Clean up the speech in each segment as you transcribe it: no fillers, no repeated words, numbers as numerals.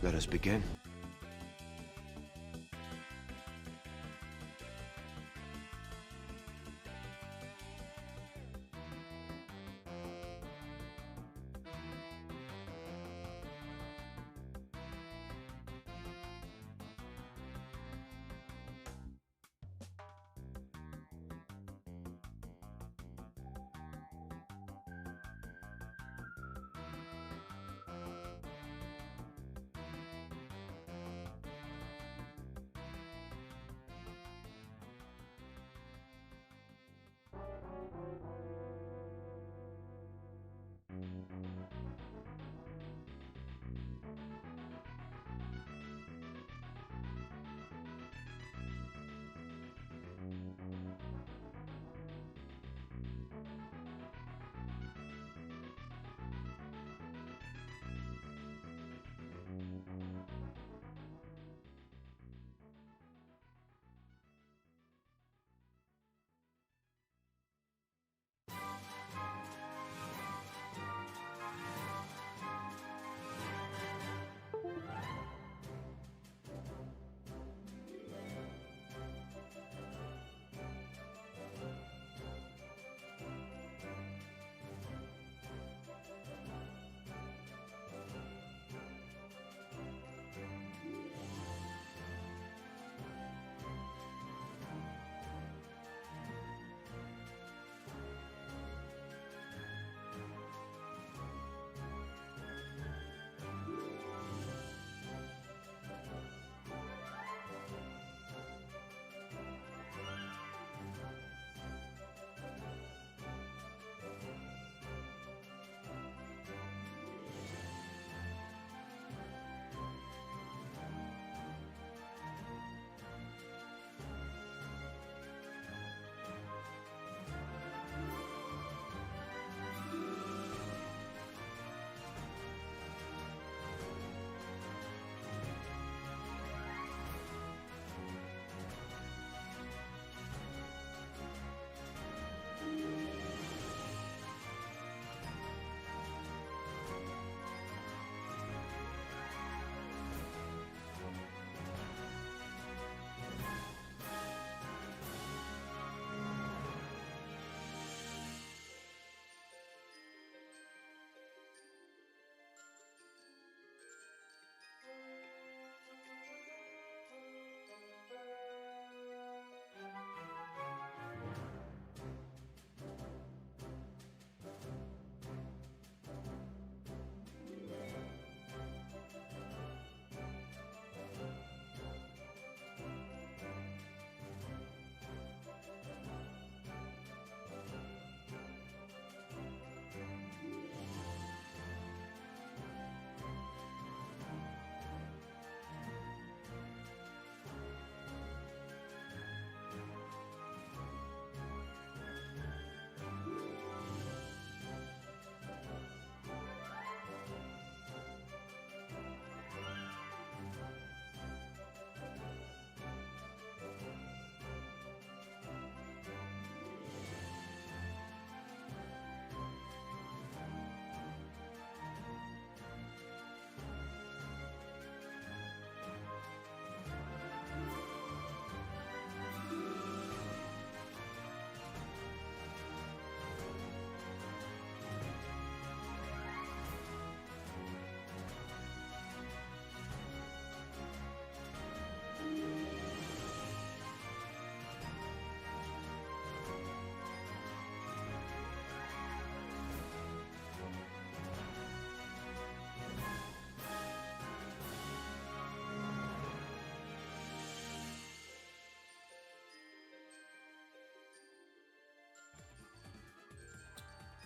Let us begin.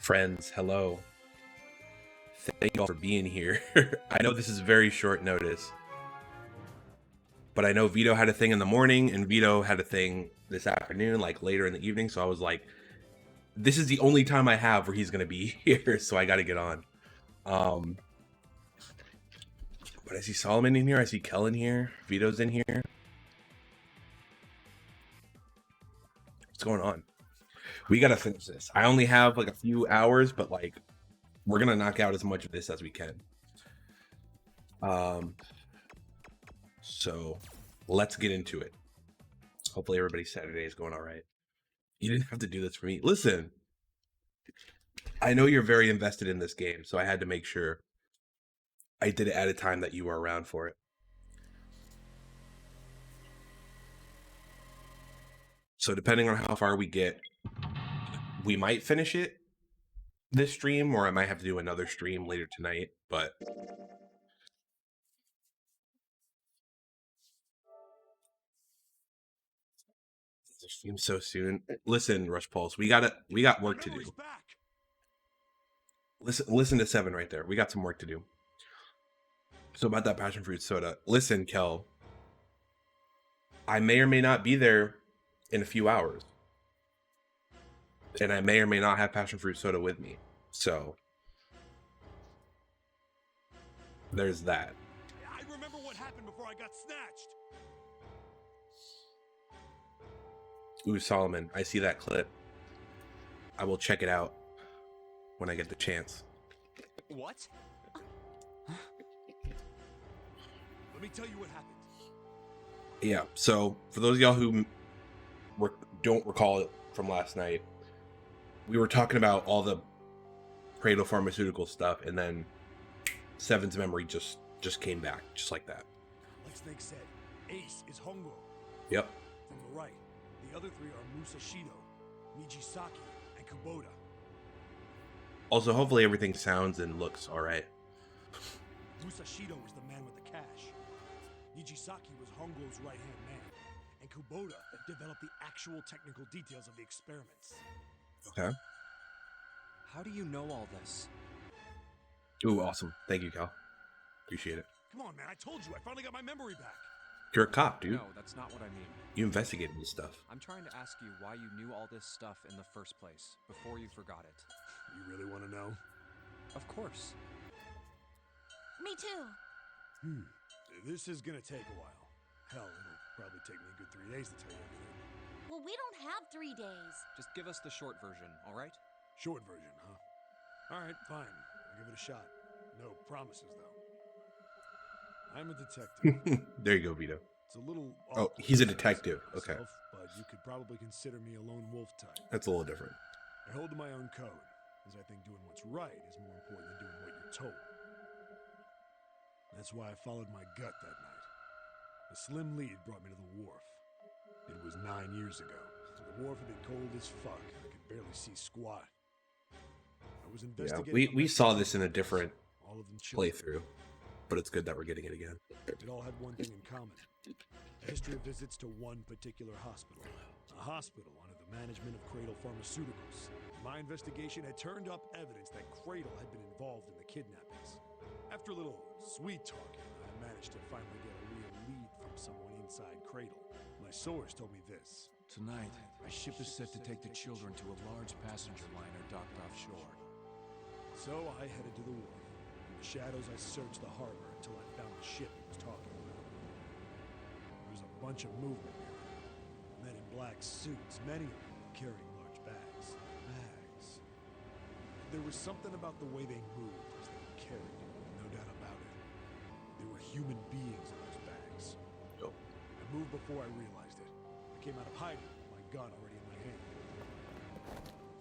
Friends, hello. Thank you all for being here. I know this is very short notice, but I know Vito had a thing in the morning and Vito had a thing this afternoon, like later in the evening. So I was like, this is the only time I have where he's going to be here. So I got to get on. But I see Solomon in here. I see Kellen here. Vito's in here. What's going on? We got to finish this. I only have like a few hours, but like we're going to knock out as much of this as we can. So let's get into it. Hopefully everybody's Saturday is going all right. You didn't have to do this for me. Listen, I know you're very invested in this game, so I had to make sure I did it at a time that you were around for it. So depending on how far we get, we might finish it this stream, or I might have to do another stream later tonight, but the stream so soon. Listen, Rush Pulse, we got work to do. Listen to 7 right there. We got some work to do. So about that passion fruit soda, listen, Kel, I may or may not be there in a few hours, and I may or may not have passion fruit soda with me. So there's that. I remember what happened before I got snatched. Ooh, Solomon, I see that clip. I will check it out when I get the chance. What? Let me tell you what happened. Yeah, so for those of y'all who don't recall it from last night, we were talking about all the Cradle Pharmaceutical stuff, and then Seven's memory just came back, just like that. Like Snake said, Ace is Hongo. Yep. From the right, the other three are Musashido, Nijisaki, and Kubota. Also, hopefully everything sounds and looks all right. Musashido was the man with the cash. Nijisaki was Hongo's right-hand man, and Kubota developed the actual technical details of the experiments. Okay. How do you know all this? Ooh, awesome. Thank you, Cal. Appreciate it. Come on, man, I told you, I finally got my memory back. You're a cop, dude. No, that's not what I mean. You investigated this stuff. I'm trying to ask you why you knew all this stuff in the first place, before you forgot it. You really want to know? Of course. Me too. This is gonna take a while. Hell, it'll probably take me a good 3 days to tell you everything. Well, we don't have 3 days. Just give us the short version, all right? Short version, huh? Alright, fine. I'll give it a shot. No promises, though. I'm a detective. There you go, Vito. It's a little Oh, awkward he's a to detective. myself, Okay. But you could probably consider me a lone wolf type. That's a little different. I hold to my own code, as I think doing what's right is more important than doing what you're told. That's why I followed my gut that night. A slim lead brought me to the wharf. It was 9 years ago. The wharf had been cold as fuck. I could barely see squat. I was Yeah, investigating. we saw this in a different all of them children. playthrough, but it's good that we're getting it again. It all had one thing in common. A history of visits to one particular hospital. A hospital under the management of Cradle Pharmaceuticals. My investigation had turned up evidence that Cradle had been involved in the kidnappings. After a little sweet talking, I managed to finally get a real lead from someone inside Cradle. My source told me this. Tonight, a ship is set to take the children to a large passenger liner docked offshore. So I headed to the wharf. In the shadows, I searched the harbor until I found the ship he was talking about. There was a bunch of movement here. Men in black suits, many of them carrying large bags. Bags. There was something about the way they moved as they were carried, no doubt about it. There were human beings in those bags. Yo. I moved before I realized it. I came out of hiding, my gun already in my hand.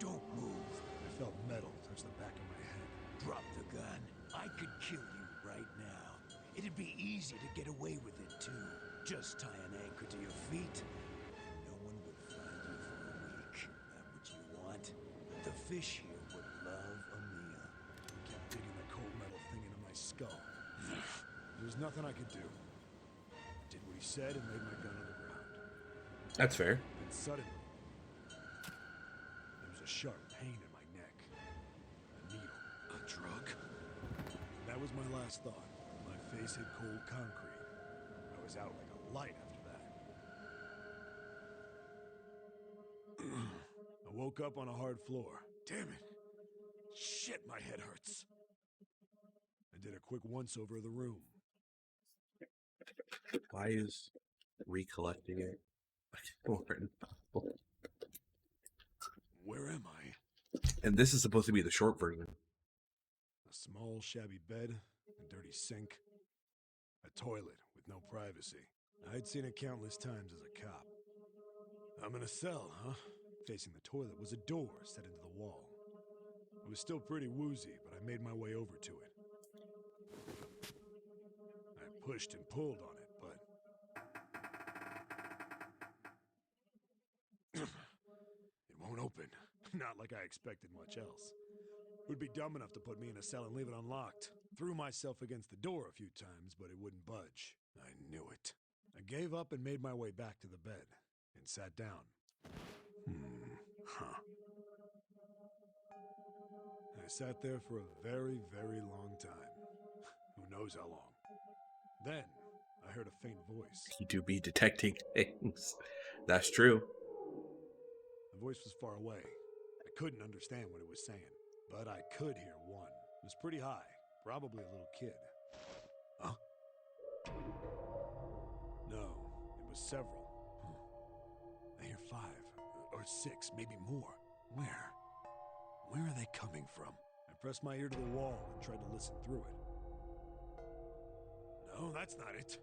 Don't move. I felt metal touch the back of my head. Drop the gun. I could kill you right now. It'd be easy to get away with it, too. Just tie an anchor to your feet. No one would find you for a week. That what you want? The fish here would love a meal. I kept digging the cold metal thing into my skull. There's nothing I could do. Did what he said and laid my gun on the ground. That's fair. Then suddenly, there was a sharp pain in my neck. A needle. A drug? That was my last thought. My face hit cold concrete. I was out like a light after that. I woke up on a hard floor. Damn it. Shit, my head hurts. I did a quick once-over of the room. Why is recollecting it important? Where am I? And this is supposed to be the short version. A small, shabby bed, a dirty sink, a toilet with no privacy. I'd seen it countless times as a cop. I'm in a cell, huh? Facing the toilet was a door set into the wall. I was still pretty woozy, but I made my way over to it. I pushed and pulled on it, but it won't open. Not like I expected much else. It would be dumb enough to put me in a cell and leave it unlocked. Threw myself against the door a few times, but it wouldn't budge. I knew it. I gave up and made my way back to the bed and sat down. Huh. I sat there for a very, very long time. Who knows how long. Then, I heard a faint voice. You do be detecting things. That's true. The voice was far away. I couldn't understand what it was saying, but I could hear one. It was pretty high, probably a little kid. Huh? No, it was several. I hear 5 or 6, maybe more. Where? Where are they coming from? I pressed my ear to the wall and tried to listen through it. No, that's not it.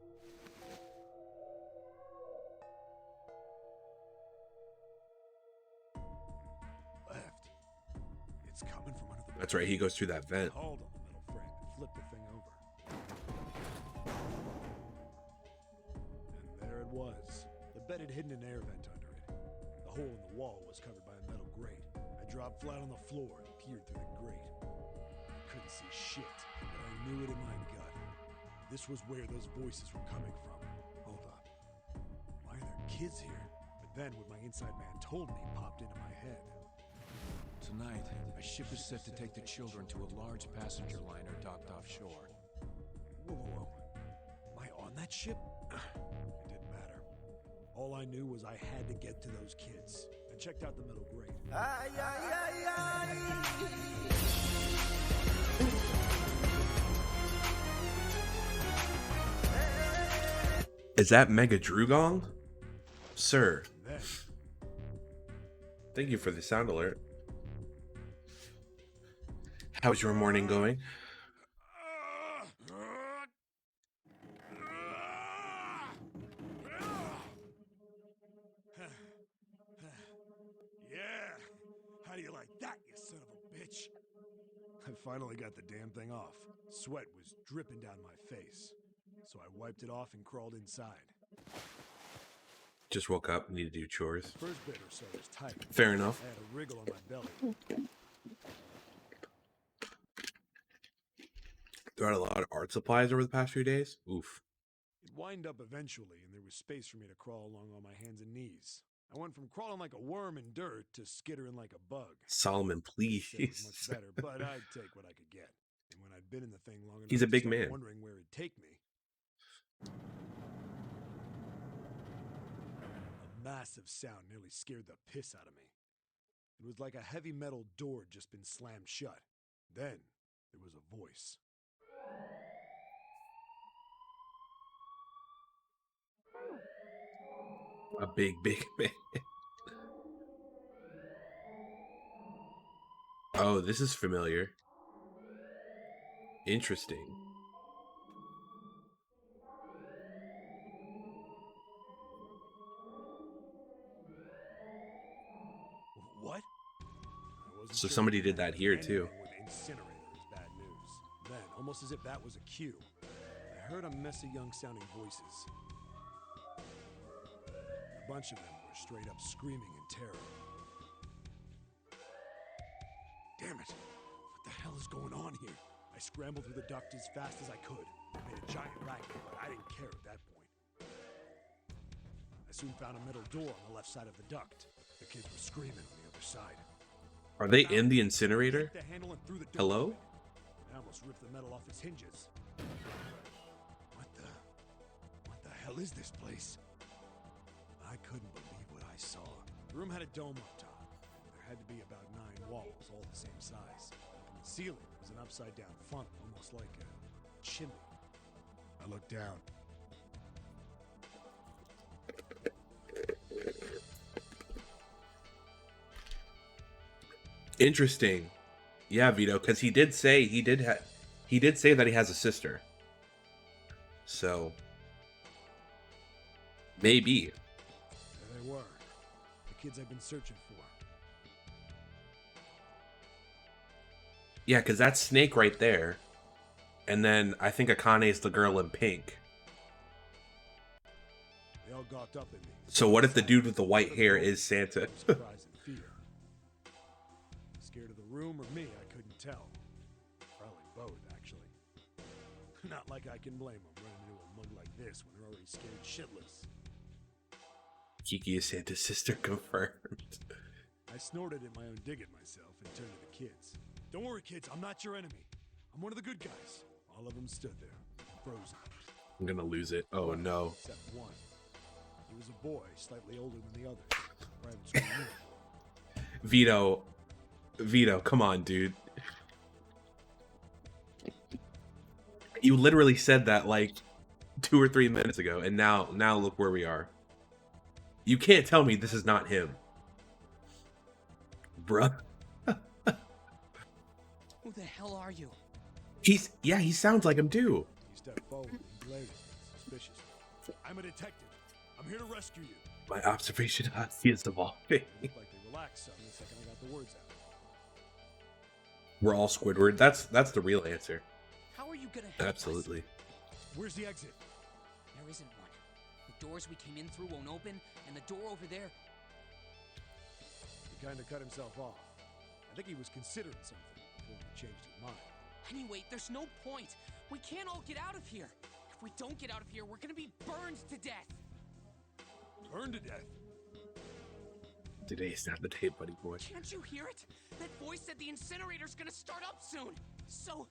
Left. It's coming from under the... That's right, he goes through that vent. Hold on the metal frame and flip the thing over. And there it was. The bed had hidden an air vent under it. The hole in the wall was covered by a metal grate. I dropped flat on the floor and peered through the grate. I couldn't see shit, but I knew it in my gut. This was where those voices were coming from. Hold up. Why are there kids here? But then what my inside man told me popped into my head. Tonight, a ship is set to take the children to a large passenger liner docked offshore. Whoa, whoa, whoa. Am I on that ship? It didn't matter. All I knew was I had to get to those kids. I checked out the metal grate. Is that Mega Drugong? Sir, And then, thank you for the sound alert. How's your morning going? yeah. How do you like that, you son of a bitch? I finally got the damn thing off. Sweat was dripping down my face. So I wiped it off and crawled inside. Just woke up, need to do chores. First bit or so was tight. Fair enough. I had a wriggle on my belly. There are a lot of art supplies over the past few days. Oof. It wind up eventually, and there was space for me to crawl along on my hands and knees. I went from crawling like a worm in dirt to skittering like a bug. Solomon, Shit was please. much better, but I'd take what I could get. And when I'd been in the thing long enough, He's a to big start man. wondering where it'd take me. A massive sound nearly scared the piss out of me. It was like a heavy metal door had just been slammed shut. Then there was a voice. A big man. Oh, this is familiar. Interesting. What? I wasn't So sure somebody if did that here, too. anything with incinerator is bad news. Then, almost as if that was a cue, I heard a mess of young-sounding voices. A bunch of them were straight up screaming in terror. Damn it! What the hell is going on here? I scrambled through the duct as fast as I could. I made a giant racket, but I didn't care at that point. I soon found a metal door on the left side of the duct. The kids were screaming on the other side. Are they in the incinerator? Kicked the handle and threw the door Hello? open. I almost ripped the metal off its hinges. What the hell is this place? I couldn't believe what I saw. The room had a dome up top. There had to be about 9 walls, all the same size. And the ceiling was an upside-down funnel, almost like a chimney. I looked down. Interesting. Yeah, Vito, because he did say he did say that he has a sister. So Maybe. There they were. The kids I've been searching for. Yeah, because that's Snake right there. And then I think Akane's the girl in pink. They all gawked up at me. So what if the dude with the white hair is Santa? Surprise and fear. Scared of the room or me, I couldn't tell. Probably both, actually. Not like I can blame them running into a mug like this when they're already scared shitless. Kiki is Santa's sister, confirmed. I snorted at my own dig at myself and turned to the kids. Don't worry, kids, I'm not your enemy. I'm one of the good guys. All of them stood there, frozen. I'm gonna lose it. Oh no. Except one. He was a boy, slightly older than the others. Private school uniform. Vito, come on, dude. You literally said that like 2 or 3 minutes ago, and now look where we are. You can't tell me this is not him. Bruh. Who the hell are you? He sounds like him too. He stepped forward and glared at me suspiciously. I'm a detective. I'm here to rescue you. My observation he is evolving. It looked like they relaxed some the second I got the words out. We're all Squidward. That's the real answer. How are you gonna help Absolutely. us? Where's the exit? There isn't one. The doors we came in through won't open, and the door over there. He kind of cut himself off. I think he was considering something before he changed his mind. Anyway, there's no point. We can't all get out of here. If we don't get out of here, we're gonna be burned to death. Burned to death. Today's not the day, buddy boy. Can't you hear it? That voice said the incinerator's gonna start up soon. So.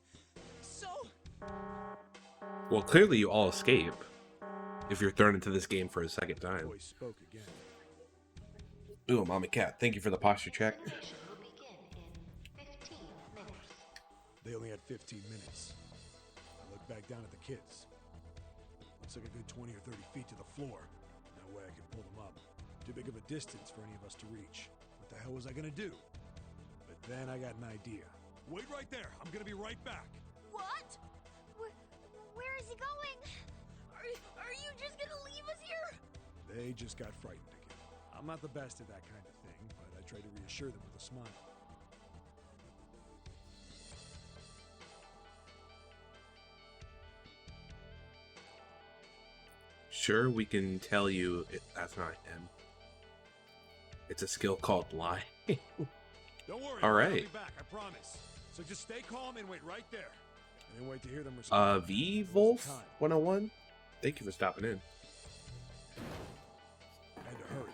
Well, clearly you all escape. If you're thrown into this game for a second The time. voice spoke again. Ooh, Mommy Cat, thank you for the posture check. Mission will begin in 15 minutes. They only had 15 minutes. I looked back down at the kids. Looks like a good 20 or 30 feet to the floor. No way I could pull them up. Too big of a distance for any of us to reach. What the hell was I gonna do? But then I got an idea. Wait right there. I'm gonna be right back. What? Where is he going? Are you just gonna leave us here? They just got frightened again. I'm not the best at that kind of thing, but I tried to reassure them with a smile. Sure, we can tell you that's not him. It's a skill called lie. Don't worry. All I'll right. be back, I promise. So just stay calm and wait right there. I didn't wait to hear them respond. V Wolf 101. Thank you for stopping in. I had to hurry.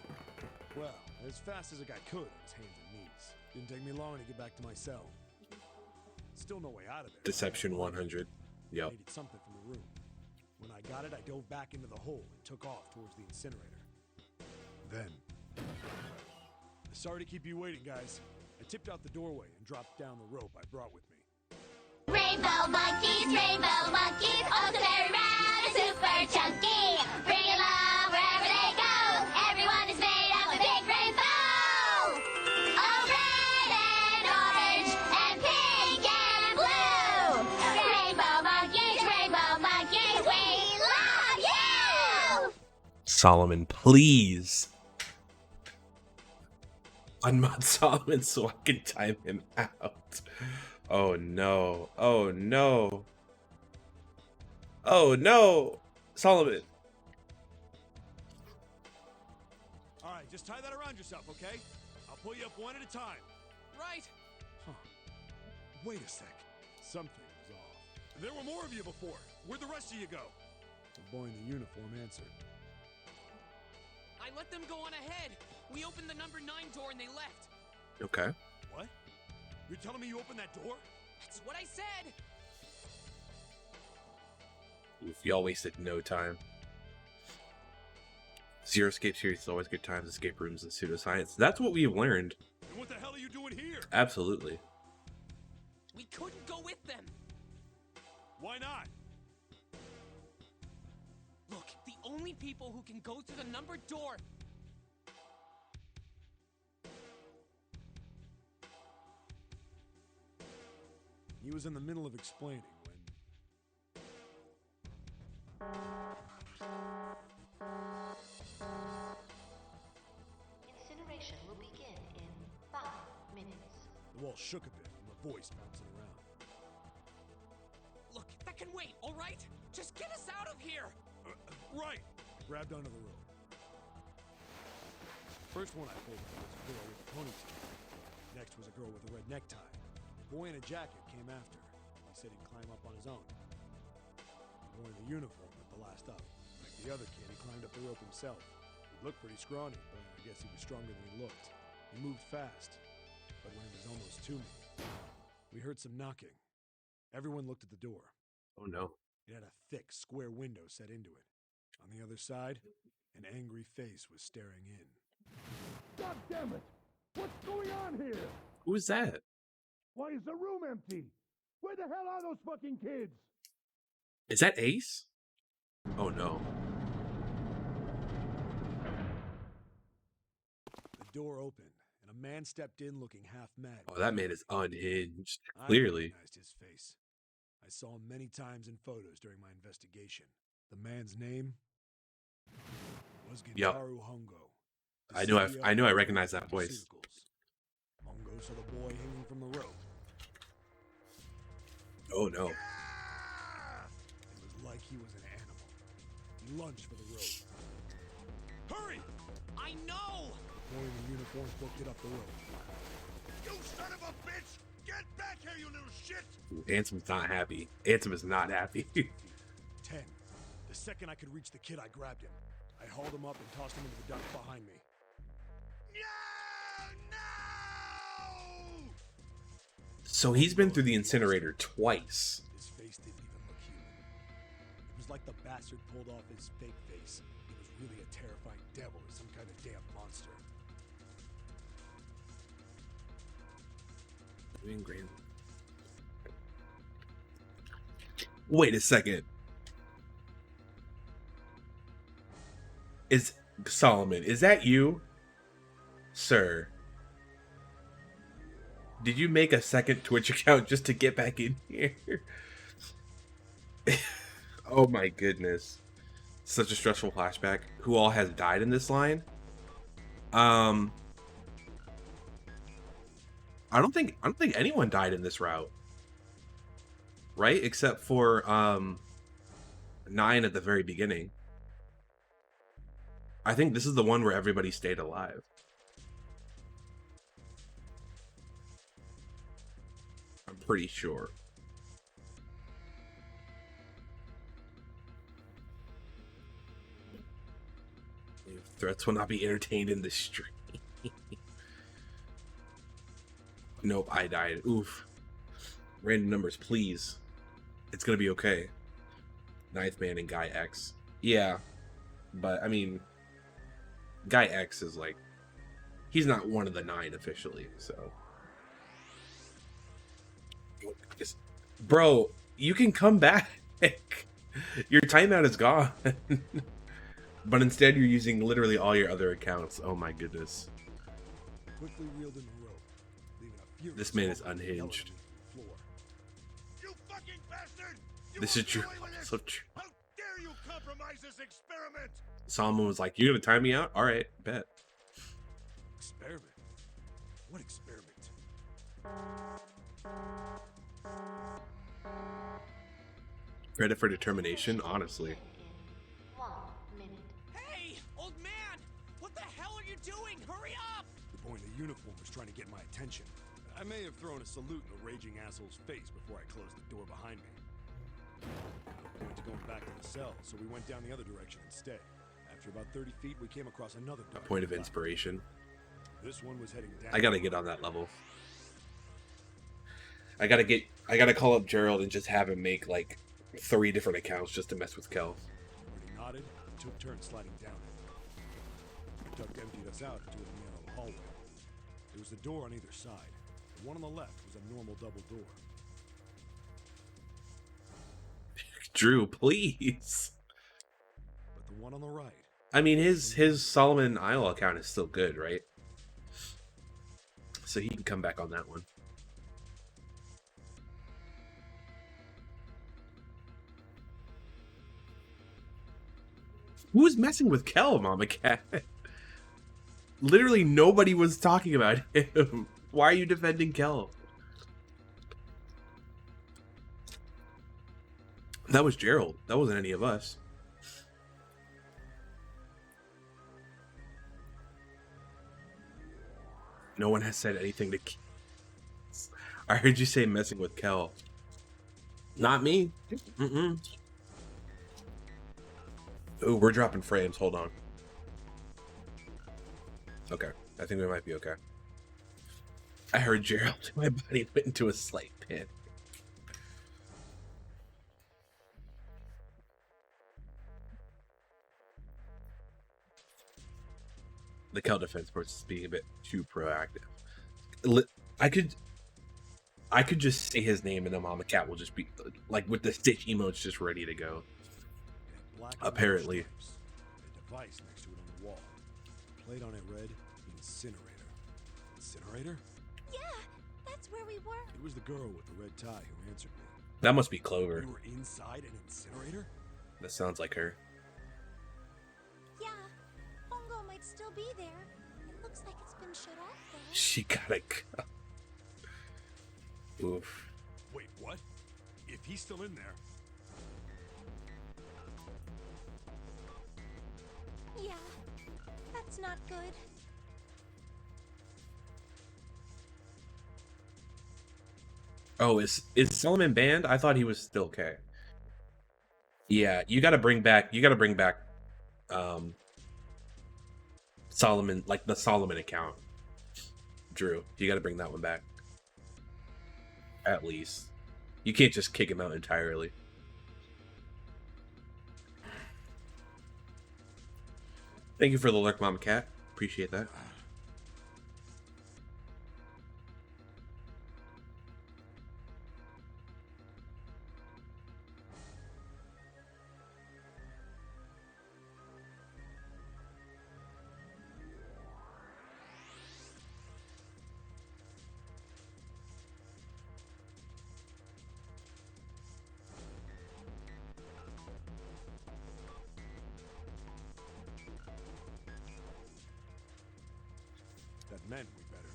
Well, as fast as I could on his hands and knees. Didn't take me long to get back to my cell. Still no way out of there. Deception 100. I Yep. needed something from the room. When I got it, I dove back into the hole and took off towards the incinerator. Then, sorry to keep you waiting, guys. I tipped out the doorway and dropped down the rope I brought with me. Rainbow monkeys, oh so very round and super chunky. Bring along wherever they go. Everyone is made of a big rainbow. Oh, red and orange and pink and blue. Rainbow monkeys, we love you. Solomon, please. Unmod Solomon so I can time him out. Oh no. Oh no. Oh no. Solomon. All right, just tie that around yourself, okay? I'll pull you up one at a time. Right. Wait a sec. Something was off. There were more of you before. Where'd the rest of you go? The boy in the uniform answered. I let them go on ahead. We opened the number 9 door and they left. Okay. What? You're telling me you opened that door? That's what I said. Y'all wasted no time. Zero escape series is always good times, escape rooms, and pseudoscience. That's what we've learned. And what the hell are you doing here? Absolutely. We couldn't go with them. Why not? Look, the only people who can go through the numbered door. He was in the middle of explaining when... wall shook a bit from the voice bouncing around. Look, that can wait, all right? Just get us out of here! Right! Grabbed onto the rope. First one I pulled out was a girl with a ponytail. Next was a girl with a red necktie. A boy in a jacket came after. He said he'd climb up on his own. He wore the uniform at the last up. Like the other kid, he climbed up the rope himself. He looked pretty scrawny, but I guess he was stronger than he looked. He moved fast, but when it was almost to me, we heard some knocking. Everyone looked at the door. Oh no. It had a thick, square window set into it. On the other side, an angry face was staring in. God damn it! What's going on here? Who is that? Why is the room empty? Where the hell are those fucking kids? Is that Ace? Oh no. The door opened, and a man stepped in looking half mad. Oh, that man is unhinged. I Clearly. recognized his face. I saw him many times in photos during my investigation. The man's name was Yup. Gitaru Hongo. I knew I recognized that voice. Hongo saw the boy hanging from the rope. Oh no. It was like he was an animal. He lunged for the rope. Hurry! I know! The boy in the uniform booked it up the rope. You son of a bitch! Get back here, you little shit! Ooh, Ansem's not happy. Ansem is not happy. 10. The second I could reach the kid, I grabbed him. I hauled him up and tossed him into the duct behind me. No! No! So he's been through the incinerator twice. His face didn't even look human. It was like the bastard pulled off his fake face. He was really a terrifying devil or some kind of damn monster. Wait a second. Is Solomon, is that you? Sir. Did you make a second Twitch account just to get back in here? Oh my goodness. Such a stressful flashback. Who all has died in this line? I don't think anyone died in this route. Right? Except for 9 at the very beginning. I think this is the one where everybody stayed alive. I'm pretty sure. Threats will not be entertained in the stream. Nope, I died. Oof. Random numbers, please. It's gonna be okay. Ninth Man and Guy X. Yeah. But, I mean... Guy X is like... He's not one of the 9 officially, so... Bro, you can come back. Your timeout is gone. But instead you're using literally all your other accounts. Oh my goodness. Quickly reeled in the rope, leaving a furious This man is hole in the unhinged. elevator floor. You fucking bastard! You This is walked true. away with it! So true. How dare you compromise this experiment! Solomon was like, "You're gonna time me out? Alright, bet." Experiment? What experiment? Credit for determination, honestly. In 1 minute. Hey, old man! What the hell are you doing? Hurry up! The boy in the uniform was trying to get my attention. I may have thrown a salute in the raging asshole's face before I closed the door behind me. No point to going back to the cell, so we went down the other direction instead. After about 30 feet, we came across another A dark point of cloud. inspiration. This one was heading down. I gotta get on that level. I gotta call up Gerald and just have him make like 3 different accounts just to mess with Kel. When he nodded, we took turns sliding down it. The duct emptied us out into a narrow hallway. There was a door on either side. The one on the left was a normal double door. Drew, please. But the one on the right, I mean, his Solomon Isle account is still good, right? So he can come back on that one. Who was messing with Kel, Mama Cat? Literally nobody was talking about him. Why are you defending Kel? That was Gerald. That wasn't any of us. No one has said anything to. I heard you say messing with Kel. Not me. Mm-mm. Ooh, we're dropping frames. Hold on. Okay. I think we might be okay. I heard Gerald. My body went into a slight panic. The Kel defense force is being a bit too proactive. I could just say his name and the mama cat will just be like with the Stitch emotes just ready to go. Apparently. A device next to it on the wall. Plate on it read incinerator. Incinerator? Yeah, that's where we were. It was the girl with the red tie who answered me. That must be Clover. You were inside an incinerator? That sounds like her. Yeah, Hongo might still be there. It looks like it's been shut off though. She gotta go. Oof. Wait, what? If he's still in there, Yeah, that's not good. Oh, is Solomon banned? I thought he was still okay. Yeah, you gotta bring back Solomon, like the Solomon account. Drew, you gotta bring that one back. At least. You can't just kick him out entirely. Thank you for the lurk, Mama Cat. Appreciate that. that meant we better.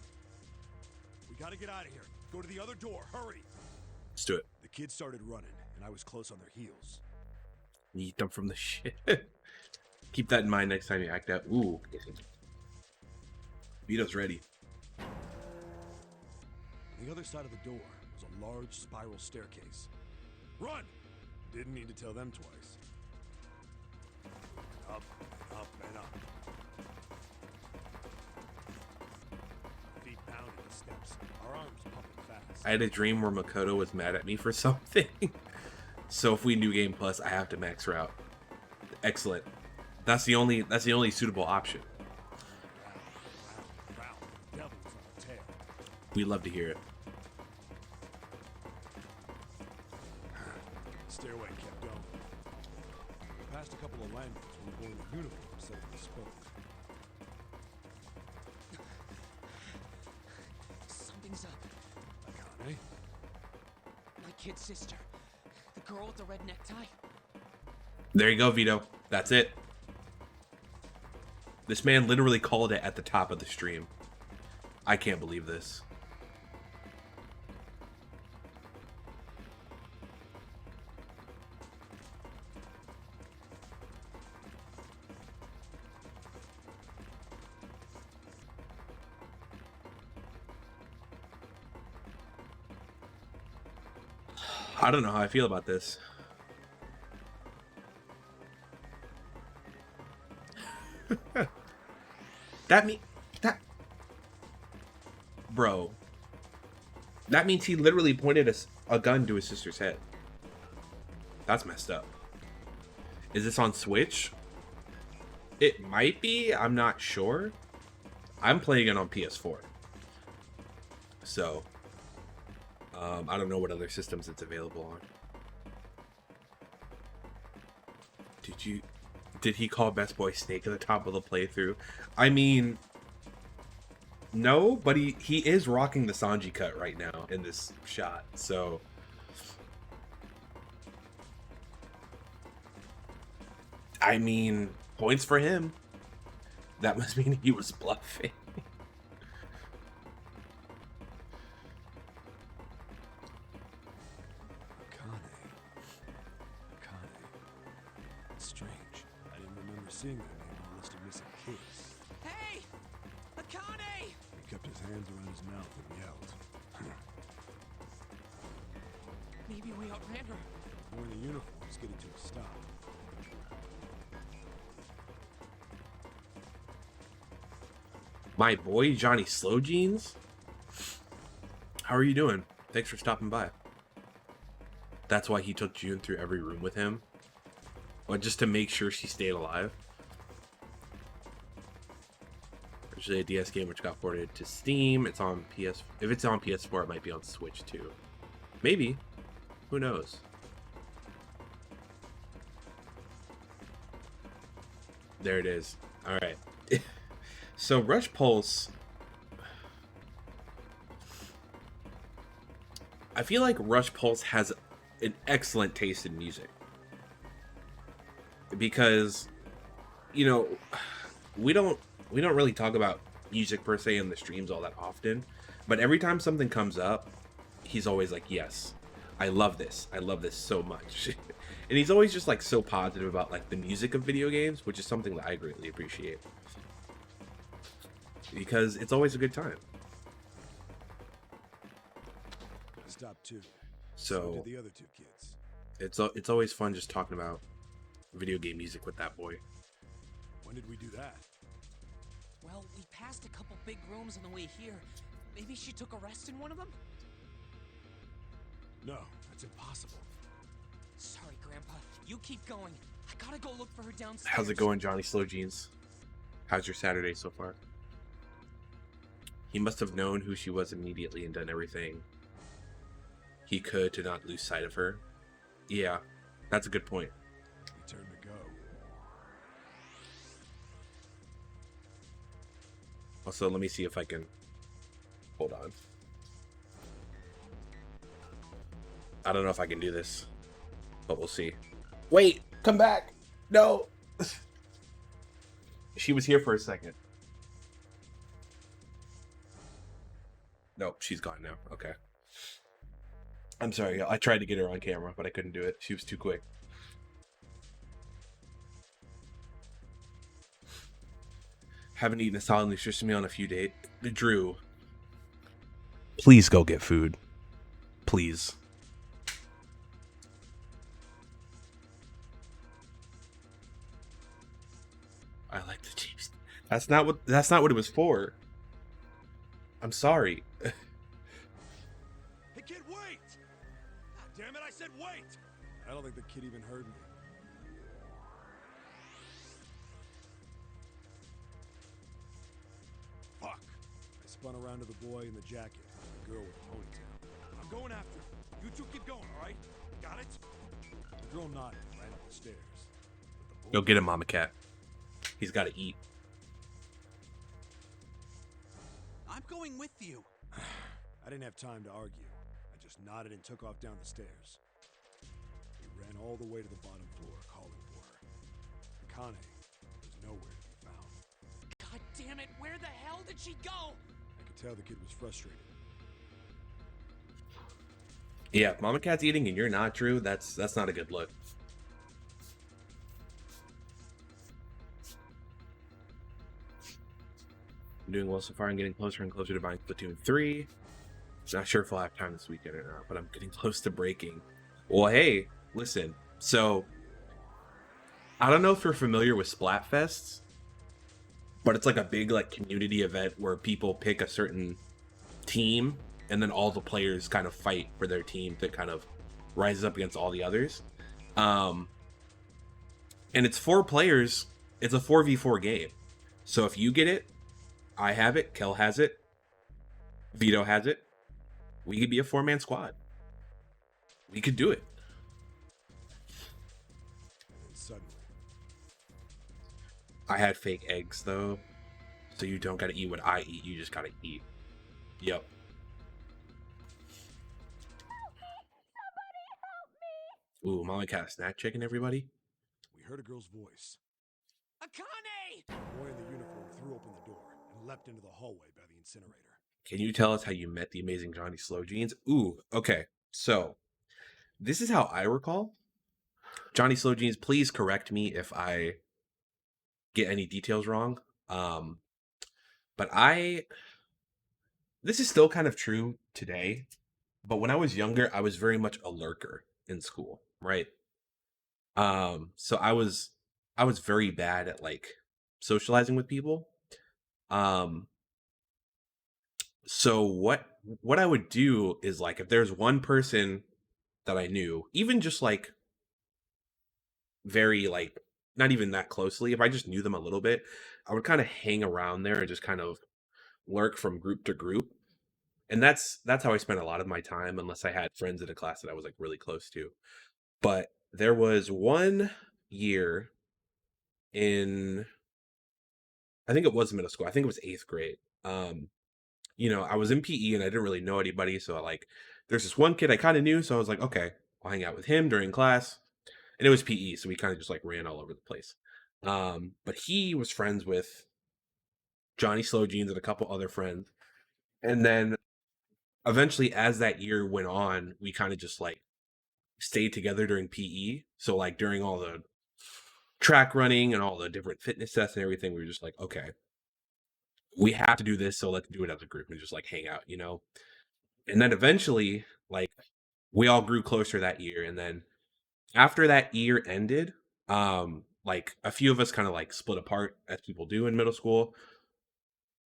We gotta get out of here. Go to the other door. Hurry. Let's do it. The kids started running, and I was close on their heels. Yeet them from the shit. Keep that in mind next time you act out. Ooh. Vito's ready. On the other side of the door was a large spiral staircase. Run! Didn't need to tell them twice. Up, up, and up. Feet pounding the steps, our arms pumping fast. I had a dream where Makoto was mad at me for something. So if we New Game Plus, I have to max route. Excellent. That's the only suitable option. Round, devils on our tail. We love to hear it. Stairway kept going. Past a couple of landings when we wore the uniform suddenly spoke. Something's up. Akane? My kid sister. The girl with the red necktie. There you go, Vito. That's it. This man literally called it at the top of the stream. I can't believe this. I don't know how I feel about this. Bro. That means he literally pointed a gun to his sister's head. That's messed up. Is this on Switch? It might be. I'm not sure. I'm playing it on PS4. So, I don't know what other systems it's available on. Did he call Best Boy Snake at the top of the playthrough? I mean, no, but he is rocking the Sanji cut right now in this shot, so I mean, points for him. That must mean he was bluffing. mouth and yelled. Maybe we outran her. Wearing the uniforms, getting to a stop. My boy, Johnny Slow Jeans? How are you doing? Thanks for stopping by. That's why he took June through every room with him? Or just to make sure she stayed alive? Actually, a DS game which got ported to Steam. It's on PS... If it's on PS4, it might be on Switch too. Maybe. Who knows? There it is. Alright. So, Rush Pulse... I feel like Rush Pulse has an excellent taste in music. Because, you know, we don't really talk about music per se in the streams all that often. But every time something comes up, he's always like, yes, I love this. I love this so much. And he's always just like so positive about like the music of video games, which is something that I greatly appreciate. Because it's always a good time. Stop too. So did the other two kids. It's always fun just talking about video game music with that boy. When did we do that? Well, we passed a couple big rooms on the way here. Maybe she took a rest in one of them? No, that's impossible. Sorry, Grandpa. You keep going. I gotta go look for her downstairs. How's it going, Johnny Slow Jeans? How's your Saturday so far? He must have known who she was immediately and done everything he could to not lose sight of her. Yeah, that's a good point. We turn to go. Also, let me see if I can... Hold on. I don't know if I can do this, but we'll see. Wait, come back. No. She was here for a second. Nope, she's gone now. Okay. I'm sorry. I tried to get her on camera, but I couldn't do it. She was too quick. Haven't eaten a solid nutritious meal in a few days. Drew, please go get food. Please. I like the cheese. That's not what it was for. I'm sorry. Hey kid, wait! God damn it, I said wait! I don't think the kid even heard me. Fuck! I spun around to the boy in the jacket, the girl with the ponytail. I'm going after him. You two keep going, alright? Got it? The girl nodded and ran up the stairs. But the Go boy get him, Mama Cat. He's got to eat. I'm going with you. I didn't have time to argue. I just nodded and took off down the stairs. We ran all the way to the bottom floor, calling for her. Akane was nowhere to be found. God damn it, where the hell did she go? I could tell the kid was frustrated. Yeah, if Mama Cat's eating and you're not, Drew, that's not a good look. I'm doing well so far. I'm getting closer and closer to buying Splatoon 3. Not sure if I'll have time this weekend or not, but I'm getting close to breaking. Well, hey, listen. So, I don't know if you're familiar with Splatfests, but it's like a big like community event where people pick a certain team and then all the players kind of fight for their team that kind of rises up against all the others. And it's 4 players. It's a 4v4 game. So if you get it, I have it, Kel has it, Vito has it, we could be a 4-man squad. We could do it. And then suddenly, I had fake eggs though, so you don't gotta eat what I eat, you just gotta eat. Yep. Ooh, Molly Cat snack chicken, everybody. we heard a girl's voice. Akane! The boy in the uniform threw open the door and leapt into the hallway by the incinerator. Can you tell us how you met the amazing Johnny Slow Jeans? Ooh, okay. So, this is how I recall. Johnny Slow Jeans, please correct me if I get any details wrong. But I this is still kind of true today, but when I was younger, I was very much a lurker in school, right? So I was very bad at like socializing with people. Um, so what I would do is like if there's one person that I knew, even just like very like not even that closely, if I just knew them a little bit, I would kind of hang around there and just kind of lurk from group to group. And that's how I spent a lot of my time, unless I had friends in a class that I was like really close to. But there was one year in, I think it was middle school. I think it was eighth grade. I was in PE and I didn't really know anybody, so like, there's this one kid I kind of knew, so I was like, okay, I'll hang out with him during class, and it was PE, so we kind of just like ran all over the place. But he was friends with Johnny Slow Jeans and a couple other friends, and then eventually, as that year went on, we kind of just like stayed together during PE. So like during all the track running and all the different fitness tests and everything, we were just like, okay, we have to do this, so let's do it as a group and just like hang out, you know? And then eventually, like we all grew closer that year. And then after that year ended, like a few of us kind of like split apart as people do in middle school.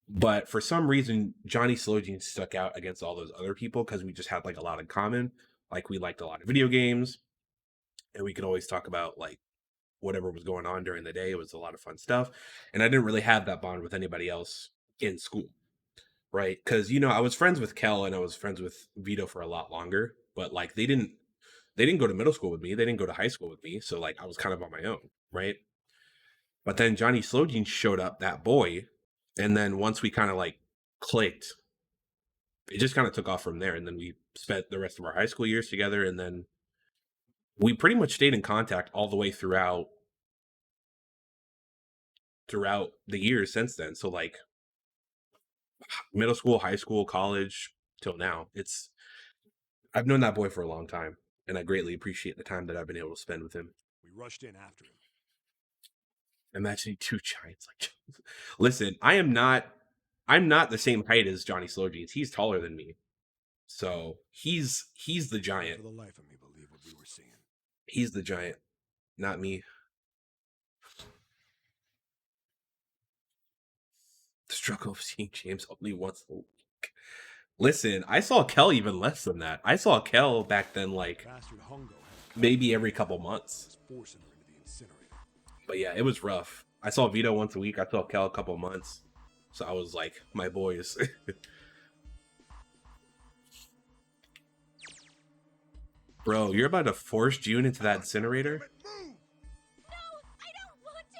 But for some reason, Johnny Slow Jeans stuck out against all those other people because we just had like a lot in common. Like we liked a lot of video games, and we could always talk about like whatever was going on during the day. It was a lot of fun stuff. And I didn't really have that bond with anybody else in school, right? Because I was friends with Kel and I was friends with Vito for a lot longer, but like they didn't go to middle school with me. They didn't go to high school with me. So like I was kind of on my own, right? But then Johnny Slow Jeans showed up, that boy, and then once we kind of like clicked, it just kind of took off from there. And then we spent the rest of our high school years together, and then we pretty much stayed in contact all the way throughout the years since then. So like middle school, high school, college, till now. I've known that boy for a long time, and I greatly appreciate the time that I've been able to spend with him. We rushed in after him. Imagining two giants like listen, I'm not the same height as Johnny Slow Jeans. He's taller than me. So he's the giant. For the life of me, believe what we were seeing. He's the giant, not me. The struggle of seeing James only once a week. Listen, I saw Kel even less than that. I saw Kel back then like Bastard Hungo maybe every couple months. forcing her into the incinerator. But yeah, it was rough. I saw Vito once a week. I saw Kel a couple months. So I was like, my boys. Bro, you're about to force June into that incinerator? No, I don't want to.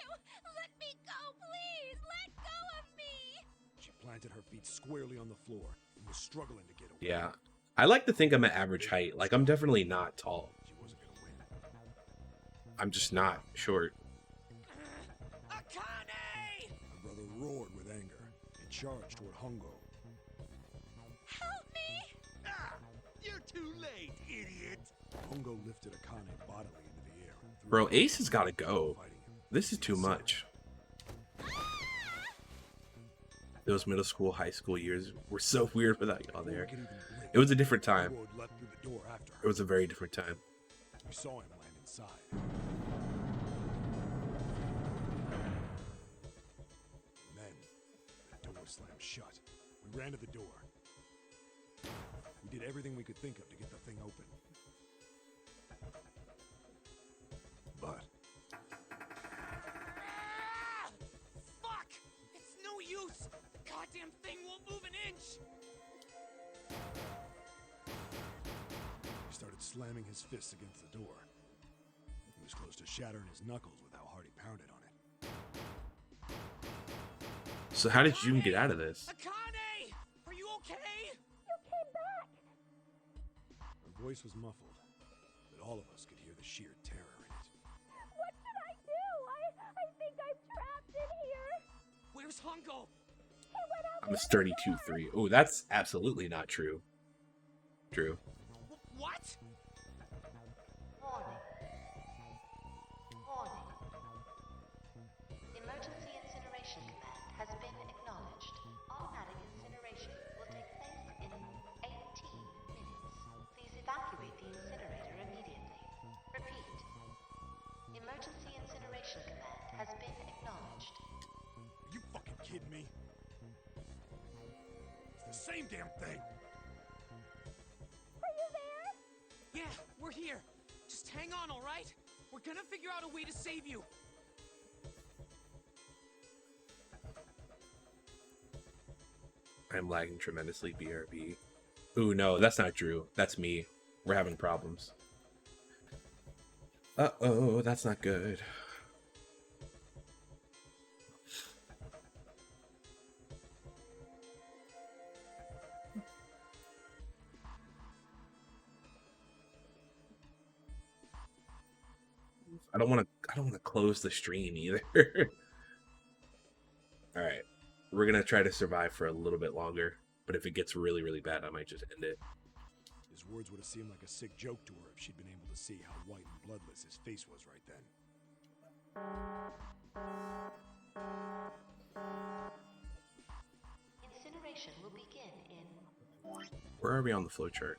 Let me go, please. Let go of me. She planted her feet squarely on the floor and was struggling to get away. Yeah. I like to think I'm at average height. Like, I'm definitely not tall. She wasn't gonna win. I'm just not short. Akane! My brother roared with anger and charged toward Hungo. Help me. You're too late, idiot. Hungo lifted Akane bodily into the air. and threw Bro, her Ace has got to go. fighting him. This is too much. Those middle school, high school years were so weird without y'all there. Before we could even blink, It was a different time. Road leapt through the door after It her. was a very different time. We saw him land inside. And then the door slammed shut. We ran to the door. We did everything we could think of to get the thing open. But Fuck! It's no use! The goddamn thing won't move an inch! he started slamming his fists against the door. He was close to shattering his knuckles with how hard he pounded on it. So how did June get out of this? Akane! Are you okay? Her voice was muffled, but all of us could hear the sheer terror in it. What should I do? I think I'm trapped in here. Where's Hungo? He went out. I'm a sturdy 2-3. Oh, that's absolutely not true. True. What? Warning. Warning. Emergency incineration command has been acknowledged. Automatic incineration will take place Same damn thing. Are you there? Yeah, we're here. Just hang on, all right? We're gonna figure out a way to save you. I'm lagging tremendously, BRB. Ooh, no, that's not Drew. That's me. We're having problems. Uh-oh, that's not good. I don't want to close the stream either. All right. We're going to try to survive for a little bit longer, but if it gets really, really bad, I might just end it. His words would have seemed like a sick joke to her if she'd been able to see how white and bloodless his face was right then. Incineration will begin in Where are we on the flowchart?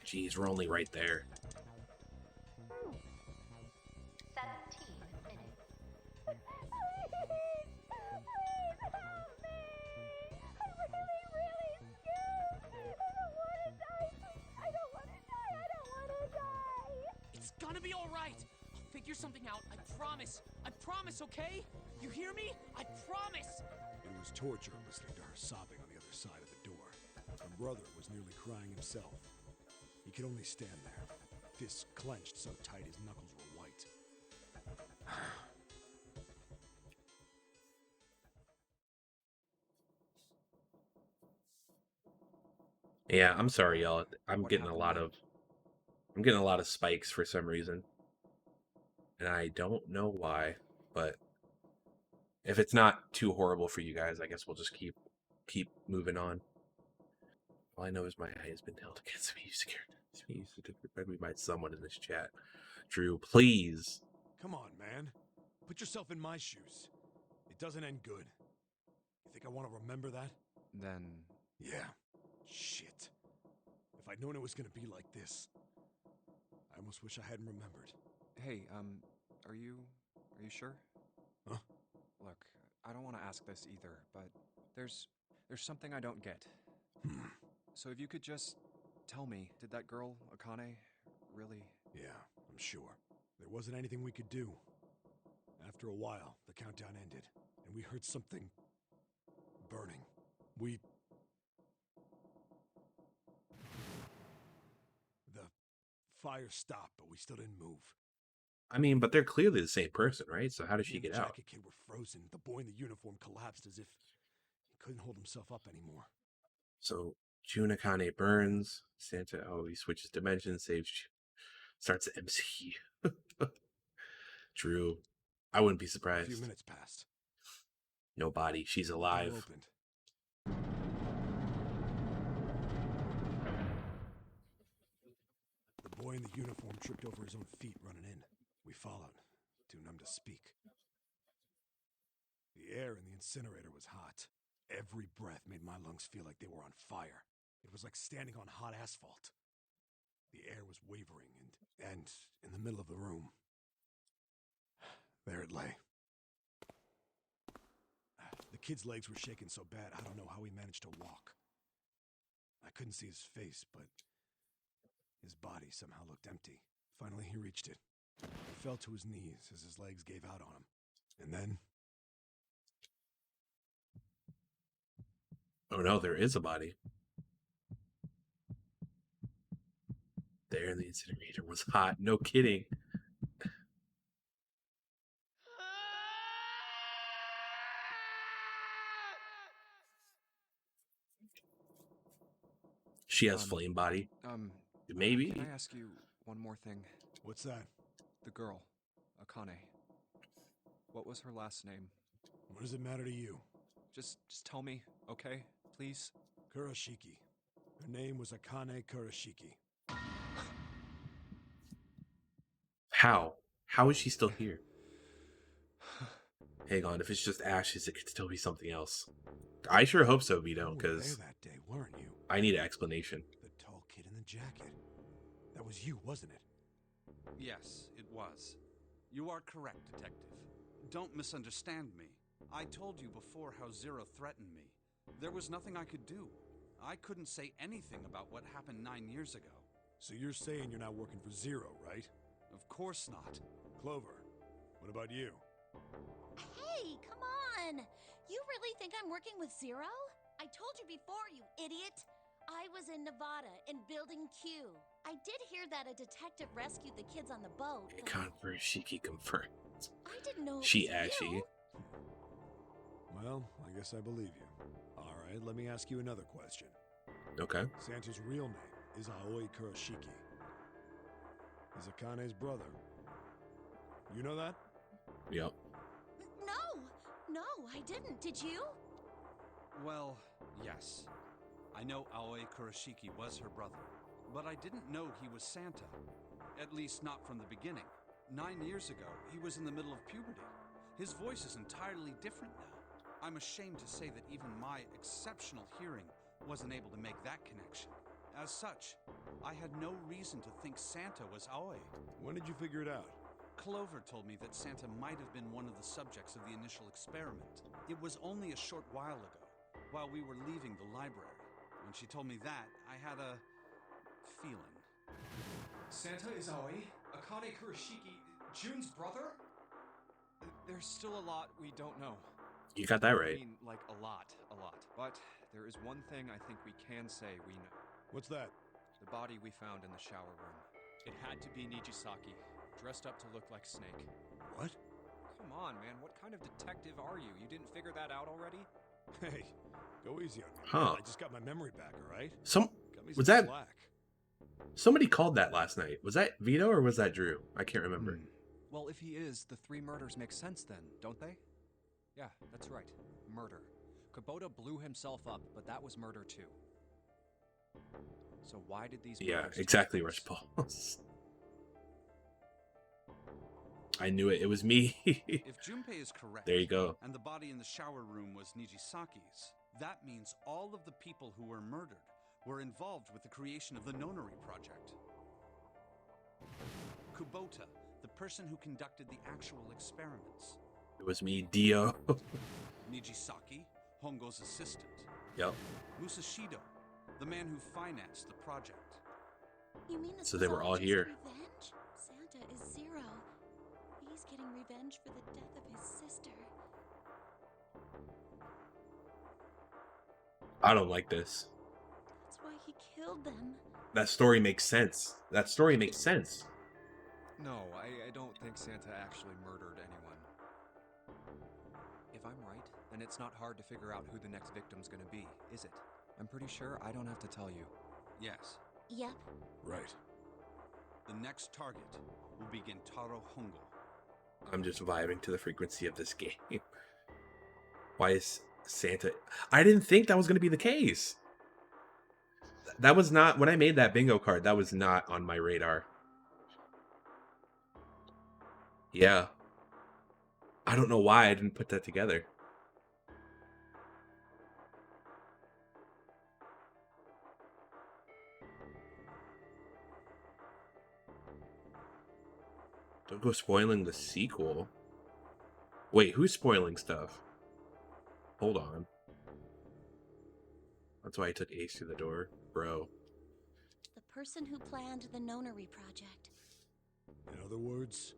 Jeez, we're only right there. 17 minutes. It's gonna be all right. I'll figure something out. I promise. I promise, okay? You hear me? I promise. It was torture listening to her sobbing on the other side of the door. Her brother was nearly crying himself. He could only stand there, fists clenched so tight his knuckles were white. Yeah, I'm sorry, y'all. I'm What getting a happened lot then? of spikes for some reason. And I don't know why, but if it's not too horrible for you guys, I guess we'll just keep moving on. All I know is my eye has been held against me. You scared me. Read me by someone in this chat. Drew, please. Come on, man. Put yourself in my shoes. It doesn't end good. You think I want to remember that? Then, Yeah. Shit. If I'd known it was gonna be like this, I almost wish I hadn't remembered. hey, are you sure? Huh? Look, I don't want to ask this either, but there's something I don't get. So if you could just tell me, did that girl, Akane, really? Yeah, I'm sure. There wasn't anything we could do. After a while, the countdown ended, and we heard something burning. The fire stopped, but we still didn't move. I mean, but they're clearly the same person, right? So how did Me she and the get out? jacket kid were frozen. The boy in the uniform collapsed as if he couldn't hold himself up anymore. So Jun Akane burns. Santa, oh, he switches dimensions, saves, starts the MC. Drew, I wouldn't be A surprised. few minutes passed. No body. She's The door alive. opened. The boy in the uniform tripped over his own feet running in. We followed, too numb to speak. The air in the incinerator was hot. Every breath made my lungs feel like they were on fire. It was like standing on hot asphalt. The air was wavering, and in the middle of the room, there it lay. The kid's legs were shaking so bad, I don't know how he managed to walk. I couldn't see his face, but his body somehow looked empty. Finally, he reached it. He fell to his knees as his legs gave out on him. And then, Oh no, there is a body. There in the incinerator was hot. No kidding. She has flame body. Maybe. Can I ask you one more thing? what's that? The girl, Akane. What was her last name? What does it matter to you? Just tell me, okay? Please? Kurashiki. Her name was Akane Kurashiki. How? How is she still here? Hang on, if it's just ashes, it could still be something else. I sure hope so, Vito, You were because there that day, weren't you? I need an explanation. The tall kid in the jacket. That was you, wasn't it? Yes, it was. You are correct, Detective. Don't misunderstand me. I told you before how Zero threatened me. There was nothing I could do. I couldn't say anything about what happened 9 years ago. So you're saying you're not working for Zero, right? Of course not. Clover, what about you? Hey, come on! You really think I'm working with Zero? I told you before, you idiot! I was in Nevada, in Building Q. I did hear that a detective rescued the kids on the boat. but Shiki confirmed. I didn't know it She was actually. you. Well, I guess I believe you. All right, let me ask you another question. Okay. Santa's real name is Aoi Kurashiki. He's Akane's brother. You know that? Yep. No, I didn't. Did you? Well, yes. I know Aoi Kurashiki was her brother, but I didn't know he was Santa. At least not from the beginning. 9 years ago, he was in the middle of puberty. His voice is entirely different now. I'm ashamed to say that even my exceptional hearing wasn't able to make that connection. As such, I had no reason to think Santa was Aoi. When did you figure it out? Clover told me that Santa might have been one of the subjects of the initial experiment. It was only a short while ago, while we were leaving the library. When she told me that, I had a feeling. Santa is Aoi, Akane Kurashiki, June's brother? There's still a lot we don't know. You got that I right. mean, like a lot. But there is one thing I think we can say we know. What's that? The body we found in the shower room. It had to be Nijisaki, dressed up to look like Snake. What? Come on, man, what kind of detective are you? You didn't figure that out already? Hey, go easy on me. Huh. I just got my memory back, all right? Some Cut me was some that slack. somebody called that last night? Was that Vito or was that Drew? I can't remember. Well, if he is, the 3 murders make sense then, don't they? Yeah, that's right. Murder. Kubota blew himself up, but that was murder too. So why did these Yeah, murders take exactly, place? Rush I knew it. It was me. If Junpei is correct, There you go. and the body in the shower room was Nijisaki's, that means all of the people who were murdered were involved with the creation of the Nonary Project. Kubota, the person who conducted the actual experiments. It was me, Dio. Nijisaki, Hongo's assistant. Yep. Musashido, the man who financed the project. You mean this So was they were all just here. Revenge? Santa is Zero. He's getting revenge for the death of his sister. I don't like this. That's why he killed them. That story makes sense. That story makes sense. No, I don't think Santa actually murdered anyone. If I'm right, then it's not hard to figure out who the next victim's gonna be, is it? I'm pretty sure I don't have to tell you. Yes, Yep. Right. the next target will be Gentaro Hongo. I'm just vibing to the frequency of this game. Why is Santa... I didn't think that was going to be the case. That was not... When I made that bingo card, that was not on my radar. Yeah. I don't know why I didn't put that together. Don't go spoiling the sequel. Wait, who's spoiling stuff? Hold on. That's why I took Ace through the door, bro. The person who planned the Nonary Project. In other words,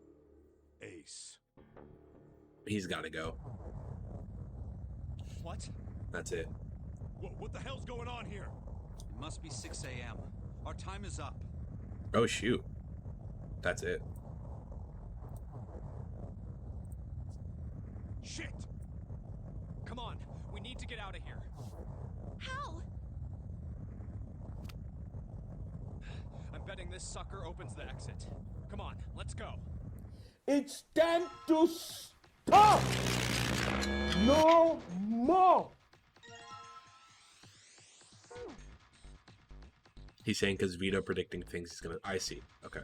Ace. He's got to go. What? That's it. What the hell's going on here? It must be 6 a.m. Our time is up. Oh, shoot. That's it. Shit! Come on, we need to get out of here. How? I'm betting this sucker opens the exit. Come on, let's go. It's time to stop! No more! He's saying because Vito predicting things he's gonna... I see. Okay.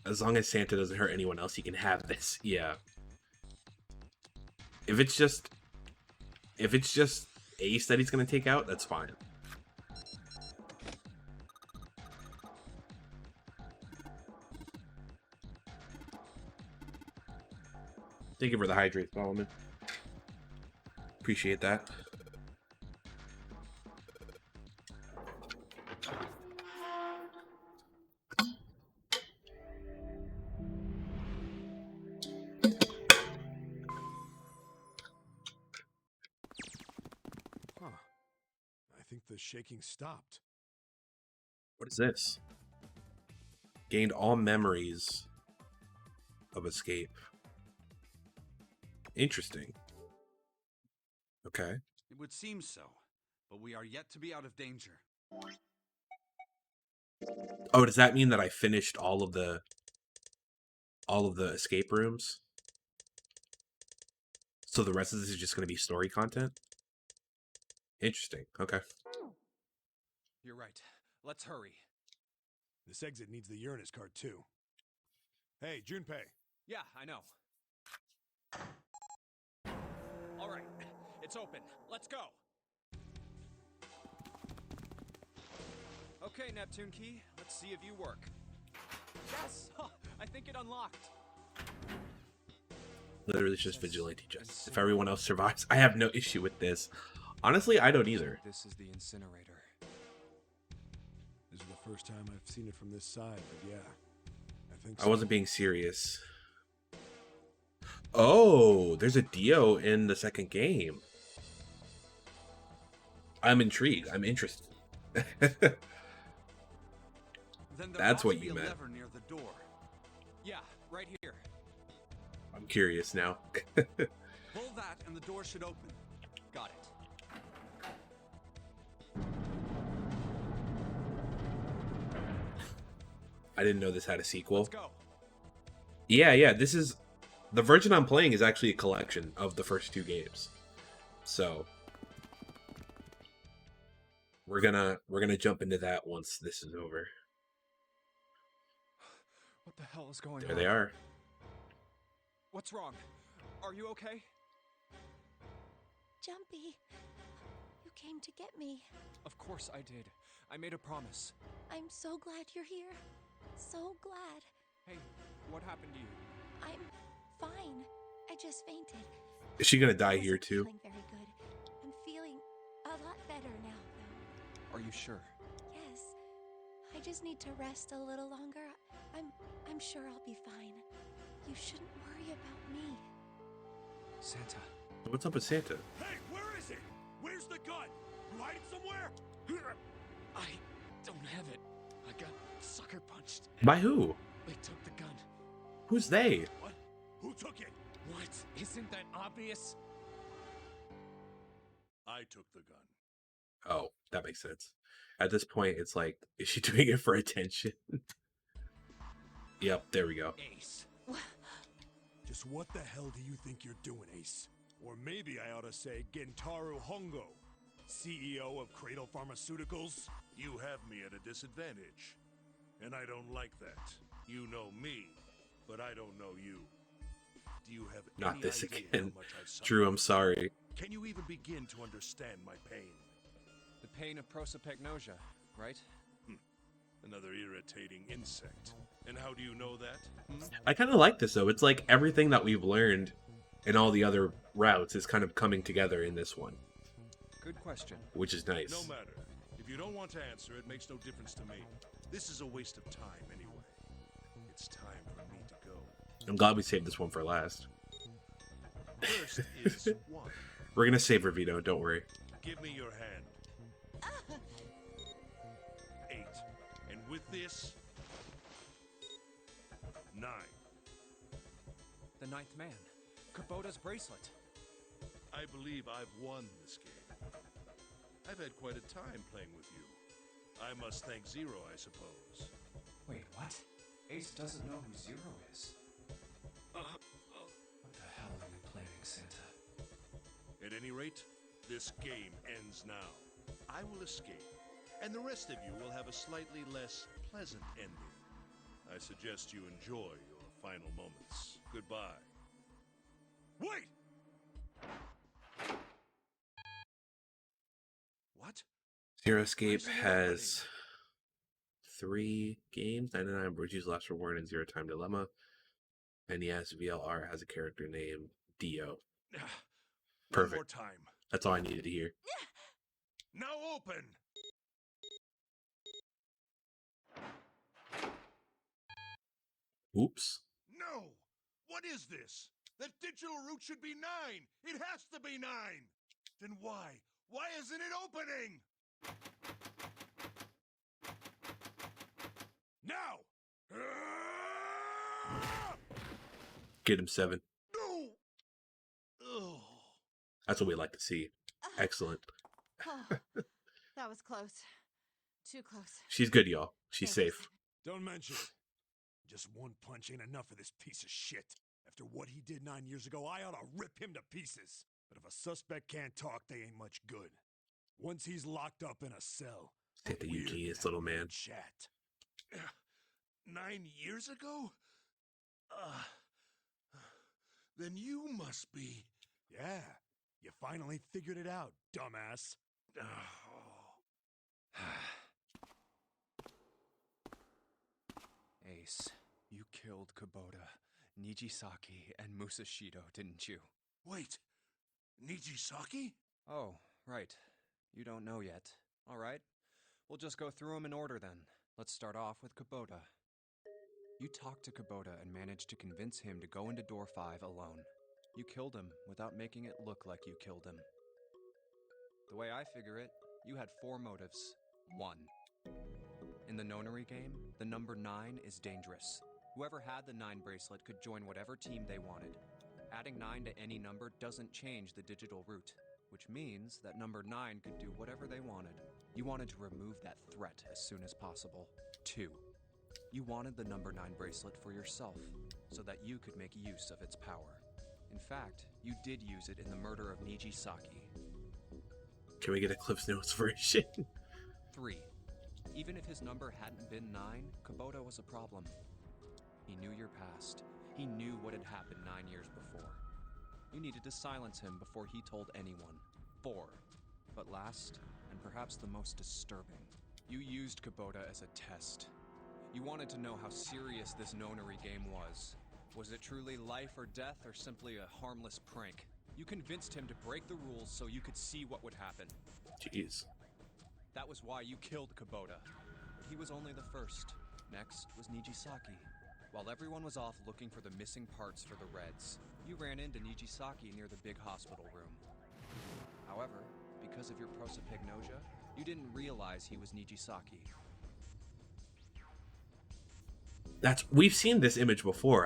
As long as Santa doesn't hurt anyone else, he can have this. Yeah. If it's just Ace that he's gonna take out, that's fine. Thank you for the hydrate, Solomon. Appreciate that. Huh. I think the shaking stopped. What is this? Gained all memories of escape. Interesting. Okay. It would seem so, but we are yet to be out of danger. Oh, does that mean that I finished all of the escape rooms? So the rest of this is just going to be story content? Interesting. Okay. You're right. Let's hurry. This exit needs the Uranus card too. Hey, Junpei. Yeah, I know. All right, it's open. Let's go. Okay, Neptune Key. Let's see if you work. Yes, I think it unlocked. Literally, it's just vigilante justice. If everyone else survives, I have no issue with this. Honestly, I don't either. This is the incinerator. This is the first time I've seen it from this side, but yeah, I think I wasn't being serious. Oh, there's a Dio in the second game. I'm intrigued. I'm interested. Then there That's ought what to be you a meant. lever near the door. Yeah, right here. I'm curious now. Pull that and the door should open. Got it. I didn't know this had a sequel. Let's go. Yeah, this is the version I'm playing is actually a collection of the first two games. So we're gonna jump into that once this is over. What the hell is going on? There they are. What's wrong? Are you okay? Jumpy, you came to get me. Of course I did. I made a promise. I'm so glad you're here. So glad. Hey, what happened to you? I'm fine. I just fainted. Is she gonna die I here wasn't too? feeling very good. I'm feeling a lot better now, though. Are you sure? Yes. I just need to rest a little longer. I'm sure I'll be fine. You shouldn't worry about me. Santa. What's up with Santa? Hey, where is it? Where's the gun? You hide it somewhere? I don't have it. I got sucker punched. By who? They took the gun. Who's they? What? Who took it? What? Isn't that obvious? I took the gun. Oh, that makes sense. At this point, it's like, is she doing it for attention? Yep, there we go. Ace. Just what the hell do you think you're doing, Ace? Or maybe I ought to say Gentaro Hongo, CEO of Cradle Pharmaceuticals? You have me at a disadvantage. And I don't like that. You know me, but I don't know you. Do you have Not any this idea again. how much I've suffered? Drew, I'm sorry. Can you even begin to understand my pain? The pain of prosopagnosia, right? Another irritating insect. And how do you know that? I kind of like this though. It's like everything that we've learned in all the other routes is kind of coming together in this one, Good question. which is nice. No matter. If you don't want to answer, it makes no difference to me. This is a waste of time anyway. It's time for me to go. I'm glad we saved this one for last. First is 1. We're gonna save Revito, don't worry. Give me your hand. 8. And with this, 9. The ninth man. Kubota's bracelet. I believe I've won this game. I've had quite a time playing with you. I must thank Zero, I suppose. Wait, what? Ace doesn't know who Zero is. What the hell are you planning, Santa? At any rate, this game ends now. I will escape, and the rest of you will have a slightly less pleasant ending. I suggest you enjoy your final moments. Goodbye. Wait! What? Zero Escape Where's the has 3 games: 99 Virtue's Last Reward and Zero Time Dilemma. And yes, VLR has a character named Dio. One Perfect. more time. That's all I needed to hear. Now open! Oops. No! What is this? That digital route should be 9! It has to be 9! Then why? Why isn't it opening? Now! Get him 7. No! Oh. That's what we like to see. Excellent. Oh, that was close. Too close. She's good, y'all. She's Thanks. safe. Don't mention it. Just one punch ain't enough of this piece of shit. After what he did 9 years ago, I ought to rip him to pieces. But if a suspect can't talk, they ain't much good. Once he's locked up in a cell, Take the we're Eugenius gonna little man. Chat. 9 years ago? Then you must be... Yeah, you finally figured it out, dumbass. Ace, you killed Kubota, Nijisaki, and Musashido, didn't you? Wait, Nijisaki? Oh, right. You don't know yet. All right. We'll just go through them in order then. Let's start off with Kubota. You talked to Kubota and managed to convince him to go into door 5 alone. You killed him without making it look like you killed him. The way I figure it, you had 4 motives. 1. In the nonary game, the number 9 is dangerous. Whoever had the 9 bracelet could join whatever team they wanted. Adding 9 to any number doesn't change the digital route, which means that number 9 could do whatever they wanted. You wanted to remove that threat as soon as possible. 2. You wanted the number 9 bracelet for yourself, so that you could make use of its power. In fact, you did use it in the murder of Nijisaki. Can we get a Cliff's Notes version? 3. Even if his number hadn't been 9, Kubota was a problem. He knew your past. He knew what had happened 9 years before. You needed to silence him before he told anyone. 4. But last, and perhaps the most disturbing, you used Kubota as a test. You wanted to know how serious this nonary game was. Was it truly life or death, or simply a harmless prank? You convinced him to break the rules so you could see what would happen. Jeez. That was why you killed Kubota. But he was only the first. Next was Nijisaki. While everyone was off looking for the missing parts for the Reds, you ran into Nijisaki near the big hospital room. However, because of your prosopagnosia, you didn't realize he was Nijisaki. We've seen this image before.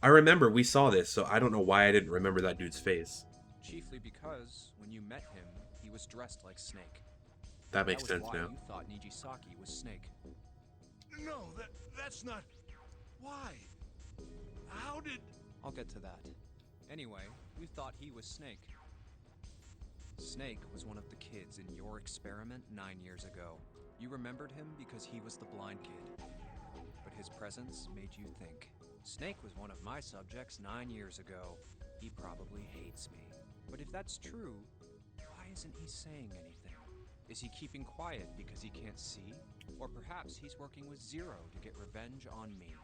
I remember we saw this, so I don't know why I didn't remember that dude's face. Chiefly because, when you met him, he was dressed like Snake. That makes sense was why now. You thought Nijisaki was Snake. No, that's not... Why? How did... I'll get to that. Anyway, you thought he was Snake. Snake was one of the kids in your experiment 9 years ago. You remembered him because he was the blind kid. But his presence made you think. Snake was one of my subjects 9 years ago. He probably hates me. But if that's true, why isn't he saying anything? Is he keeping quiet because he can't see? Or perhaps he's working with Zero to get revenge on me.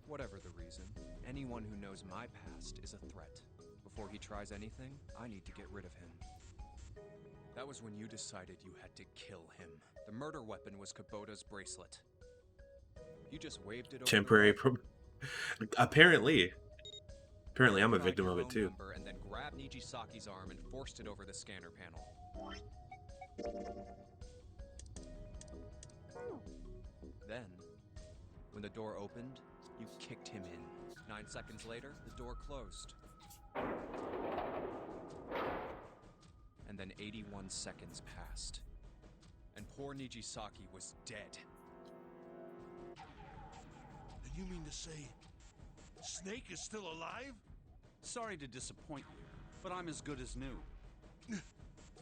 Whatever the reason, anyone who knows my past is a threat. Before he tries anything, I need to get rid of him. That was when you decided you had to kill him. The murder weapon was Kubota's bracelet. You just waved it over. Temporary. Apparently, I'm a victim of it too. And then grabbed Nijisaki's arm and forced it over the scanner panel. Then, when the door opened, you kicked him in. 9 seconds later, the door closed. And then 81 seconds passed. And poor Nijisaki was dead. And you mean to say... Snake is still alive? Sorry to disappoint you, but I'm as good as new.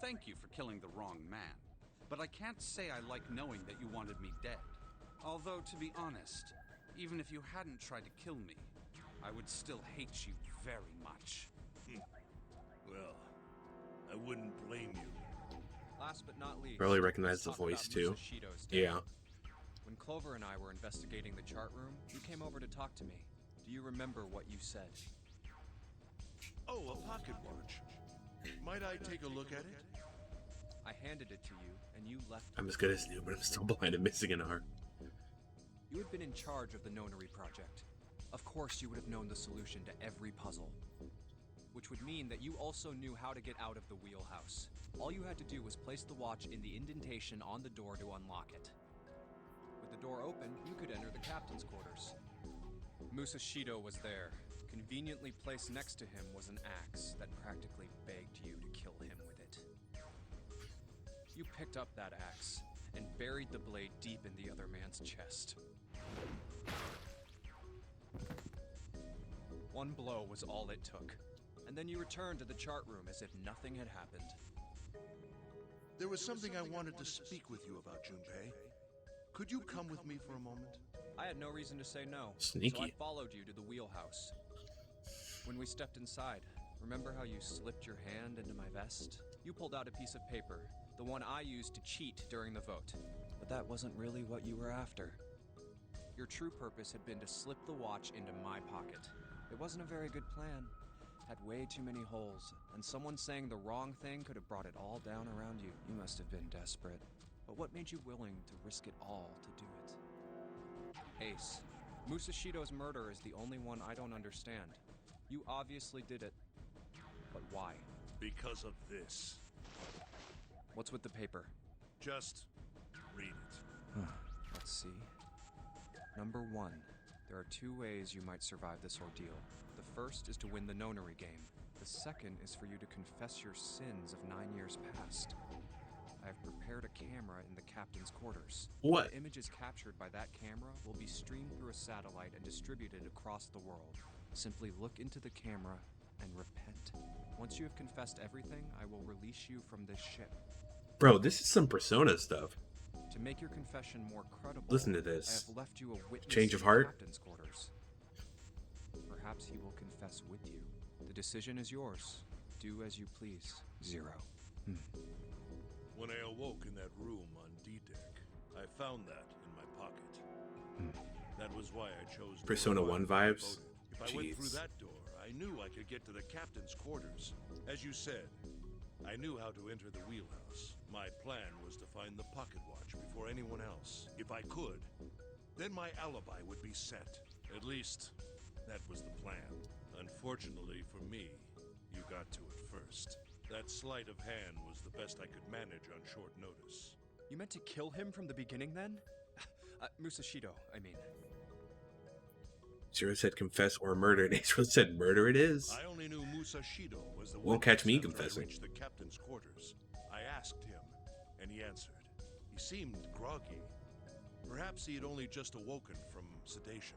Thank you for killing the wrong man, but I can't say I like knowing that you wanted me dead. Although, to be honest, even if you hadn't tried to kill me, I would still hate you very much. Well, I wouldn't blame you. Last but not least, Barely recognize the let's talk voice about too. Musashido's death. Yeah. When Clover and I were investigating the chart room, you came over to talk to me. Do you remember what you said? Oh, a pocket watch. Might I take a look at it? I handed it to you, and you left. I'm as good as new, but I'm still blind and missing an arm. You had been in charge of the Nonary project. Of course, you would have known the solution to every puzzle. Which would mean that you also knew how to get out of the wheelhouse. All you had to do was place the watch in the indentation on the door to unlock it. With the door open, you could enter the captain's quarters. Musashido was there. Conveniently placed next to him was an axe that practically begged you to kill him with it. You picked up that axe and buried the blade deep in the other man's chest. One blow was all it took, and then you returned to the chart room as if nothing had happened. There was something I wanted to speak with you about, Junpei. Could you come with me for a moment? I had no reason to say no, Sneaky. so I followed you to the wheelhouse. When we stepped inside, remember how you slipped your hand into my vest? You pulled out a piece of paper, the one I used to cheat during the vote. But that wasn't really what you were after. Your true purpose had been to slip the watch into my pocket. It wasn't a very good plan. Had way too many holes, and someone saying the wrong thing could have brought it all down around you. You must have been desperate. But what made you willing to risk it all to do it? Ace, Musashido's murder is the only one I don't understand. You obviously did it. But why? Because of this. What's with the paper? Just read it. Let's see. Number 1. There are 2 ways you might survive this ordeal. The first is to win the Nonary game. The second is for you to confess your sins of 9 years past. I have prepared a camera in the captain's quarters. What? The images captured by that camera will be streamed through a satellite and distributed across the world. Simply look into the camera and repent. Once you have confessed everything, I will release you from this ship. Bro, this is some Persona stuff. To make your confession more credible, Listen to I this. have left you a witness Change of in the heart? captain's quarters. Perhaps he will confess with you. The decision is yours. Do as you please. Zero. When I awoke in that room on D-Deck, I found that in my pocket. That was why I chose Persona door 1 5 when I vibes? voted. If I went through Jeez. that door, I knew I could get to the captain's quarters. As you said, I knew how to enter the wheelhouse. My plan was to find the pocket watch before anyone else. If I could, then my alibi would be set. At least, that was the plan. Unfortunately for me, you got to it first. That sleight of hand was the best I could manage on short notice. You meant to kill him from the beginning then? Musashido, I mean. Zero said confess or murder, and Ace said murder it is. I only knew Musashido was the Won't catch me witness after I confessing. reached the captain's quarters. I asked him, and he answered. He seemed groggy. Perhaps he had only just awoken from sedation.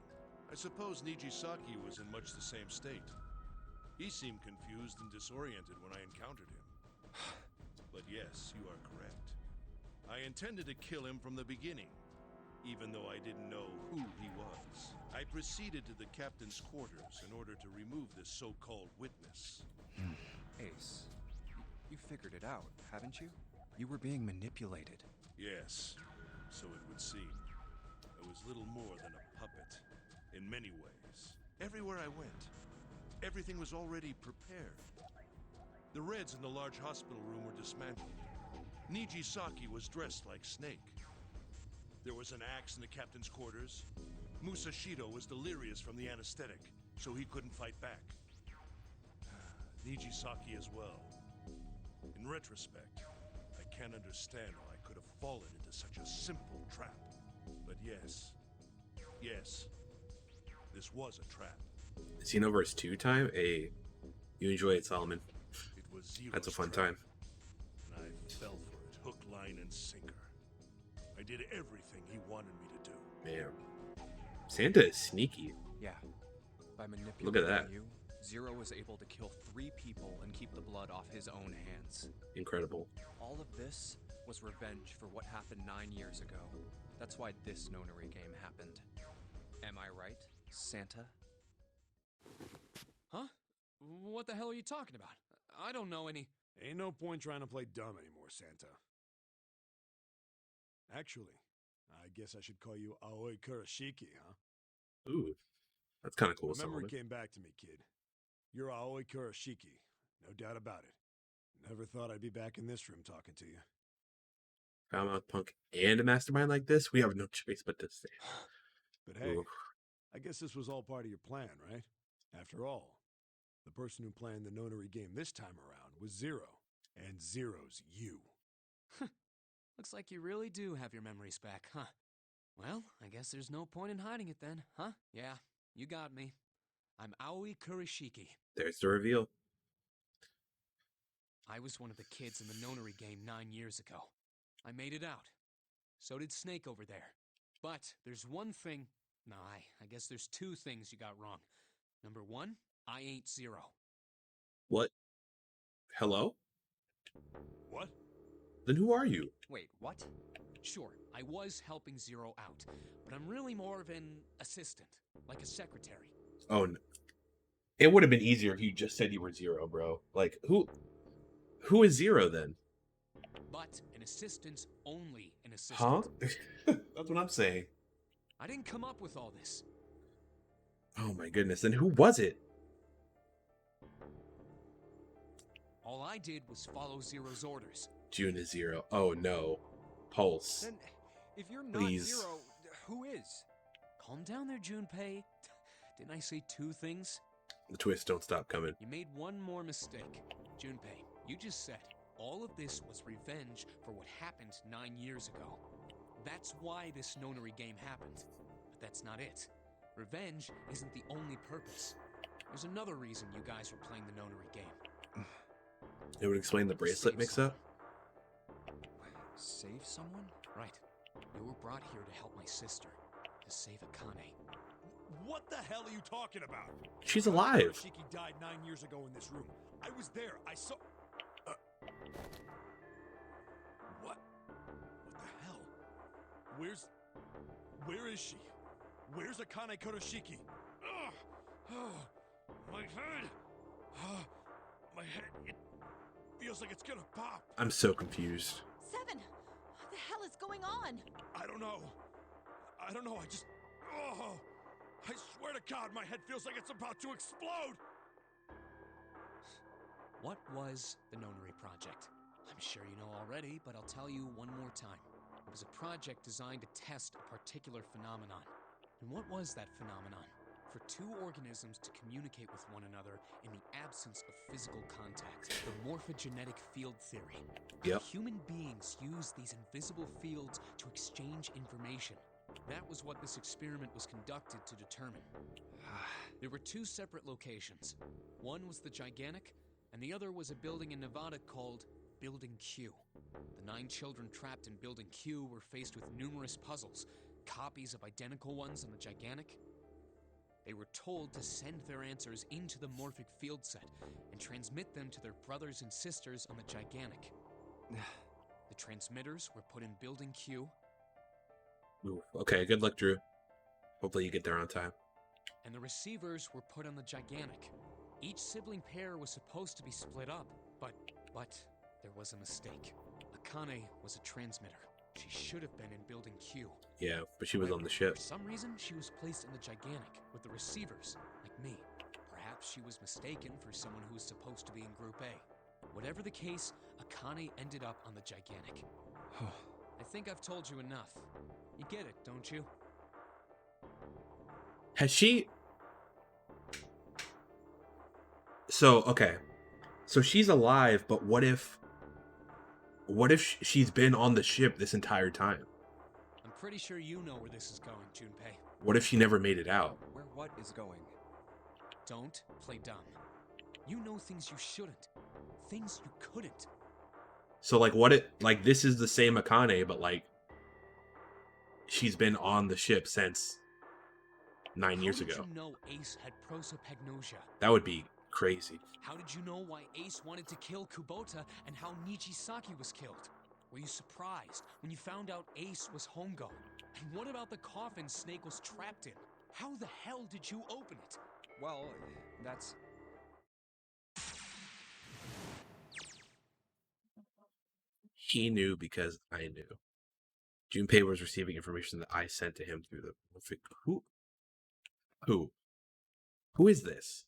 I suppose Nijisaki was in much the same state. He seemed confused and disoriented when I encountered him. But yes, you are correct. I intended to kill him from the beginning, even though I didn't know who he was. I proceeded to the captain's quarters in order to remove this so-called witness. Ace, you figured it out, haven't you? You were being manipulated. Yes, so it would seem. I was little more than a puppet, in many ways. Everywhere I went, everything was already prepared. The Reds in the large hospital room were dismantled. Nijisaki was dressed like Snake. There was an axe in the captain's quarters. Musashido was delirious from the anesthetic, so he couldn't fight back. Nijisaki as well. In retrospect, I can't understand how I could have fallen into such a simple trap. But yes, this was a trap. Xenoverse 2 time? Hey, you enjoy it, Solomon. It was Zero's That's a fun trap, time. and I fell for it, hook, line, and sinker. I did everything he wanted me to do. Man. Santa is sneaky. Yeah. By manipulating Look at that. you, Zero was able to kill 3 people and keep the blood off his own hands. Incredible. All of this was revenge for what happened 9 years ago. That's why this Nonary game happened. Am I right, Santa? Huh? What the hell are you talking about? I don't know any... Ain't no point trying to play dumb anymore, Santa. Actually, I guess I should call you Aoi Kurashiki, huh? Ooh. That's kind of cool. The Some of memory it. came back to me, kid. You're Aoi Kurashiki. No doubt about it. Never thought I'd be back in this room talking to you. Paramount Punk and a mastermind like this, we have no choice but to say. But hey, Oof. I guess this was all part of your plan, right? After all, the person who planned the nonary game this time around was Zero. And Zero's you. Looks like you really do have your memories back, huh? Well, I guess there's no point in hiding it then, huh? Yeah, you got me. I'm Aoi Kurashiki. There's the reveal. I was one of the kids in the nonary game 9 years ago. I made it out. So did Snake over there. But there's one thing... No, I guess there's two things you got wrong. Number one, I ain't Zero. What? Hello? What? Then who are you? Wait, what? Sure, I was helping Zero out, but I'm really more of an assistant, like a secretary. Oh, no. It would have been easier if you just said you were Zero, bro. Like, who is Zero then? But an assistant's only an assistant. Huh? That's what I'm saying. I didn't come up with all this. Oh my goodness. Then who was it? All I did was follow Zero's orders. June is Zero. Oh no. Pulse. Then, if you're not Please. Zero, who is? Calm down there, Junpei. Didn't I say two things? The twists don't stop coming. You made one more mistake. Junpei, you just said all of this was revenge for what happened 9 years ago. That's why this nonary game happened. But that's not it. Revenge isn't the only purpose. There's another reason you guys were playing the nonary game. It would explain the bracelet Save mix-up. Save someone? Right. We were brought here to help my sister, to save Akane. What the hell are you talking about? She's alive. Kurashiki died 9 years ago in this room. I was there. I saw... What? What the hell? Where is she? Where's Akane Kurashiki? My head! My head, it feels like it's gonna pop. I'm so confused. Seven! What the hell is going on? I don't know. I just... Oh! I swear to God, my head feels like it's about to explode! What was the Nonary Project? I'm sure you know already, but I'll tell you one more time. It was a project designed to test a particular phenomenon. And what was that phenomenon? For two organisms to communicate with one another in the absence of physical contact. The morphogenetic field theory. Yep. Human beings use these invisible fields to exchange information. That was what this experiment was conducted to determine. There were two separate locations. One was the Gigantic, and the other was a building in Nevada called Building Q. The 9 children trapped in Building Q were faced with numerous puzzles, copies of identical ones on the Gigantic. They were told to send their answers into the morphic field set and transmit them to their brothers and sisters on the Gigantic. The transmitters were put in Building Q. Ooh, okay, good luck, Drew. Hopefully you get there on time. And the receivers were put on the Gigantic. Each sibling pair was supposed to be split up, but there was a mistake. Akane was a transmitter. She should have been in Building Q. Yeah, but she was on the ship. For some reason, she was placed in the Gigantic with the receivers, like me. Perhaps she was mistaken for someone who was supposed to be in Group A. Whatever the case, Akane ended up on the Gigantic. I think I've told you enough. You get it, don't you? Has she... So, okay. So she's alive, but what if she's been on the ship this entire time? I'm pretty sure you know where this is going, Junpei. What if she never made it out? Where what is going? Don't play dumb. You know things you shouldn't. Things you couldn't. So, like, what it... Like, this is the same Akane, but, like, she's been on the ship since 9 years ago. How did you know Ace had prosopagnosia? That would be crazy. How did you know why Ace wanted to kill Kubota and how Nijisaki was killed? Were you surprised when you found out Ace was Hongo? And what about the coffin Snake was trapped in? How the hell did you open it? Well, that's... He knew because I knew. Junpei was receiving information that I sent to him through the... Who? Who is this?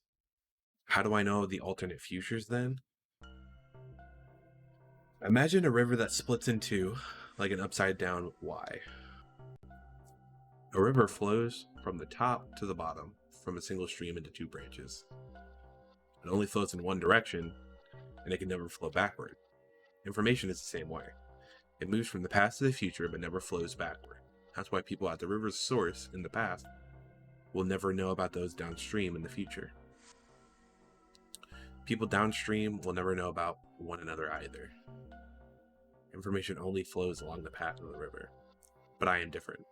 How do I know the alternate futures then? Imagine a river that splits in two, like an upside down Y. A river flows from the top to the bottom, from a single stream into two branches. It only flows in one direction, and it can never flow backward. Information is the same way. It moves from the past to the future, but never flows backward. That's why people at the river's source in the past will never know about those downstream in the future. People downstream will never know about one another either. Information only flows along the path of the river. But I am different.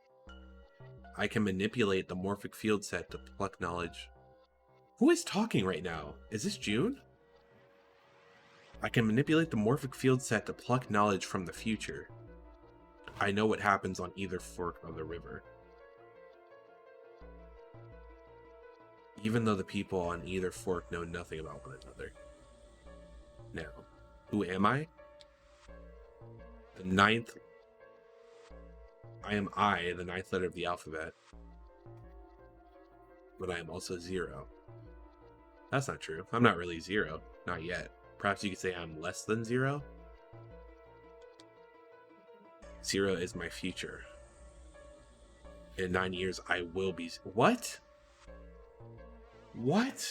I can manipulate the morphic field set to pluck knowledge. Who is talking right now? Is this June? I can manipulate the morphic field set to pluck knowledge from the future. I know what happens on either fork of the river. Even though the people on either fork know nothing about one another. Now, who am I? The ninth letter of the alphabet. But I am also 0. That's not true. I'm not really 0. Not yet. Perhaps you could say I'm less than 0. 0 is my future. In 9 years, I will be... What? What?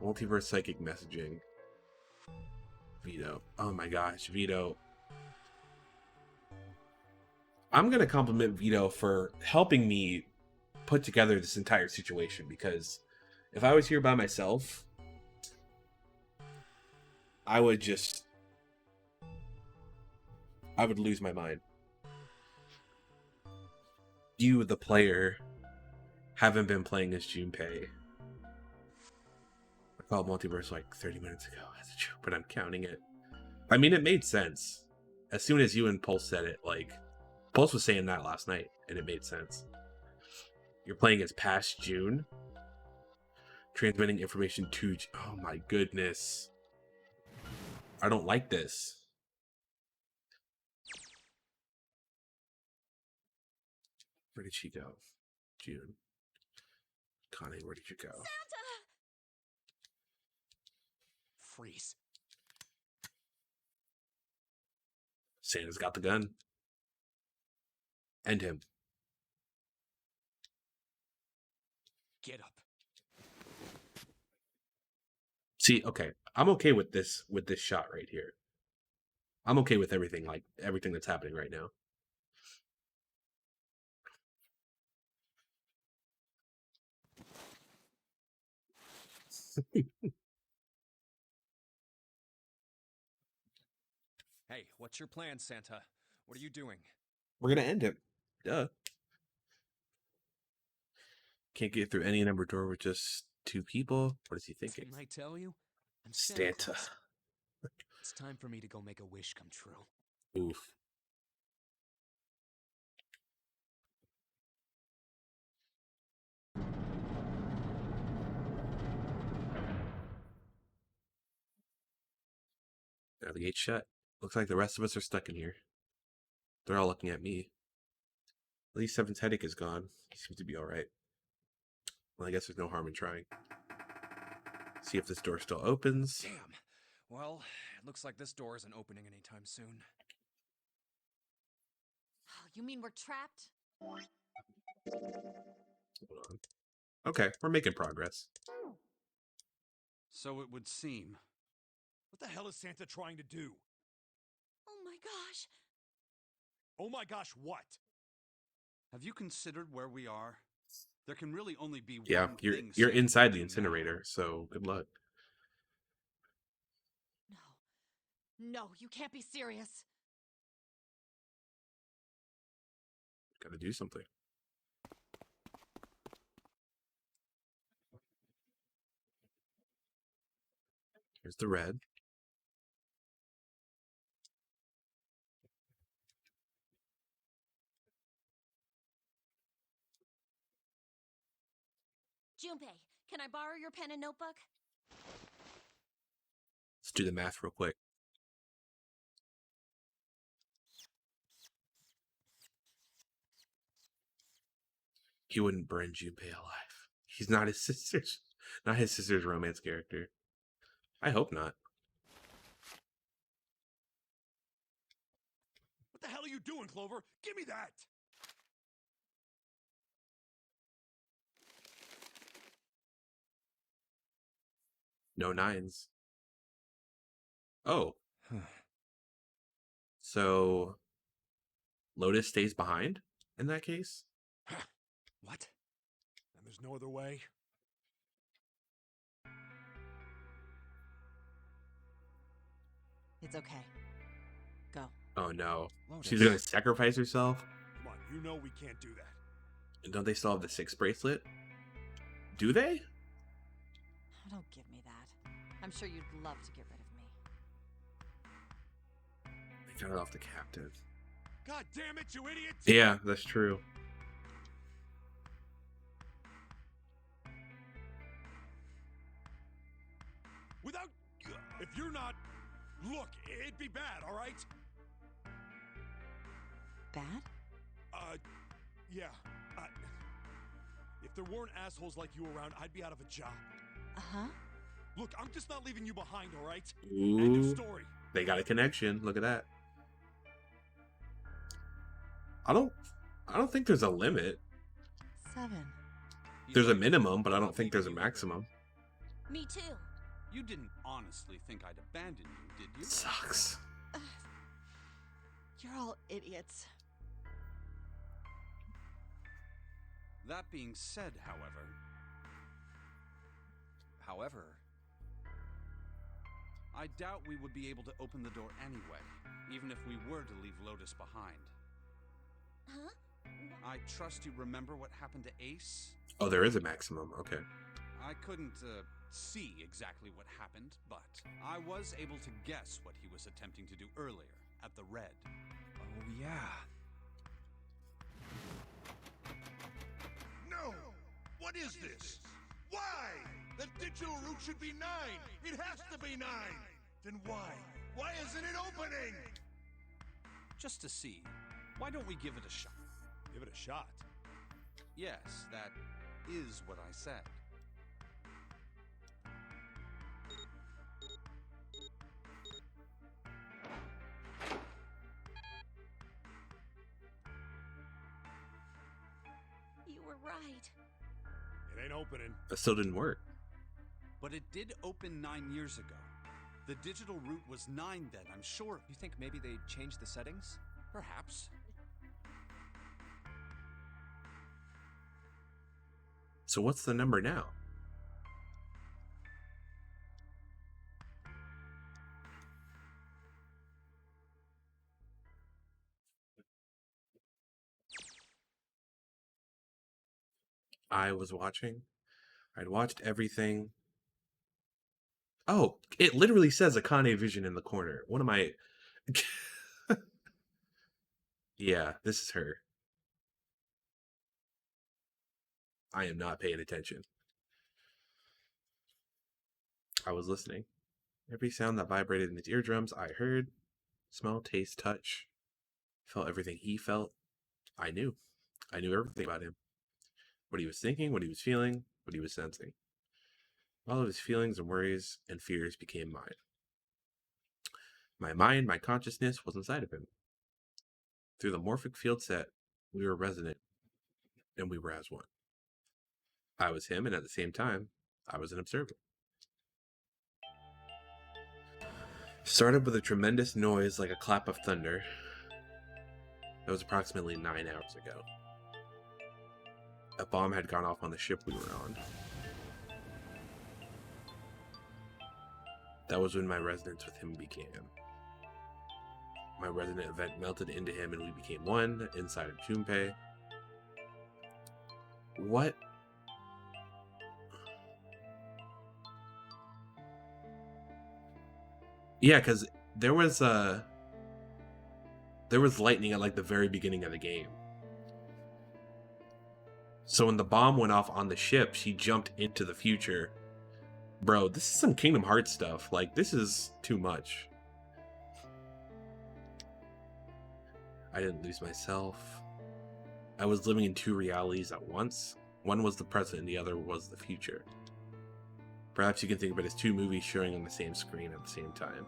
Multiverse psychic messaging. Vito. Oh my gosh, Vito. I'm going to compliment Vito for helping me put together this entire situation, because if I was here by myself, I would lose my mind. You, the player, haven't been playing as Junpei. I called Multiverse like 30 minutes ago as a joke, but I'm counting it. I mean, it made sense. As soon as you and Pulse said it, like, Pulse was saying that last night, and it made sense. You're playing as past June, transmitting information to... Oh my goodness. I don't like this. Where did she go? June. Connie, where did you go? Santa! Freeze. Santa's got the gun. End him. Get up. See, okay. I'm okay with this shot right here. I'm okay with everything that's happening right now. Hey, what's your plan, Santa? What are you doing? We're gonna end him. Duh. Can't get through any number door with just 2 people. What is he thinking? Didn't I tell you? I'm Santa. Claus. It's time for me to go make a wish come true. Oof. Now the gate's shut. Looks like the rest of us are stuck in here. They're all looking at me. At least Seven's headache is gone. He seems to be alright. Well, I guess there's no harm in trying. See if this door still opens. Damn. Well, it looks like this door isn't opening anytime soon. Oh, you mean we're trapped? Hold on. Okay, we're making progress. So it would seem. What the hell is Santa trying to do? Oh my gosh. Oh my gosh, what? Have you considered where we are? There can really only be Yeah, one you're thing. inside the incinerator, so good luck. No, you can't be serious. Gotta do something. Here's the red. Junpei, can I borrow your pen and notebook? Let's do the math real quick. He wouldn't burn Junpei alive. He's not his sister's romance character. I hope not. What the hell are you doing, Clover? Give me that! No nines. Oh. So Lotus stays behind in that case? What? And there's no other way? It's okay. Go. Oh no. Lotus. She's gonna sacrifice herself? Come on, you know we can't do that. And don't they still have the 6 bracelet? Do they? Oh, don't give me that. I'm sure you'd love to get rid of me. They got it off the captive. God damn it, you idiot! Yeah, that's true. Without... If you're not... Look, it'd be bad, all right? Bad? Yeah. If there weren't assholes like you around, I'd be out of a job. Uh-huh. Look, I'm just not leaving you behind, all right? Ooh, End of story. they got a connection. Look at that. I don't think there's a limit. 7. There's a minimum, but I don't think there's a maximum. Me too. You didn't honestly think I'd abandon you, did you? Sucks. You're all idiots. That being said, however, I doubt we would be able to open the door anyway, even if we were to leave Lotus behind. Huh? I trust you remember what happened to Ace? Oh, there is a maximum. Okay. I couldn't see exactly what happened, but I was able to guess what he was attempting to do earlier at the Red. Oh, yeah. No! What is this? Why? The digital route should be 9! It has to be 9! Then why? Why isn't it opening? Just to see, why don't we give it a shot? Give it a shot. Yes, that is what I said. You were right. It ain't opening. That still didn't work. But it did open 9 years ago. The digital route was 9 then, I'm sure. You think maybe they changed the settings? Perhaps. So what's the number now? I was watching. I'd watched everything. Oh, it literally says Akane Vision in the corner. What am I? Yeah, this is her. I am not paying attention. I was listening. Every sound that vibrated in his eardrums, I heard. Smell, taste, touch. Felt everything he felt. I knew. I knew everything about him. What he was thinking, what he was feeling, what he was sensing. All of his feelings and worries and fears became mine. My mind, my consciousness was inside of him. Through the morphic field set, we were resonant, and we were as one. I was him, and at the same time, I was an observer. Started with a tremendous noise like a clap of thunder. That was approximately 9 hours ago. A bomb had gone off on the ship we were on. That was when my resonance with him began. My resonant event melted into him and we became one inside of Junpei. What? Yeah, because there was lightning at like the very beginning of the game. So when the bomb went off on the ship, she jumped into the future. Bro, this is some Kingdom Hearts stuff. Like, this is too much. I didn't lose myself. I was living in 2 realities at once. One was the present and the other was the future. Perhaps you can think of it as two movies showing on the same screen at the same time.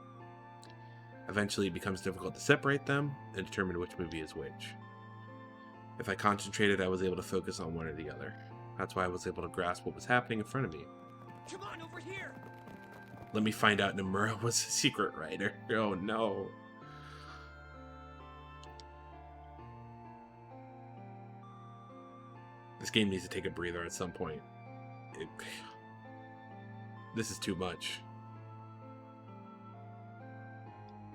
Eventually, it becomes difficult to separate them and determine which movie is which. If I concentrated, I was able to focus on one or the other. That's why I was able to grasp what was happening in front of me. Come on, over here! Let me find out Nomura was a secret writer. Oh no. This game needs to take a breather at some point. This is too much.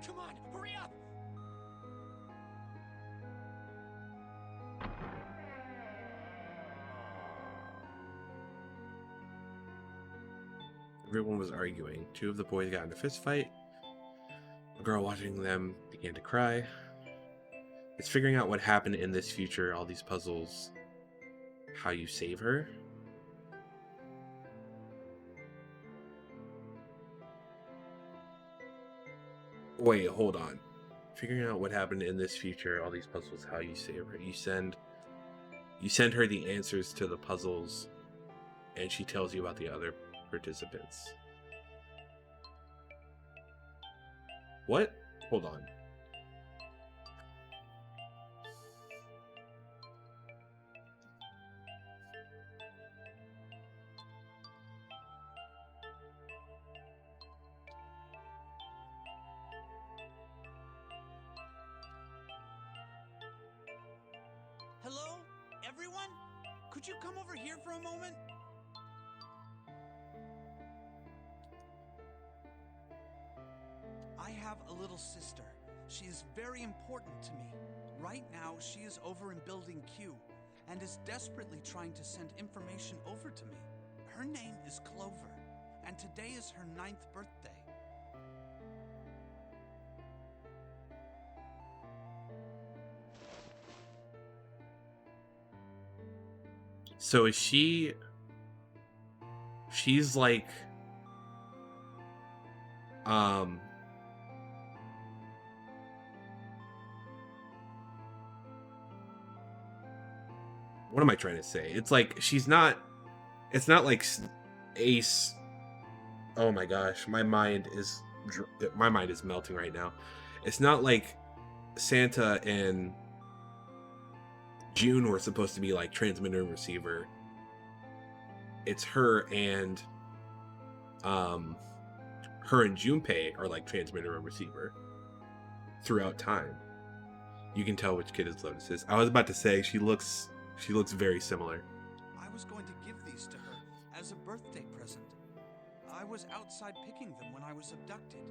Come on, hurry up! Everyone was arguing. Two of the boys got in a fist fight. A girl watching them began to cry. It's figuring out what happened in this future, all these puzzles, how you save her. Wait, hold on. Figuring out what happened in this future, all these puzzles, how you save her. You send her the answers to the puzzles, and she tells you about the other participants. What? Hold on. Hello? Everyone? Could you come over here for a moment? I have a little sister. She is very important to me. Right now, she is over in Building Q and is desperately trying to send information over to me. Her name is Clover, and today is her 9th birthday. So is she's like what am I trying to say? It's like it's not like Ace. Oh my gosh, my mind is melting right now. It's not like Santa and June were supposed to be like transmitter and receiver. It's her and Junpei are like transmitter and receiver throughout time. You can tell which kid is Lotus is. I was about to say she looks very similar. I was going to give these to her as a birthday present. I was outside picking them when I was abducted.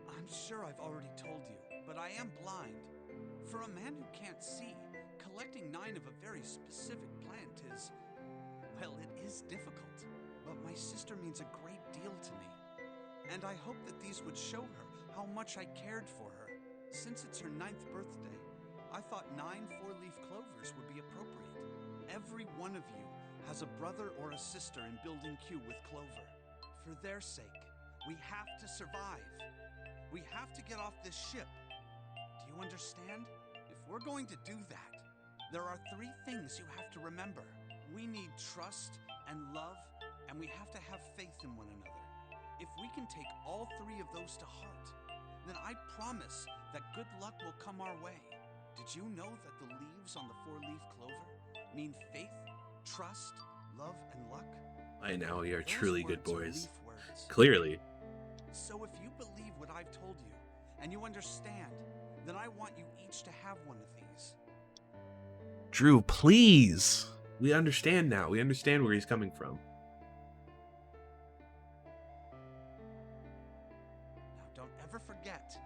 I'm sure I've already told you, but I am blind. For a man who can't see, collecting 9 of a very specific plant is, well, it is difficult. But my sister means a great deal to me. And I hope that these would show her how much I cared for her. Since it's her 9th birthday, I thought 9 4-leaf clovers would be appropriate. Every one of you has a brother or a sister in Building Q with Clover. For their sake, we have to survive. We have to get off this ship. Do you understand? If we're going to do that, there are 3 things you have to remember. We need trust and love, and we have to have faith in one another. If we can take all 3 of those to heart, then I promise that good luck will come our way. Did you know that the leaves on the 4-leaf clover mean faith, trust, love, and luck? I know, you're Those truly good words are boys. leaf words. Clearly. So if you believe what I've told you, and you understand, then I want you each to have one of these. Drew, please. We understand now. We understand where he's coming from. Now don't ever forget,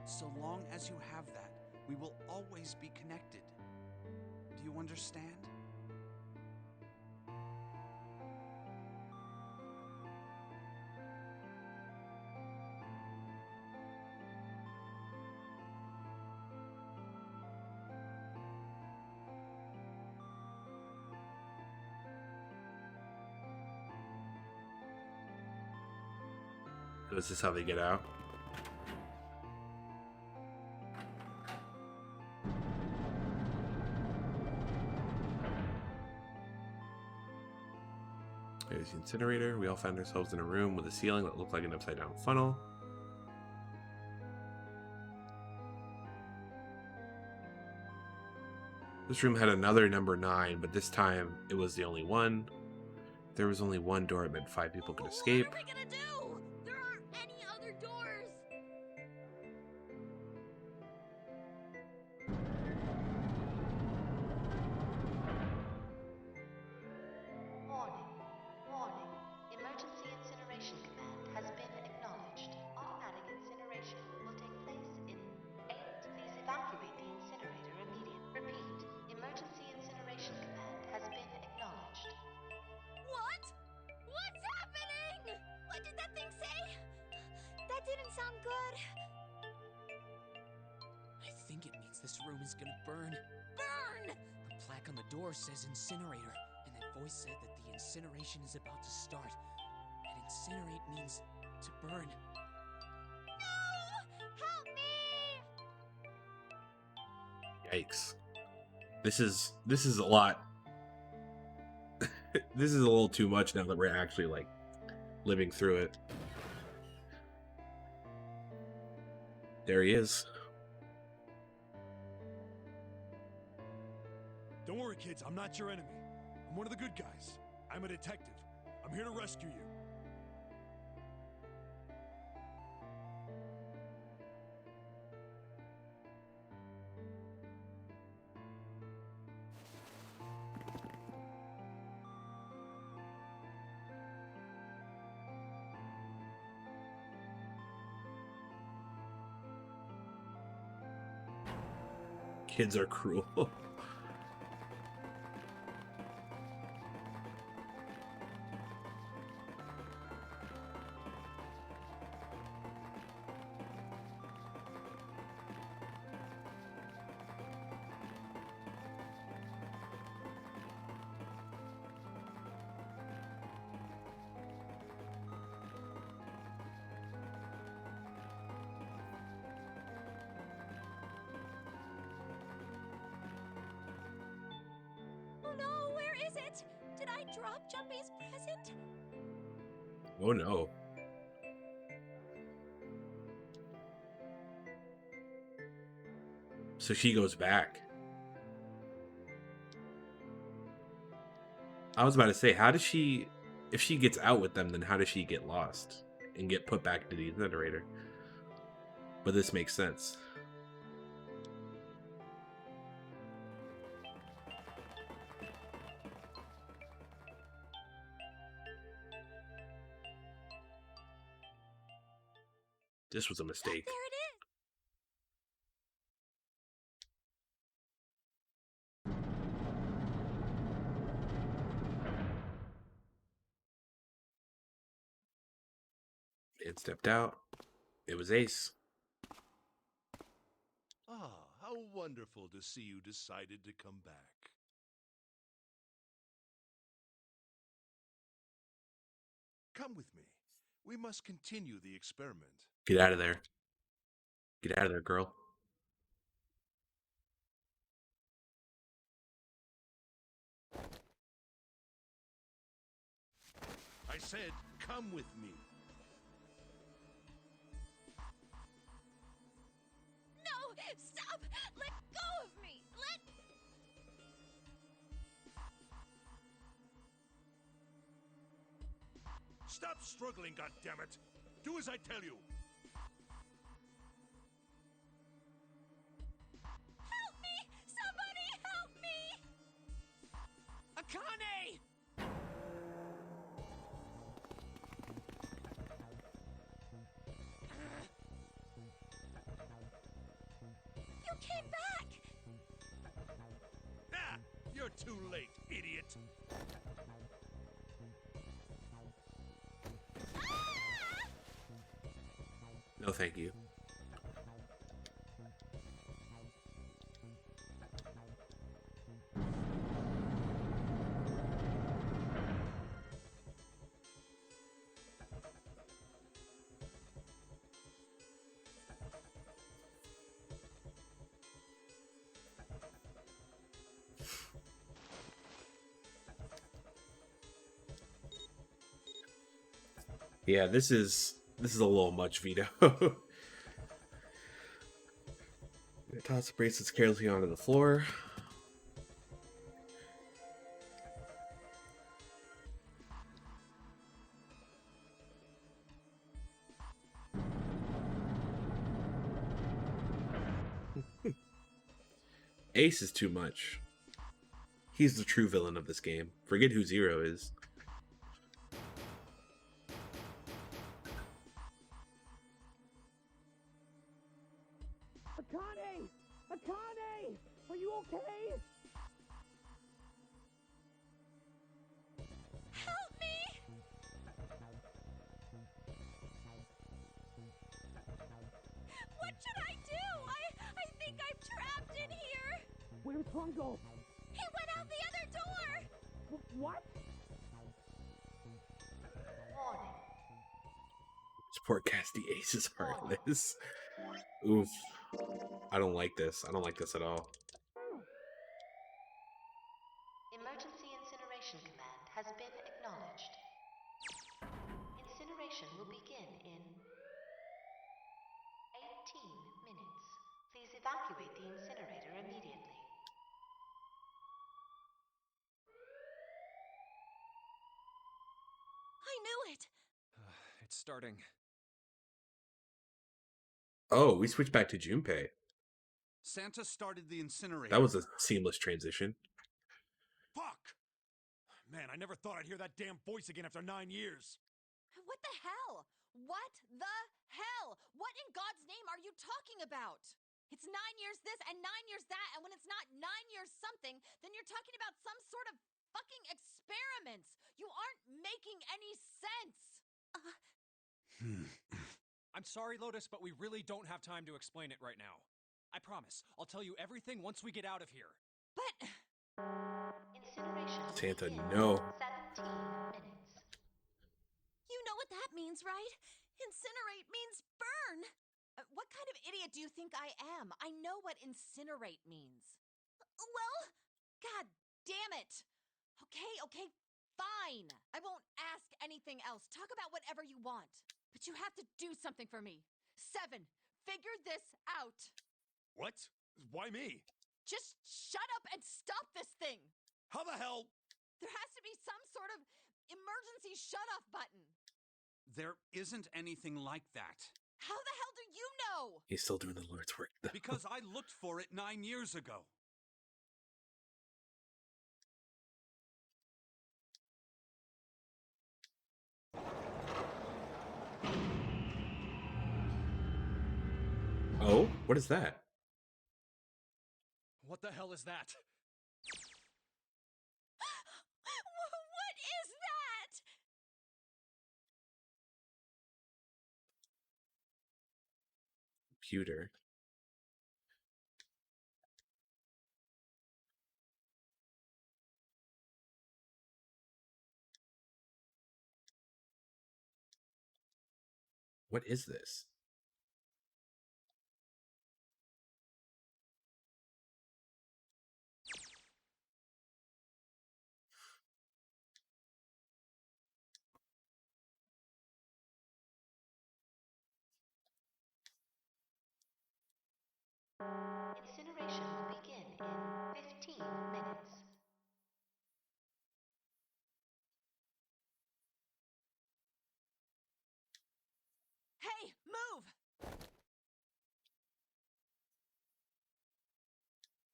so long as you have that, we will always be connected. Do you understand? Is this how they get out? There's the incinerator. We all found ourselves in a room with a ceiling that looked like an upside down funnel. This room had another number 9, but this time it was the only one. There was only one door. It meant 5 people could escape. What are we gonna do? There aren't any other doors. Warning. Warning. Emergency incineration command has been acknowledged. Automatic incineration will take place in 8. Please evacuate the incinerator immediately. Repeat. Emergency incineration command has been acknowledged. What? What's happening? What did that thing say? That didn't sound good. I think it means this room is gonna burn. Burn! The plaque on the door says incinerator, and that voice said that the incineration is about to start. And incinerate means to burn. No! Help me! Yikes. This is a lot. This is a little too much now that we're actually like living through it. There he is. Don't worry, kids. I'm not your enemy. I'm one of the good guys. I'm a detective. I'm here to rescue you. Kids are cruel. Oh no, where is it? Did I drop Jumpy's present? Oh no. So she goes back. I was about to say, how does she, if she gets out with them, then how does she get lost and get put back to the incinerator? But this makes sense. This was a mistake. There it is. It stepped out. It was Ace. Ah, how wonderful to see you decided to come back. Come with me. We must continue the experiment. Get out of there. Get out of there, girl. I said, come with me. No! Stop! Let go of me! Stop struggling, goddammit! Do as I tell you! Help me! Somebody help me! Akane! You came back! Ah! You're too late, idiot! No, thank you. Yeah, this is a little much, Vito. Toss the bracelets carelessly onto the floor. Ace is too much. He's the true villain of this game. Forget who Zero is. Akane! Akane! Are you okay? Help me! What should I do? I think I'm trapped in here. Where's Hongo? He went out the other door. What? Warning. Support Casty Ace is heartless. Oof. I don't like this. I don't like this at all. Emergency Incineration Command has been acknowledged. Incineration will begin in 18 minutes. Please evacuate the incinerator immediately. I knew it! It's starting. Oh, we switched back to Junpei. Santa started the incinerator. That was a seamless transition. Fuck! Man, I never thought I'd hear that damn voice again after 9 years. What the hell? What the hell? What in God's name are you talking about? It's 9 years this and 9 years that, and when it's not 9 years something, then you're talking about some sort of fucking experiments. You aren't making any sense. I'm sorry, Lotus, but we really don't have time to explain it right now. I promise. I'll tell you everything once we get out of here. But Incineration will Santa, begin no. in 17 minutes. you know what that means, right? Incinerate means burn. What kind of idiot do you think I am? I know what incinerate means. Well, god damn it. Okay, fine. I won't ask anything else. Talk about whatever you want. But you have to do something for me. 7, figure this out. What? Why me? Just shut up and stop this thing. How the hell? There has to be some sort of emergency shut-off button. There isn't anything like that. How the hell do you know? He's still doing the Lord's work, though. Because I looked for it 9 years ago. Oh, what is that? What the hell is that? What is that? Computer. What is this? Incineration will begin in 15 minutes. Hey, move!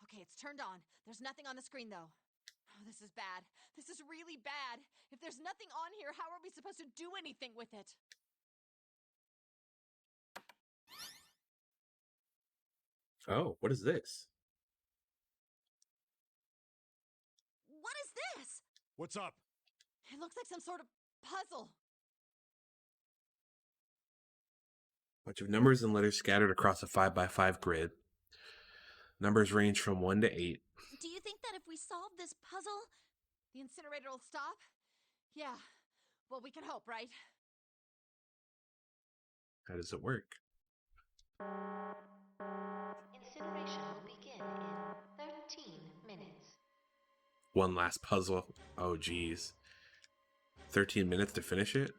Okay, it's turned on. There's nothing on the screen, though. Oh, this is bad. This is really bad. If there's nothing on here, how are we supposed to do anything with it? Oh, what is this? What is this? What's up? It looks like some sort of puzzle. Bunch of numbers and letters scattered across a 5x5 grid. Numbers range from 1 to 8. Do you think that if we solve this puzzle, the incinerator will stop? Yeah. Well, we can hope, right? How does it work? Incineration will begin in 13 minutes. One last puzzle. Oh, geez. 13 minutes to finish it?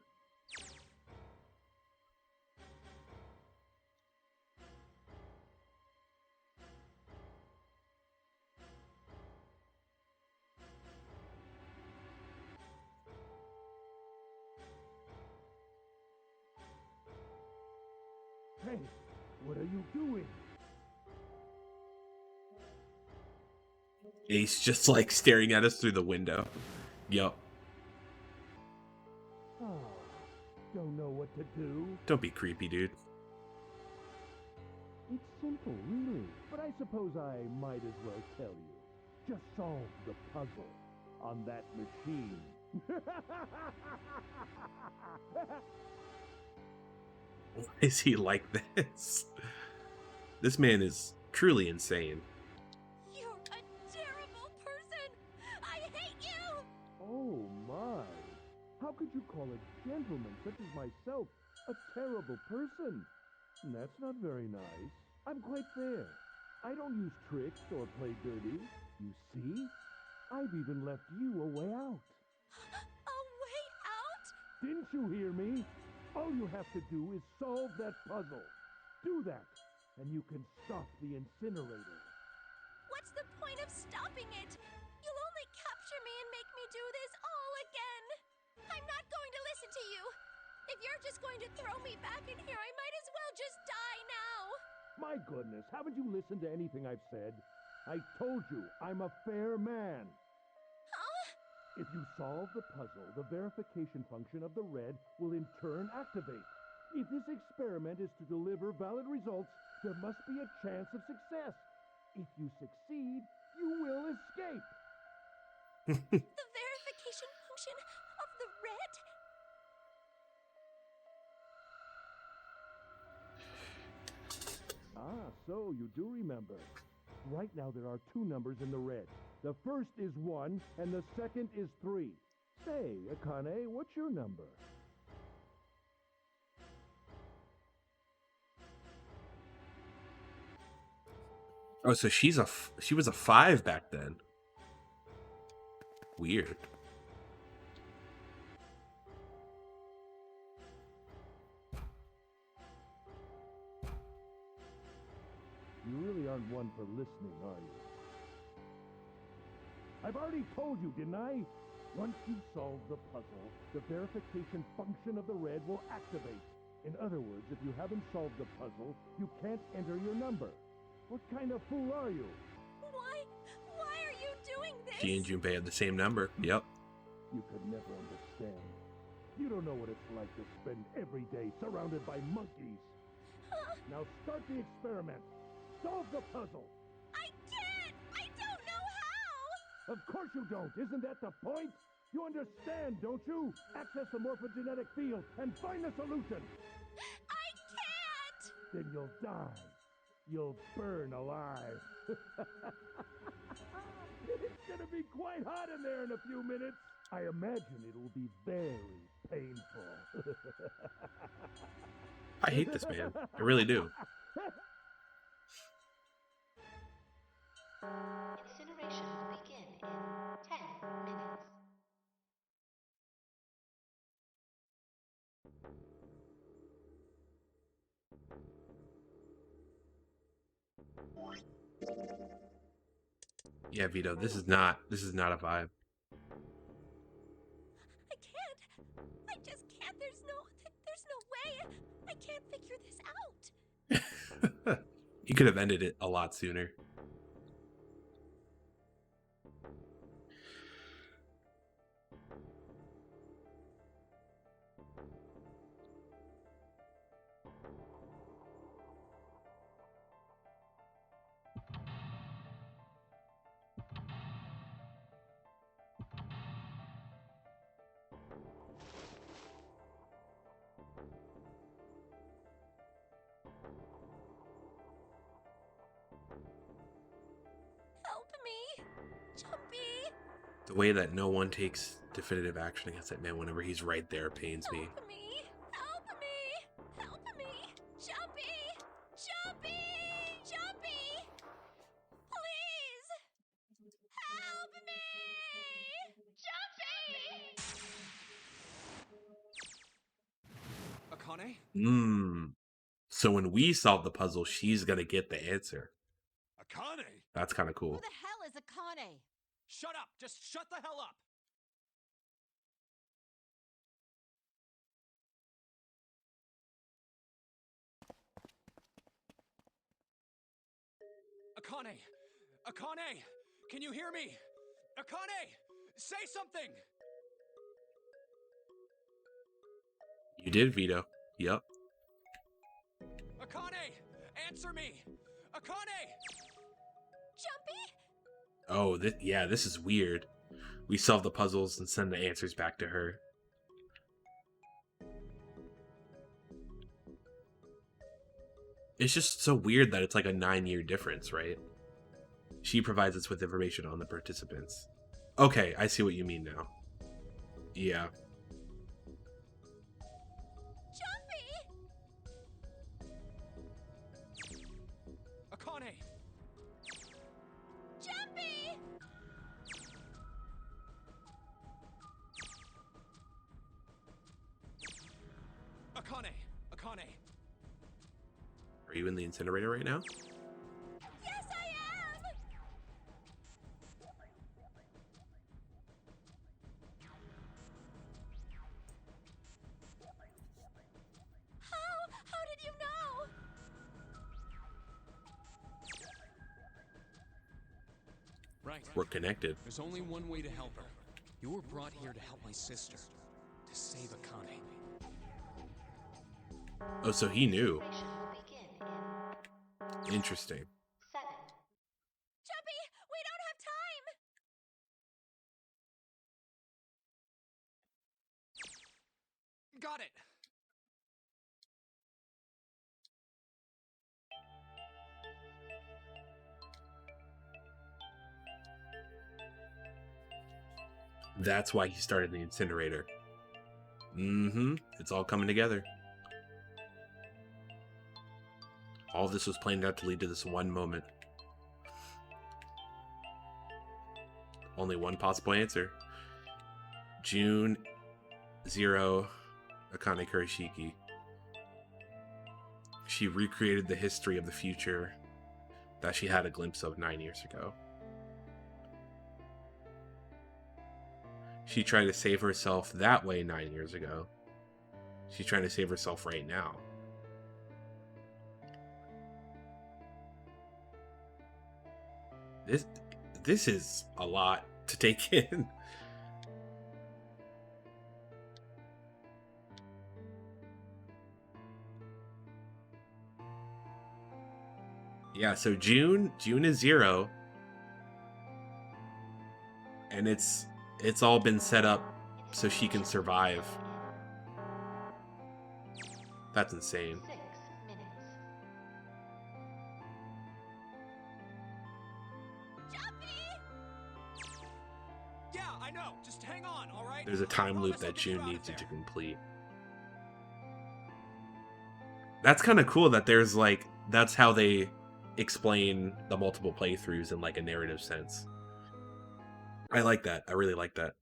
Hey, what are you doing? He's just like staring at us through the window. Yup. Oh, don't know what to do? Don't be creepy, dude. It's simple, really. But I suppose I might as well tell you. Just solve the puzzle on that machine. Why is he like this? This man is truly insane. You're a terrible person! I hate you! Oh my! How could you call a gentleman such as myself a terrible person? That's not very nice. I'm quite fair. I don't use tricks or play dirty. You see? I've even left you a way out. A way out? Didn't you hear me? All you have to do is solve that puzzle. Do that, and you can stop the incinerator. What's the point of stopping it? You'll only capture me and make me do this all again. I'm not going to listen to you. If you're just going to throw me back in here, I might as well just die now. My goodness, haven't you listened to anything I've said? I told you, I'm a fair man. Huh? If you solve the puzzle, the verification function of the red will in turn activate. If this experiment is to deliver valid results, there must be a chance of success. If you succeed, you will escape. The verification function of the red? Ah, so you do remember. Right now there are two numbers in the red. The first is 1, and the second is 3. Say, Akane, what's your number? Oh, so she was a 5 back then. Weird. You really aren't one for listening, are you? I've already told you, didn't I? Once you solve the puzzle, the verification function of the red will activate. In other words, if you haven't solved the puzzle, you can't enter your number. What kind of fool are you? Why are you doing this? She and Junpei had the same number. Yep. You could never understand. You don't know what it's like to spend every day surrounded by monkeys. Now start the experiment. Solve the puzzle. I can't! I don't know how! Of course you don't. Isn't that the point? You understand, don't you? Access the morphogenetic field and find a solution. I can't! Then you'll die. You'll burn alive. It's gonna be quite hot in there in a few minutes. I imagine it'll be very painful. I hate this man. I really do. Incineration will begin in 10 minutes. Yeah, Vito, this is not a vibe. I can't. I just can't. There's no way. I can't figure this out. He could have ended it a lot sooner. Help me, Jumpy. The way that no one takes definitive action against that man whenever he's right there pains me. Help me. Help me. Help me. Jumpy. Jumpy. Jumpy. Please. Help me. Jumpy. Akane? So when we solve the puzzle, she's gonna get the answer. Akane! That's kind of cool. Who the hell is Akane? Shut up! Just shut the hell up! Akane! Akane! Can you hear me? Akane! Say something! You did, Vito. Yep. Akane! Answer me! Akane! Jumpy? Oh, yeah, this is weird. We solve the puzzles and send the answers back to her. It's just so weird that it's like a 9-year difference, right? She provides us with information on the participants. Okay, I see what you mean now. Yeah. Akane! Jumpy! Akane! Akane! Are you in the incinerator right now? Yes, I am! How did you know? Right. We're connected. There's only one way to help her. You were brought here to help my sister. To save Akane. Oh, so he knew. Mission will begin in Interesting. 7, Jumpy, we don't have time! Got it! That's why he started the incinerator. Mm-hmm. It's all coming together. All this was planned out to lead to this one moment. Only one possible answer. June 0, Akane Kurashiki. She recreated the history of the future that she had a glimpse of 9 years ago. She tried to save herself that way 9 years ago. She's trying to save herself right now. This is a lot to take in. Yeah, so June is 0. And it's all been set up so she can survive. That's insane. 6 minutes. Yeah, I know. Just hang on, all right? There's a time loop that June needs to complete. That's kind of cool that there's like, that's how they explain the multiple playthroughs in like a narrative sense. I like that. I really like that.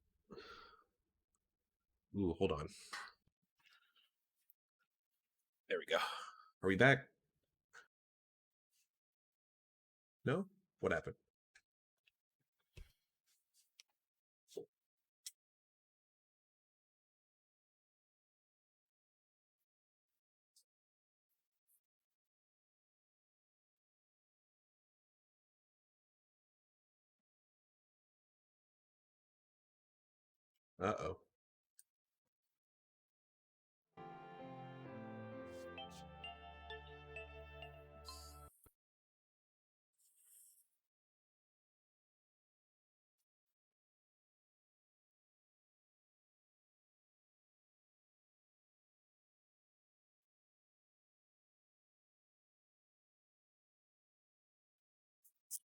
Ooh, hold on. There we go. Are we back? No? What happened? Uh-oh.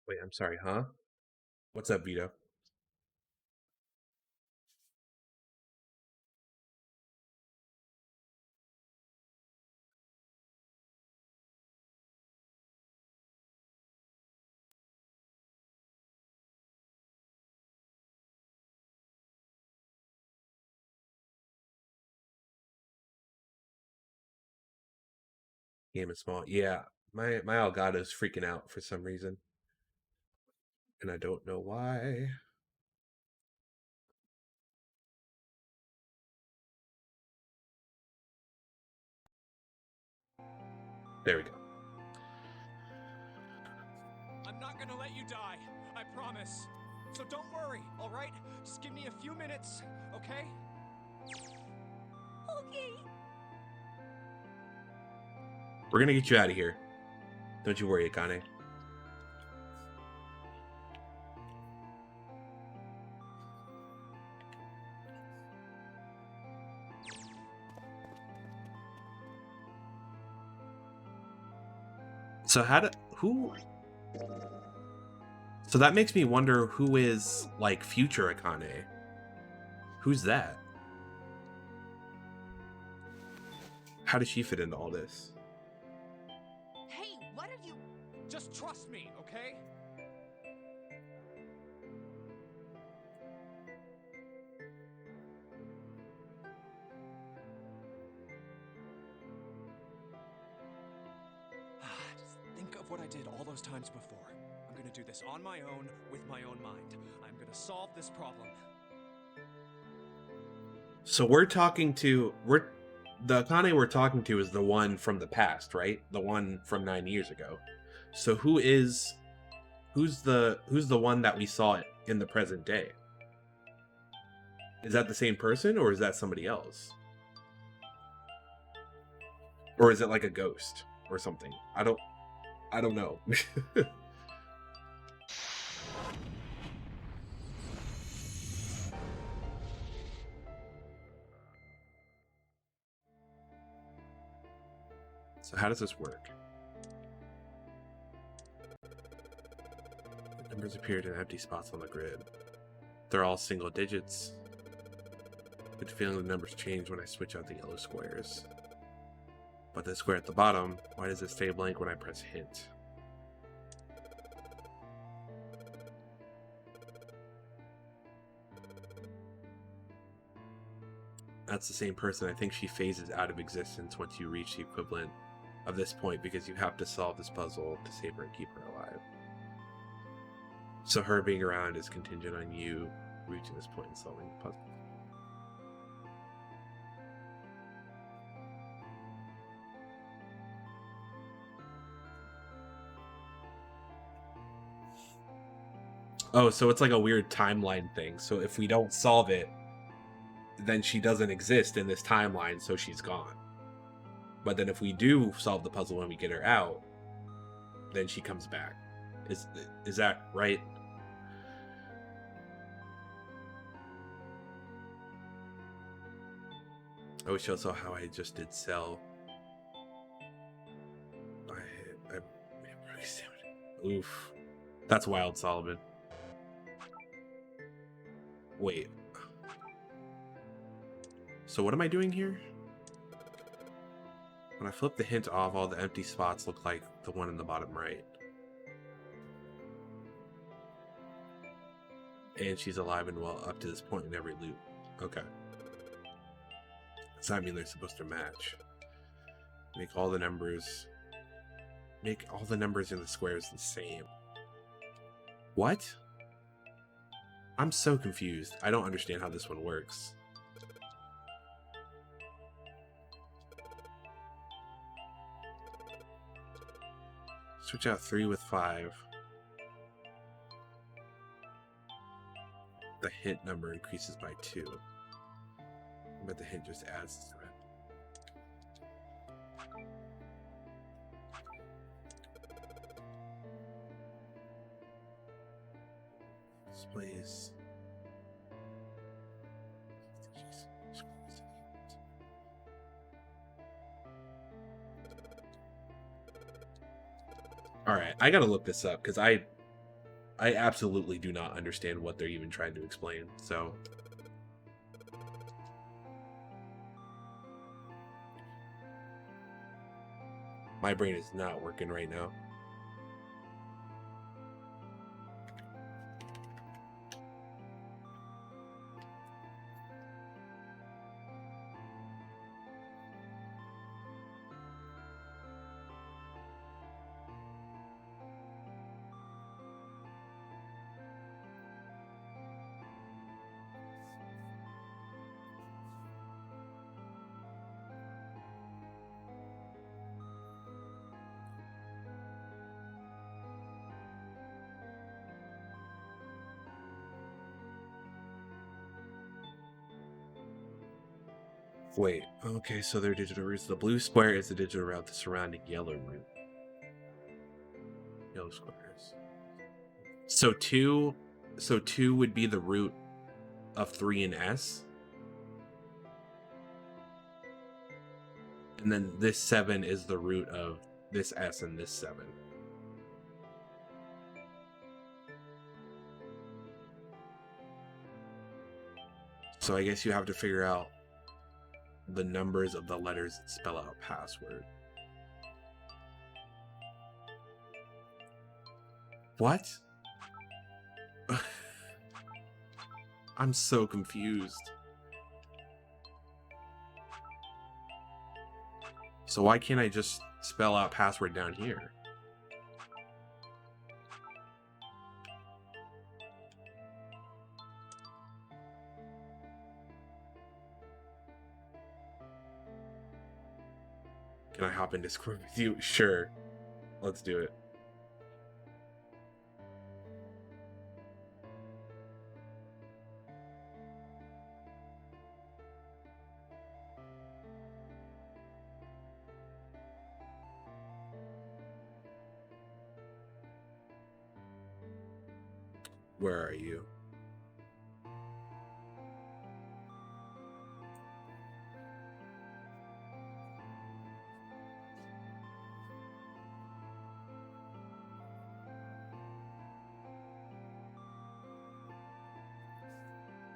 Wait, I'm sorry, huh? What's up, Vito? Game is small. Yeah, my Elgato's freaking out for some reason. And I don't know why. There we go. I'm not gonna let you die. I promise. So don't worry, all right? Just give me a few minutes, okay? Okay. We're gonna get you out of here. Don't you worry, Akane. So So that makes me wonder who is like future Akane. Who's that? How does she fit into all this? Hey, what are you... Just trust me, okay? Just think of what I did all those times before. I'm gonna do this on my own, with my own mind. I'm gonna solve this problem. So the Akane we're talking to is the one from the past, right? The one from 9 years ago. So who's the one that we saw in the present day? Is that the same person or is that somebody else? Or is it like a ghost or something? I don't know. So how does this work? The numbers appeared in empty spots on the grid. They're all single digits. Good feeling the numbers change when I switch out the yellow squares. But the square at the bottom, why does it stay blank when I press hint? That's the same person. I think she phases out of existence once you reach the equivalent of this point because you have to solve this puzzle to save her and keep her alive. So her being around is contingent on you reaching this point and solving the puzzle. Oh, so it's like a weird timeline thing. So if we don't solve it, then she doesn't exist in this timeline, so she's gone. But then if we do solve the puzzle when we get her out, then she comes back. Is that right? I wish you saw how I just did Cell. Oof. That's wild, Solomon. Wait. So what am I doing here? When I flip the hint off, all the empty spots look like the one in the bottom right. And she's alive and well up to this point in every loop. Okay. Does that mean they're supposed to match? Make all the numbers in the squares the same. What? I'm so confused. I don't understand how this one works. Switch out 3 with 5. The hint number increases by 2. But the hint just adds to it. Displays. All right, I gotta look this up because I absolutely do not understand what they're even trying to explain. So my brain is not working right now. Wait, okay, so they're digital routes. The blue square is the digital route, the surrounding yellow route. Yellow squares. So two would be the root of 3 and S. And then this 7 is the root of this S and this 7. So I guess you have to figure out the numbers of the letters that spell out password. What? I'm so confused. So why can't I just spell out password down here? Can I hop in Discord with you? Sure. Let's do it. Where are you?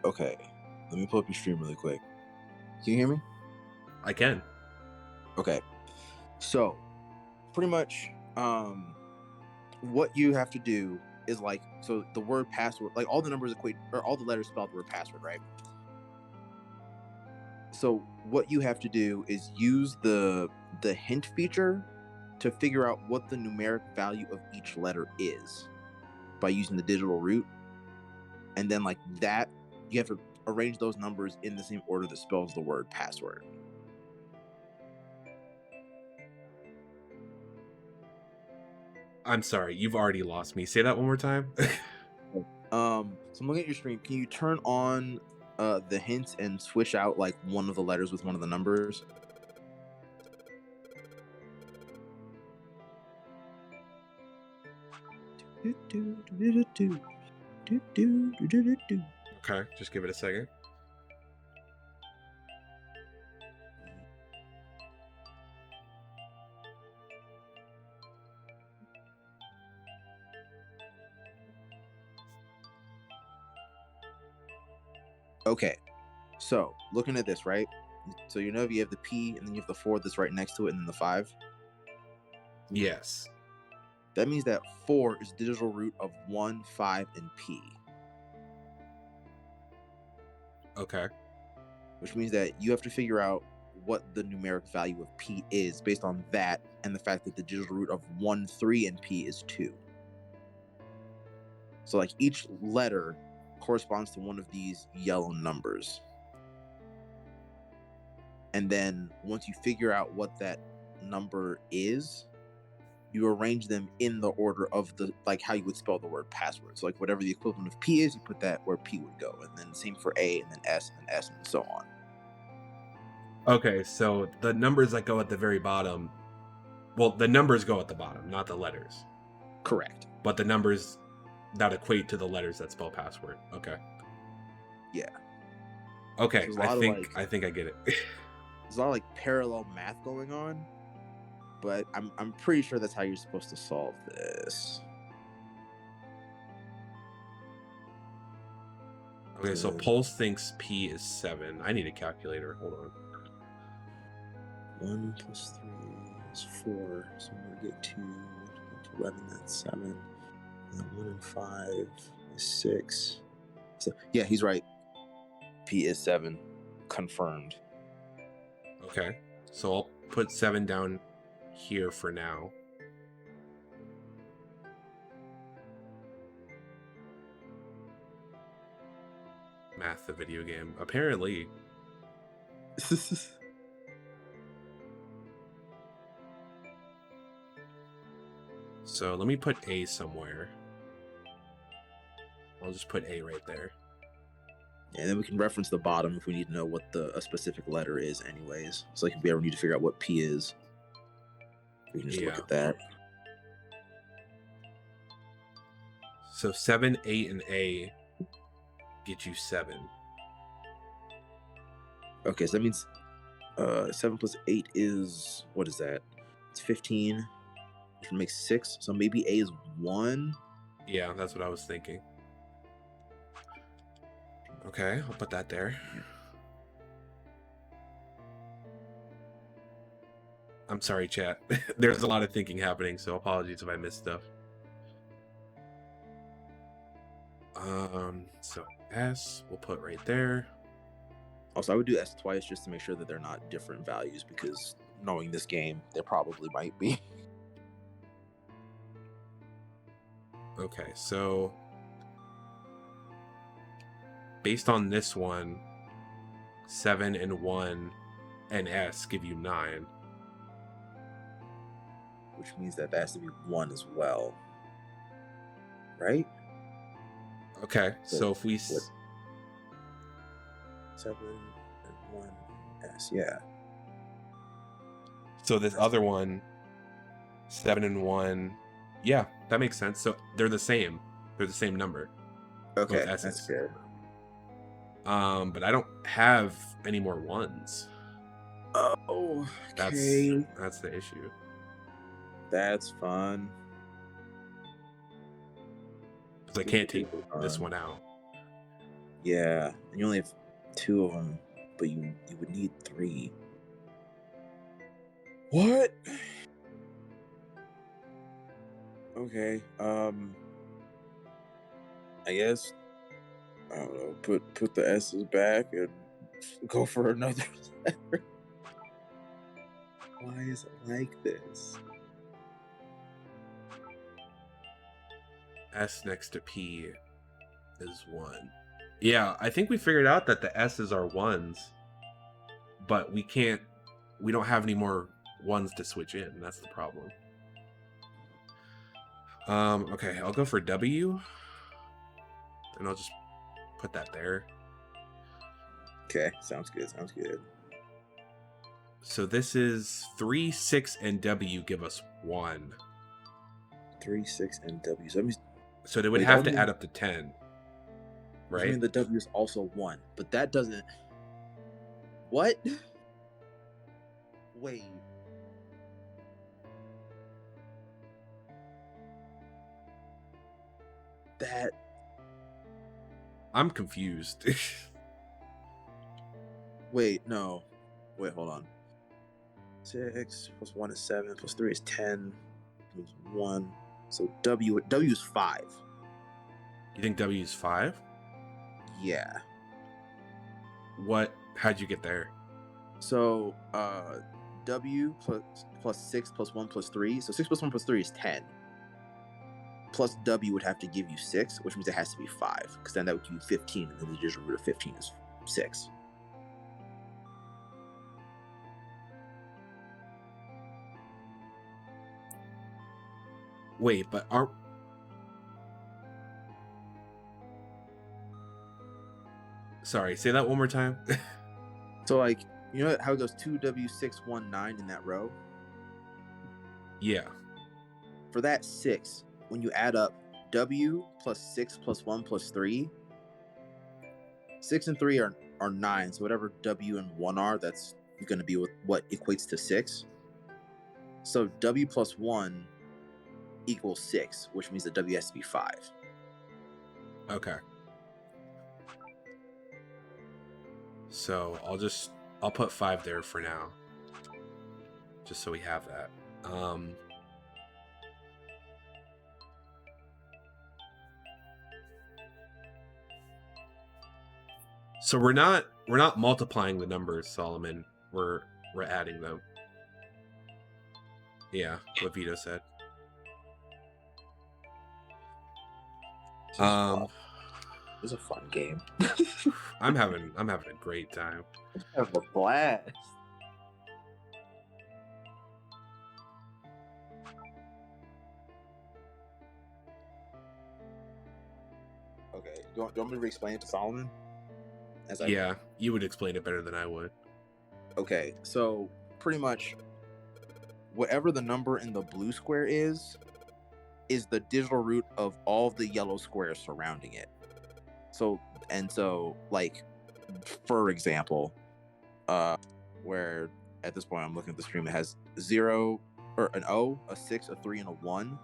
Okay, let me pull up your stream really quick. Can you hear me? I can. Okay, so pretty much, what you have to do is like, so the word password, like all the numbers equate, or all the letters spell out the word password, right? So what you have to do is use the hint feature to figure out what the numeric value of each letter is by using the digital root, and then like that, you have to arrange those numbers in the same order that spells the word password. I'm sorry, you've already lost me. Say that one more time. So I'm looking at your stream. Can you turn on the hints and switch out like one of the letters with one of the numbers? Okay, just give it a second. Okay, so looking at this, right? So you know if you have the P and then you have the 4 that's right next to it and then the 5? Yes. That means that 4 is digital root of 1, 5, and P. Okay. Which means that you have to figure out what the numeric value of P is based on that and the fact that the digital root of 1, 3, and P is 2. So like each letter corresponds to one of these yellow numbers. And then once you figure out what that number is, you arrange them in the order of the, like how you would spell the word password. So like whatever the equivalent of P is, you put that where P would go. And then same for A, and then S, and then S, and so on. Okay, so the numbers that go at the very bottom, well, the numbers go at the bottom, not the letters. Correct. But the numbers that equate to the letters that spell password. Okay. Yeah. Okay, So I think I get it. There's a lot of like parallel math going on, but I'm pretty sure that's how you're supposed to solve this. Okay, so Pulse thinks P is 7. I need a calculator. Hold on. 1 plus 3 is 4. So I'm gonna get 2 to 11. That's 7. And then 1 and 5 is 6. So yeah, he's right. P is 7. Confirmed. Okay, so I'll put 7 down here for now. Math, the video game. Apparently. So let me put A somewhere. I'll just put A right there. And then we can reference the bottom if we need to know what a specific letter is anyways. So like if we ever need to figure out what P is, we can just look at that. So 7, 8, and A get you 7. Okay, so that means 7 plus 8 is, what is that? It's 15, which makes 6. So maybe A is 1. Yeah, that's what I was thinking. Okay, I'll put that there. I'm sorry, chat. There's a lot of thinking happening, so apologies if I missed stuff. So S we'll put right there. Also, I would do S twice just to make sure that they're not different values, because knowing this game, they probably might be. Okay, so based on this one, 7 and 1 and S give you 9. Which means that has to be 1 as well. Right? Okay, so if we... 7 and 1 S, yeah. So this other one, 7 and 1, yeah, that makes sense. So they're the same. They're the same number. Okay, that's good. But I don't have any more 1s. Oh, okay. That's the issue. That's fun. Because I can't take this one out. Yeah, and you only have 2 of them, but you would need 3. What? Okay. I guess I don't know. Put the S's back and go for another letter. Why is it like this? S next to P is 1. Yeah, I think we figured out that the S's are 1s, but we don't have any more 1s to switch in. That's the problem. Okay, I'll go for W, and I'll just put that there. Okay, sounds good. So this is 3, 6, and W give us 1. 3, 6, and W. So they would have to add up to 10, right? I mean, the W is also 1, but that doesn't... What? Wait. That... I'm confused. Wait, no. Wait, hold on. 6 plus 1 is 7, plus 3 is 10, plus 1. So W is 5. You think W is 5? Yeah. How'd you get there? So W plus 6 plus 1 plus 3. So 6 plus 1 plus 3 is 10. Plus W would have to give you 6, which means it has to be 5, because then that would give you 15, and then the digital root of 15 is 6. Wait, but aren't... Sorry, say that one more time. So, like, you know how it goes 2W619 in that row? Yeah. For that 6, when you add up W plus 6 plus 1 plus 3, 6 and 3 are 9. So whatever W and 1 are, that's going to be what equates to 6. So W plus 1 equals 6, which means that W has to be 5. Okay. So I'll put 5 there for now, just so we have that. So we're not multiplying the numbers, Solomon. We're adding them. Yeah, what Vito said. It's a fun game. I'm having a great time. I have a blast. Okay, do you want me to explain it to Solomon? As I Yeah, you would explain it better than I would. Okay, so pretty much whatever the number in the blue square is the digital root of all of the yellow squares surrounding it. So like for example, where at this point I'm looking at the stream, it has 0 or an O, a 6, a 3, and a 1.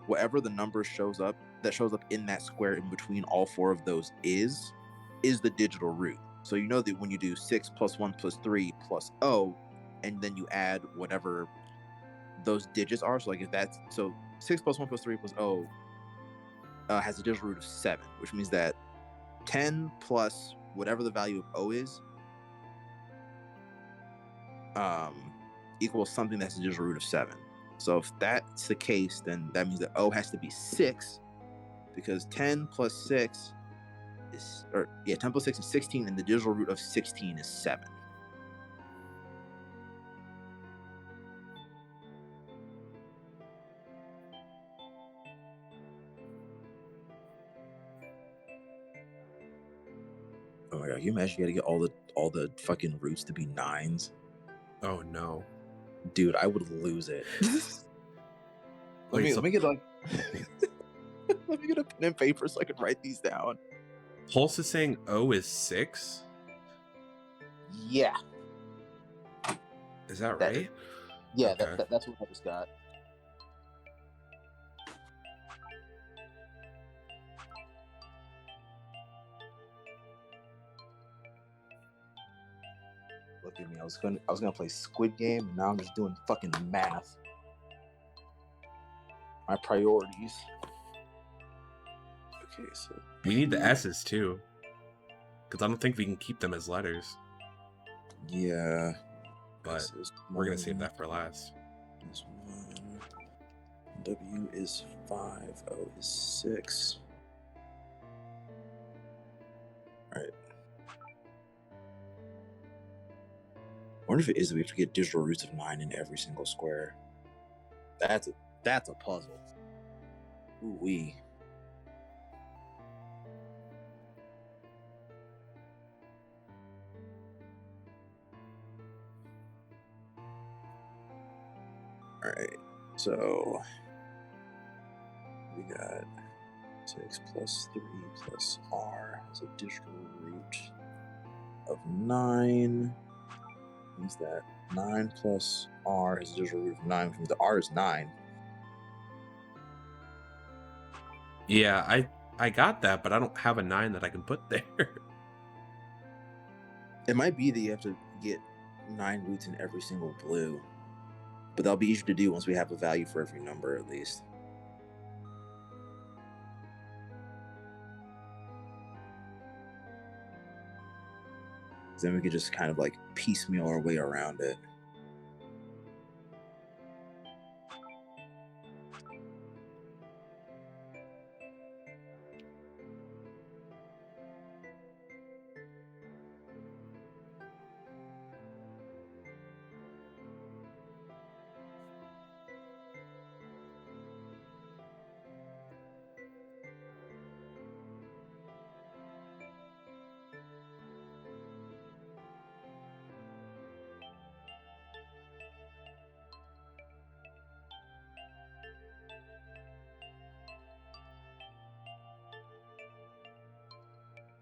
Whatever the number shows up in that square in between all 4 of those is the digital root. So you know that when you do 6 plus 1 plus 3 plus O, and then you add whatever those digits are. So like if that's 6 plus 1 plus 3 plus O has a digital root of 7, which means that 10 plus whatever the value of O is equals something that's a digital root of 7. So if that's the case, then that means that O has to be 6, because 10 plus 6 is 10 plus 6 is 16, and the digital root of 16 is 7. Oh my god, can you imagine you gotta get all the fucking roots to be 9s? Oh no. Dude, I would lose it. Let me get like let me get a pen and paper so I can write these down. Pulse is saying O is 6? Yeah. Is that right? Yeah, Okay. that's what I just got. Look at me. I was gonna play Squid Game, and now I'm just doing fucking math. My priorities. Okay, so We need the S's too, because I don't think we can keep them as letters. Yeah, but we're gonna save that for last. Is 1. W is 5. O is 6. All right. I wonder if it is that we have to get digital roots of 9 in every single square. That's a puzzle. Ooh-wee. Alright, so we got 6 plus 3 plus R as a digital root of 9. Means that 9 plus R is a digital root of 9, which means the R is 9. Yeah, I got that, but I don't have a 9 that I can put there. It might be that you have to get 9 roots in every single blue, but that'll be easier to do once we have a value for every number at least. Then we could just kind of like piecemeal our way around it.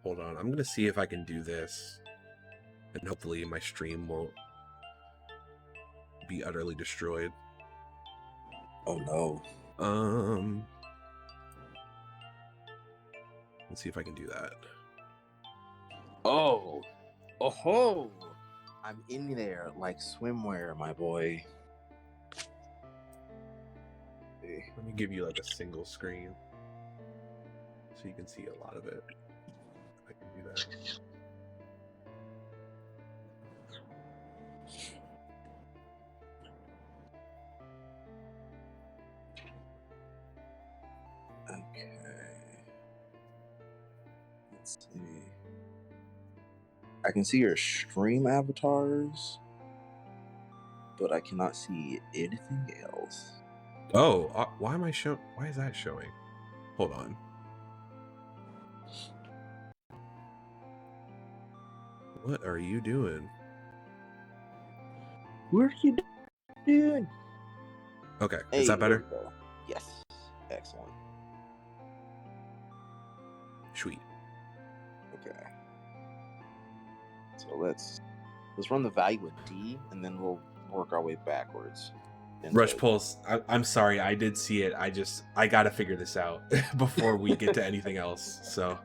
Hold on, I'm gonna see if I can do this, and hopefully my stream won't be utterly destroyed. Oh no. Let's see if I can do that. Oh ho! I'm in there like swimwear, my boy. Let me give you like a single screen so you can see a lot of it. I can do that. Okay. Let's see. I can see your stream avatars, but I cannot see anything else. Oh, why am I showing? Why is that showing? Hold on. What are you doing? What are you doing? Okay, Hey, is that better? there we go. Yes. Excellent. Sweet. Okay. So let's run the value with D, and then we'll work our way backwards. Rush Pulse, I'm sorry, I did see it. I gotta figure this out before we get to anything else. So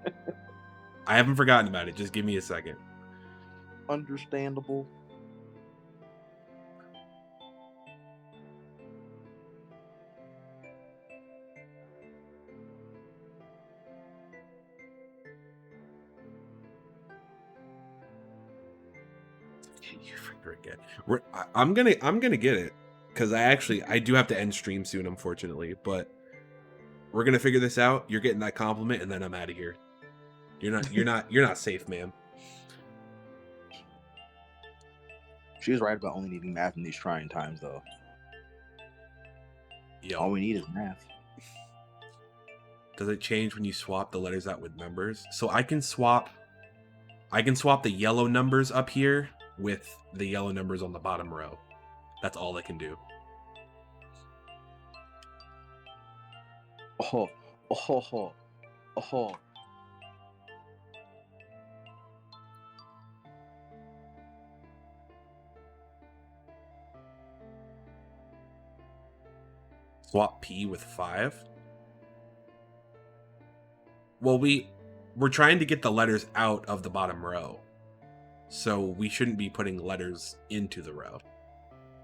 I haven't forgotten about it. Just give me a second. Understandable. You forget. I'm gonna get it because I do have to end stream soon, unfortunately. But we're gonna figure this out. You're getting that compliment, and then I'm out of here. You're not safe, ma'am. She was right about only needing math in these trying times, though. Yo. All we need is math. Does it change when you swap the letters out with numbers? So I can swap the yellow numbers up here with the yellow numbers on the bottom row. That's all I can do. Oh. Swap P with 5? Well, we're trying to get the letters out of the bottom row. So we shouldn't be putting letters into the row.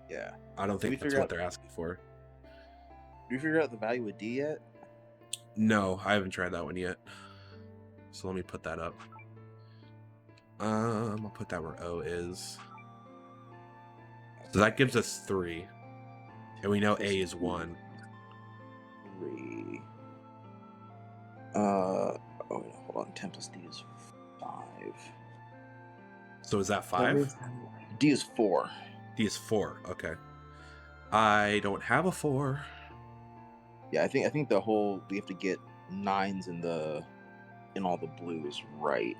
Yeah. I don't think that's what they're asking for. Do you figure out the value of D yet? No, I haven't tried that one yet. So let me put that up. I'll put that where O is. So that gives us 3. And we know A is 1. 3. Oh, wait, hold on. 10 plus D is 5. So is that 5? D is 4. D is 4. Okay. I don't have a 4. Yeah, I think the whole we have to get 9s in all the blues right.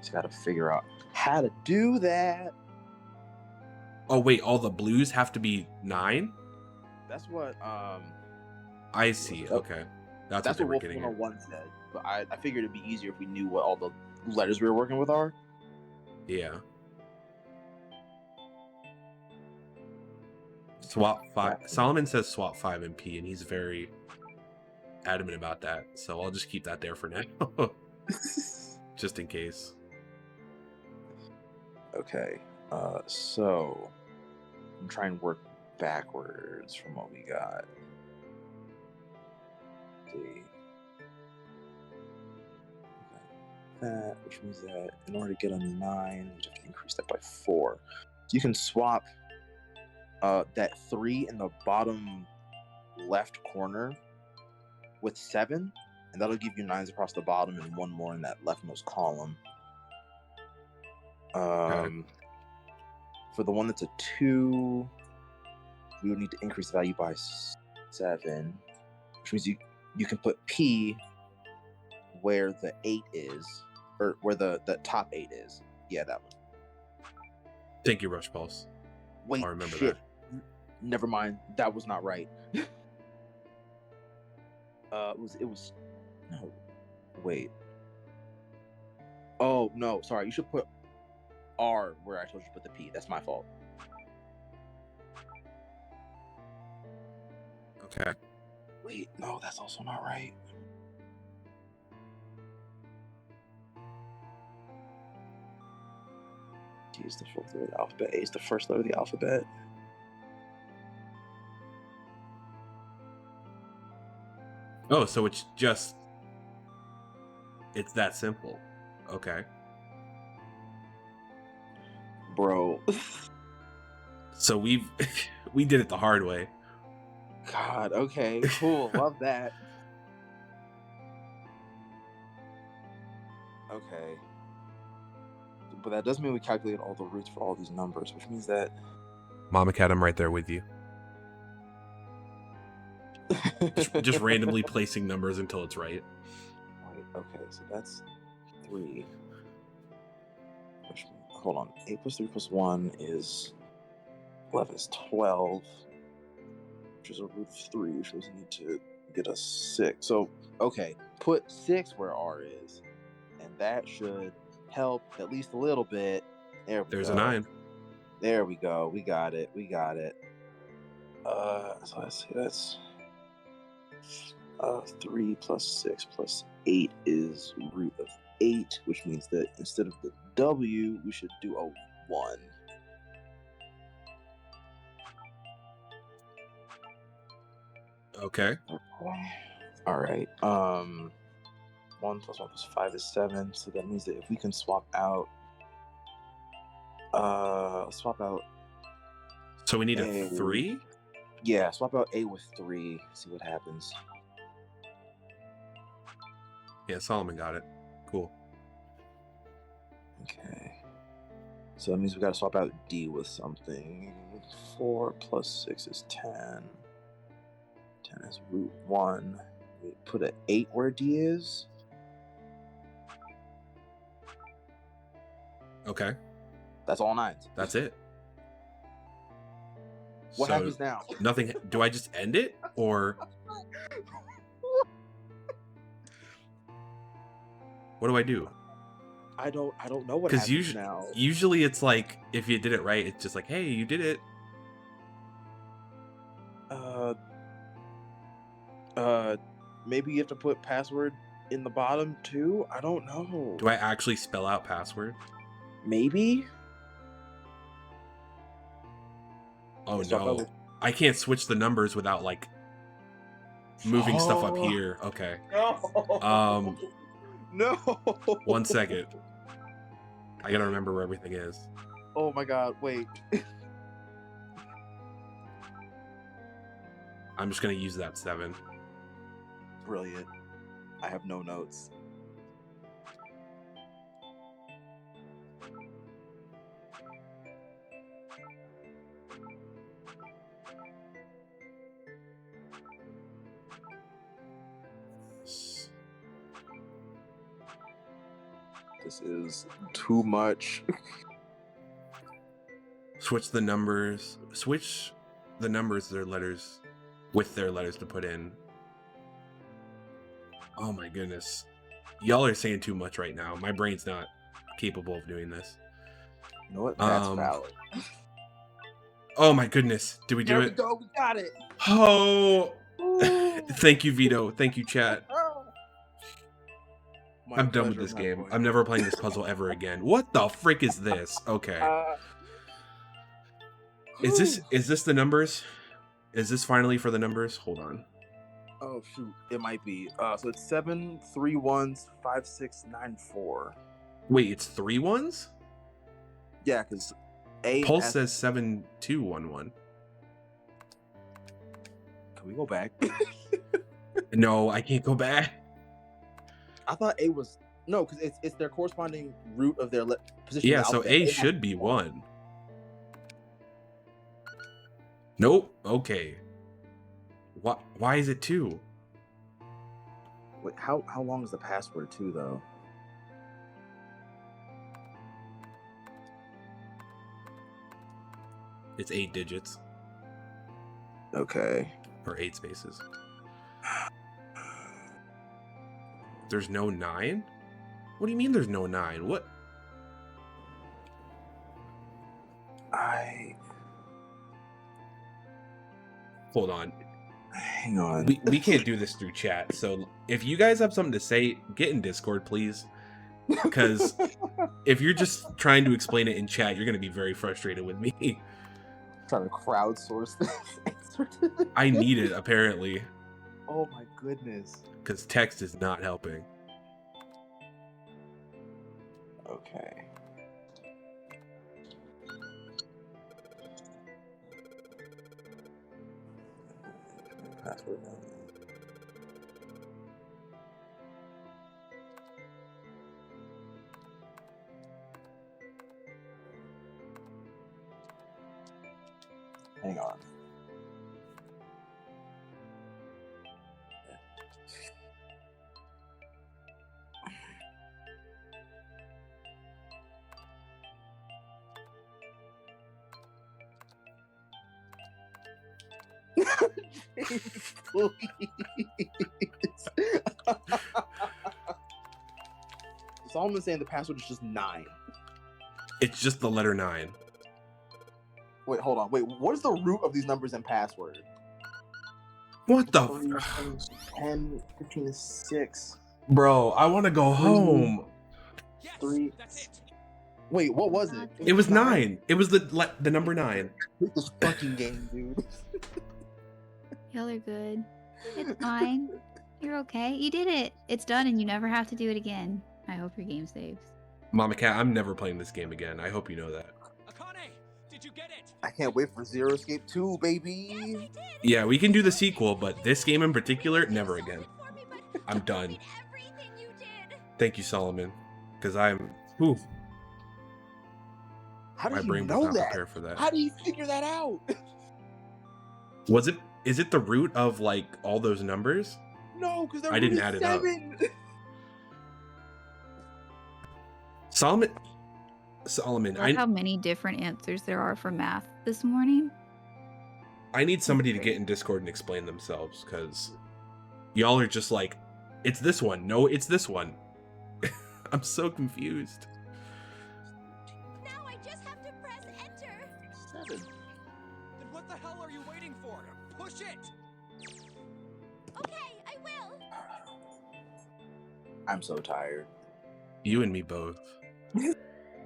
Just got to figure out how to do that. Oh wait, all the blues have to be 9? That's what I see. Okay. That's what Wolf getting 101 said. But I figured it'd be easier if we knew what all the letters we were working with are. Yeah. Swap 5. Solomon says swap 5 and P, and he's very adamant about that. So I'll just keep that there for now. Just in case. Okay. So I'm trying to work backwards from what we got. Let's see. That, which means that in order to get a 9, we have to increase that by 4. So you can swap that 3 in the bottom left corner with 7, and that'll give you 9s across the bottom and 1 more in that leftmost column. For the one that's a 2, we would need to increase the value by 7, which means you can put P where the 8 is, or where the top 8 is. Yeah, that one. Thank you, Rush Pulse. Wait, I remember shit. that. Never mind. That was not right. It was. No. Wait. Oh, no. Sorry. You should put R where I told you to put the P. That's my fault. Okay. Wait. No, that's also not right. D is the fourth letter of the alphabet. A is the first letter of the alphabet. Oh, so it's that simple. Okay. Bro. So we did it the hard way. God, okay. Cool. Love that. Okay. But that does mean we calculate all the roots for all these numbers, which means that Mama Cat, I'm right there with you. just randomly placing numbers until it's right. Wait, okay, so that's 3. Which means, hold on. 8 plus 3 plus 1 is 11 is 12, which is a root of 3, which means we need to get a 6. So, okay, put 6 where R is, and that should help at least a little bit. There's a 9. There we go. We got it. So let's see. That's 3 plus 6 plus 8 is root of 8, which means that instead of the W, we should do a 1. Okay. All right. 1 plus 1 plus 5 is 7. So that means that if we can swap out, So we need a 3? Yeah, swap out A with 3. See what happens. Yeah, Solomon got it. Cool. Okay. So that means we gotta swap out D with something. 4 plus 6 is 10. 10 is root 1. We put an 8 where D is. Okay. That's all 9s. That's it. What happens now? Nothing. Do I just end it? Or what do I do? I don't know what Because happens now. usually it's like, if you did it right, it's just like, hey, you did it. Maybe you have to put password in the bottom too? I don't know. Do I actually spell out password? Maybe? Oh So no. I can't switch the numbers without like moving stuff up here. Okay. No. No. 1 second. I gotta remember where everything is. Oh my god, wait. I'm just gonna use that 7. Brilliant. I have no notes. This is too much. Switch the numbers. Switch the numbers, their letters, with their letters to put in. Oh my goodness. Y'all are saying too much right now. My brain's not capable of doing this. You know what? That's valid. Oh my goodness. Did we do There it? we go. We got it. Oh. Thank you, Vito. Thank you, chat. I'm done with this game. I'm never playing this puzzle ever again. What the frick is this? Okay. Is this the numbers? Is this finally for the numbers? Hold on. Oh shoot, it might be. So it's 7 3 1s 5 6 9 4. Wait, it's 3 1s? Yeah, because A. Pulse says 7 2 1 1. Can we go back? No, I can't go back. I thought A was no, because it's their corresponding root of their position. Yeah, so A should be 1. Nope. Okay. Why is it 2? Wait, how long is the password too though? It's 8 digits. Okay. Or 8 spaces. There's no 9? What do you mean there's no 9? What? Hold on. Hang on. We can't do this through chat. So if you guys have something to say, get in Discord, please. Because if you're just trying to explain it in chat, you're going to be very frustrated with me. Trying to crowdsource this answer to this. I need it, apparently. Oh my goodness. Because text is not helping. Okay. Password now. Hang on. Solomon's saying the password is just 9. It's just the letter 9. Wait, hold on. Wait, what is the root of these numbers and password? What the 3, 10, 15 is 6. Bro, I want to go home. 3. Wait, what was it? It was 9. It was the number 9. Hate this fucking game, dude. Y'all are good. It's fine. You're okay. You did it. It's done and you never have to do it again. I hope your game saves. Mama Cat, I'm never playing this game again. I hope you know that. Akane, did you get it? I can't wait for Zero Escape 2, baby. Yeah, we can do the sequel, but this game in particular, never again. I'm done. Thank you, Solomon. Because I'm... Whew. How My did brain you was know not that? prepared for that. How do you figure that out? Is it the root of, like, all those numbers? No, because I didn't add it up. Solomon, I love how many different answers there are for math this morning. I need somebody to get in Discord and explain themselves, because y'all are just like, it's this one. No, it's this one. I'm so confused. Now I just have to press enter. 7. Then what the hell are you waiting for? Push it! Okay, I will. I'm so tired. You and me both.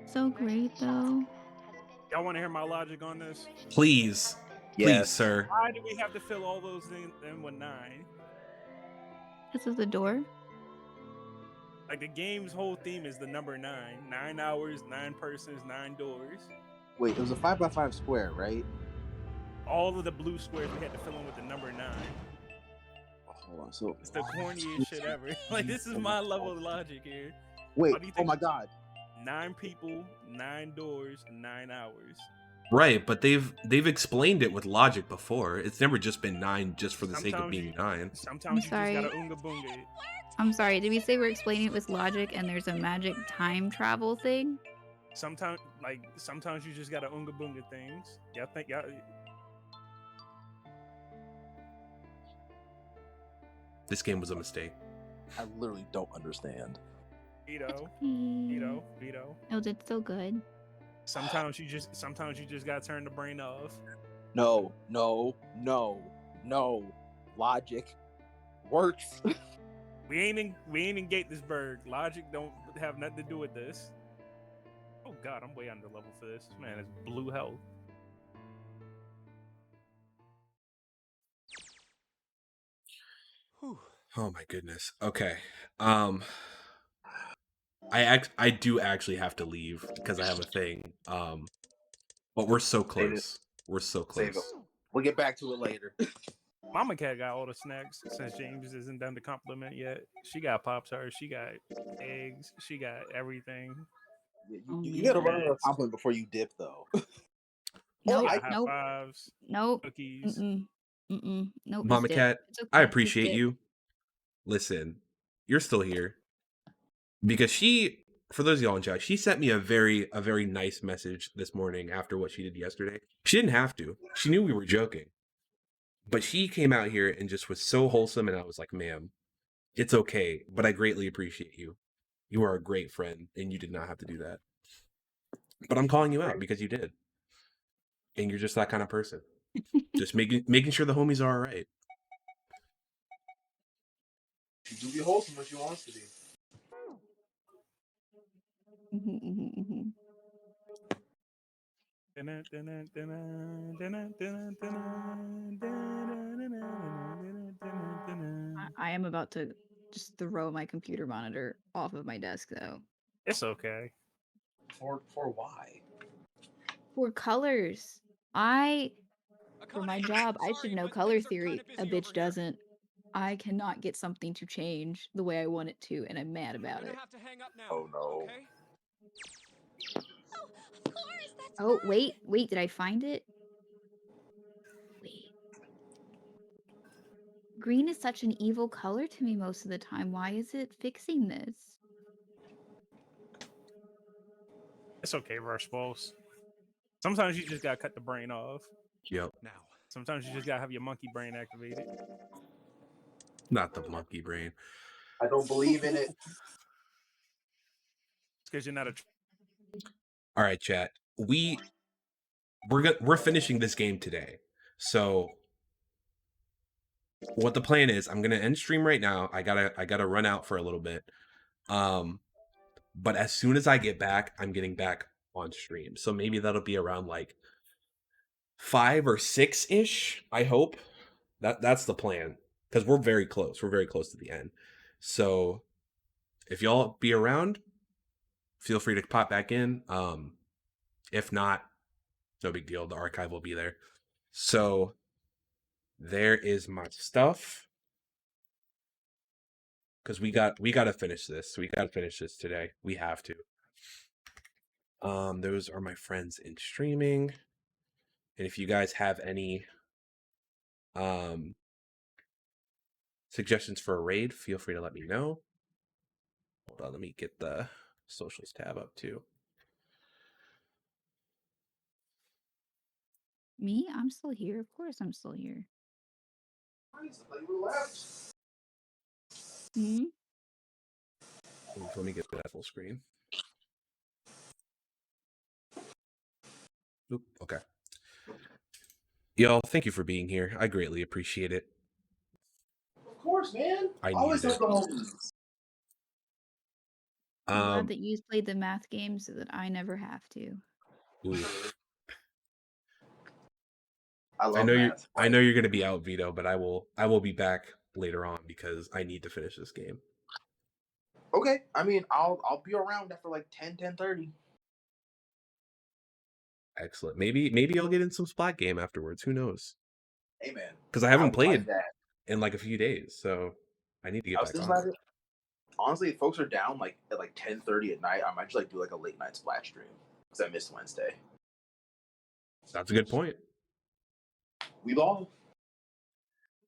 So great, though. Y'all want to hear my logic on this? Please. Please, Yes. sir. Why do we have to fill all those in with 9? This is the door. Like, the game's whole theme is the number 9. 9 hours, 9 persons, 9 doors. Wait, it was a 5x5 square, right? All of the blue squares we had to fill in with the number 9. Hold on, so... It's the corniest shit ever. Like, this is my level of logic here. Wait, How do you oh think- my god. 9 people, 9 doors, 9 hours. Right, but they've explained it with logic before. It's never just been 9 just for the sake of Sometimes being 9. Sometimes you sorry. just gotta oonga boonga it. I'm sorry, did we say we're explaining it with logic and there's a magic time travel thing? Sometimes you just gotta oonga boonga things. Y'all think y'all... This game was a mistake. I literally don't understand. Vito. No, that's so good. Sometimes you just gotta turn the brain off. No. Logic works. We ain't in Gatesburg. Logic don't have nothing to do with this. Oh god, I'm way under level for this. This man is blue health. Oh my goodness. Okay. I do actually have to leave because I have a thing. But we're so close. We're so Save close. it. We'll get back to it later. Mama Cat got all the snacks since James isn't done the compliment yet. She got Pop-Tarts, she got eggs, she got everything. You gotta run out of compliment before you dip, though. Nope, High nope, fives, nope. cookies. Nope. Mama just dip. Cat, It's okay, I just appreciate dip. you. Listen, you're still here. Because she, for those of y'all in chat, she sent me a very nice message this morning after what she did yesterday. She didn't have to. She knew we were joking. But she came out here and just was so wholesome, and I was like, ma'am, it's okay, but I greatly appreciate you. You are a great friend, and you did not have to do that. But I'm calling you out because you did. And you're just that kind of person. Just making sure the homies are all right. She do be wholesome when she wants to be. I am about to just throw my computer monitor off of my desk, though. It's okay. For why? For colors. For my job, I should know color theory. A bitch doesn't. I cannot get something to change the way I want it to, and I'm mad about it. Oh no. Oh, wait, did I find it? Wait. Green is such an evil color to me most of the time. Why is it fixing this? It's okay, Rush Balls. Sometimes you just gotta cut the brain off. Yep. Now, Sometimes you just gotta have your monkey brain activated. Not the monkey brain. I don't believe in it. It's because you're not a. All right, chat. We're finishing this game today. So what the plan is, I'm gonna end stream right now. I gotta run out for a little bit. But as soon as I get back, I'm getting back on stream. So maybe that'll be around like 5 or 6-ish, I hope. That's the plan. Because we're very close. We're very close to the end. So if y'all be around, feel free to pop back in. If not, no big deal. The archive will be there. So there is my stuff. Because we gotta finish this. We gotta finish this today. We have to. Those are my friends in streaming. And if you guys have any suggestions for a raid, feel free to let me know. Hold on, let me get the socials tab up too. Me? I'm still here. Of course I'm still here. Hmm? Let me get that full screen. Oop, okay. Y'all, thank you for being here. I greatly appreciate it. Of course, man. I Always needed help it. the homies. I'm glad that you played the math game so that I never have to. Ooh. I know you're gonna be out, Vito, but I will be back later on because I need to finish this game. Okay. I mean, I'll be around after like 10:30. Excellent. Maybe I'll get in some Splat game afterwards. Who knows? Hey man. Because I haven't would played like that. in like a few days, so I need to get I was back thinking on. about it. Honestly, if folks are down like at like 10:30 at night, I might just like do like a late night Splat stream because I missed Wednesday. That's a good point. We ball.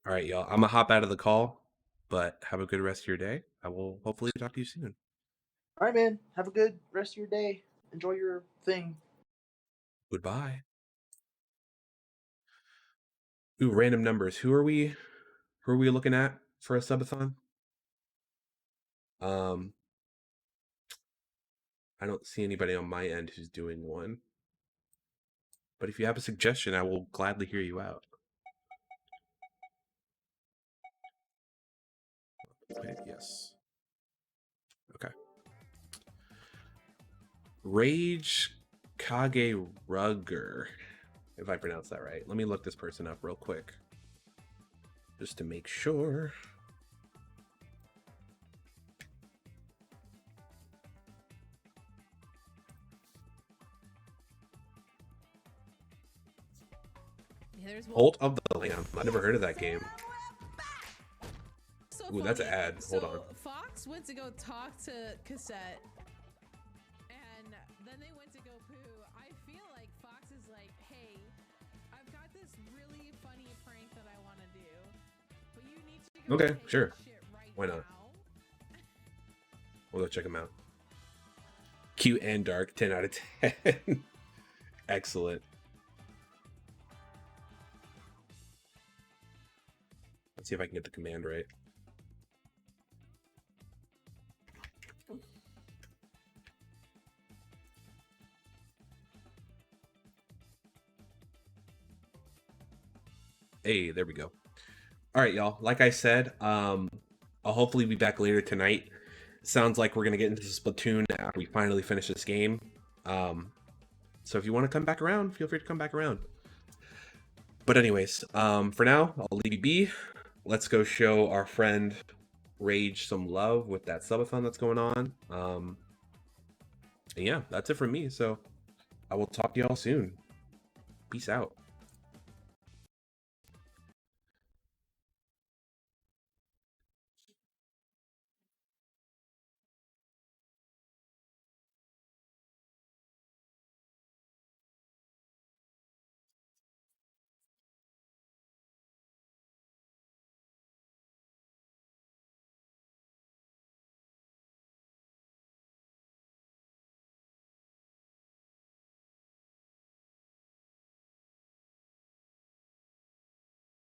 All right, y'all. I'm gonna hop out of the call, but have a good rest of your day. I will hopefully talk to you soon. All right, man. Have a good rest of your day. Enjoy your thing. Goodbye. Ooh, random numbers. Who are we looking at for a subathon? I don't see anybody on my end who's doing one. But if you have a suggestion, I will gladly hear you out. Wait, yes. Okay. Rage Kage Rugger, if I pronounce that right. Let me look this person up real quick, just to make sure. Cult of the Lamb. I never heard of that game. So Ooh, that's an ad. Hold on. Fox went to go talk to Cassette, and then they went to go poo. I feel like Fox is like, hey, I've got this really funny prank that I want to do, but you need to go Okay, take sure. that shit right Why not? now. We'll go check them out. Cute and dark. 10 out of 10. Excellent. Let's see if I can get the command right. Hey, there we go. All right, y'all. Like I said, I'll hopefully be back later tonight. Sounds like we're gonna get into Splatoon after we finally finish this game. So if you want to come back around, feel free to come back around. But anyways, for now, I'll leave you be. Let's go show our friend Rage some love with that subathon that's going on. And yeah, that's it from me. So I will talk to y'all soon. Peace out.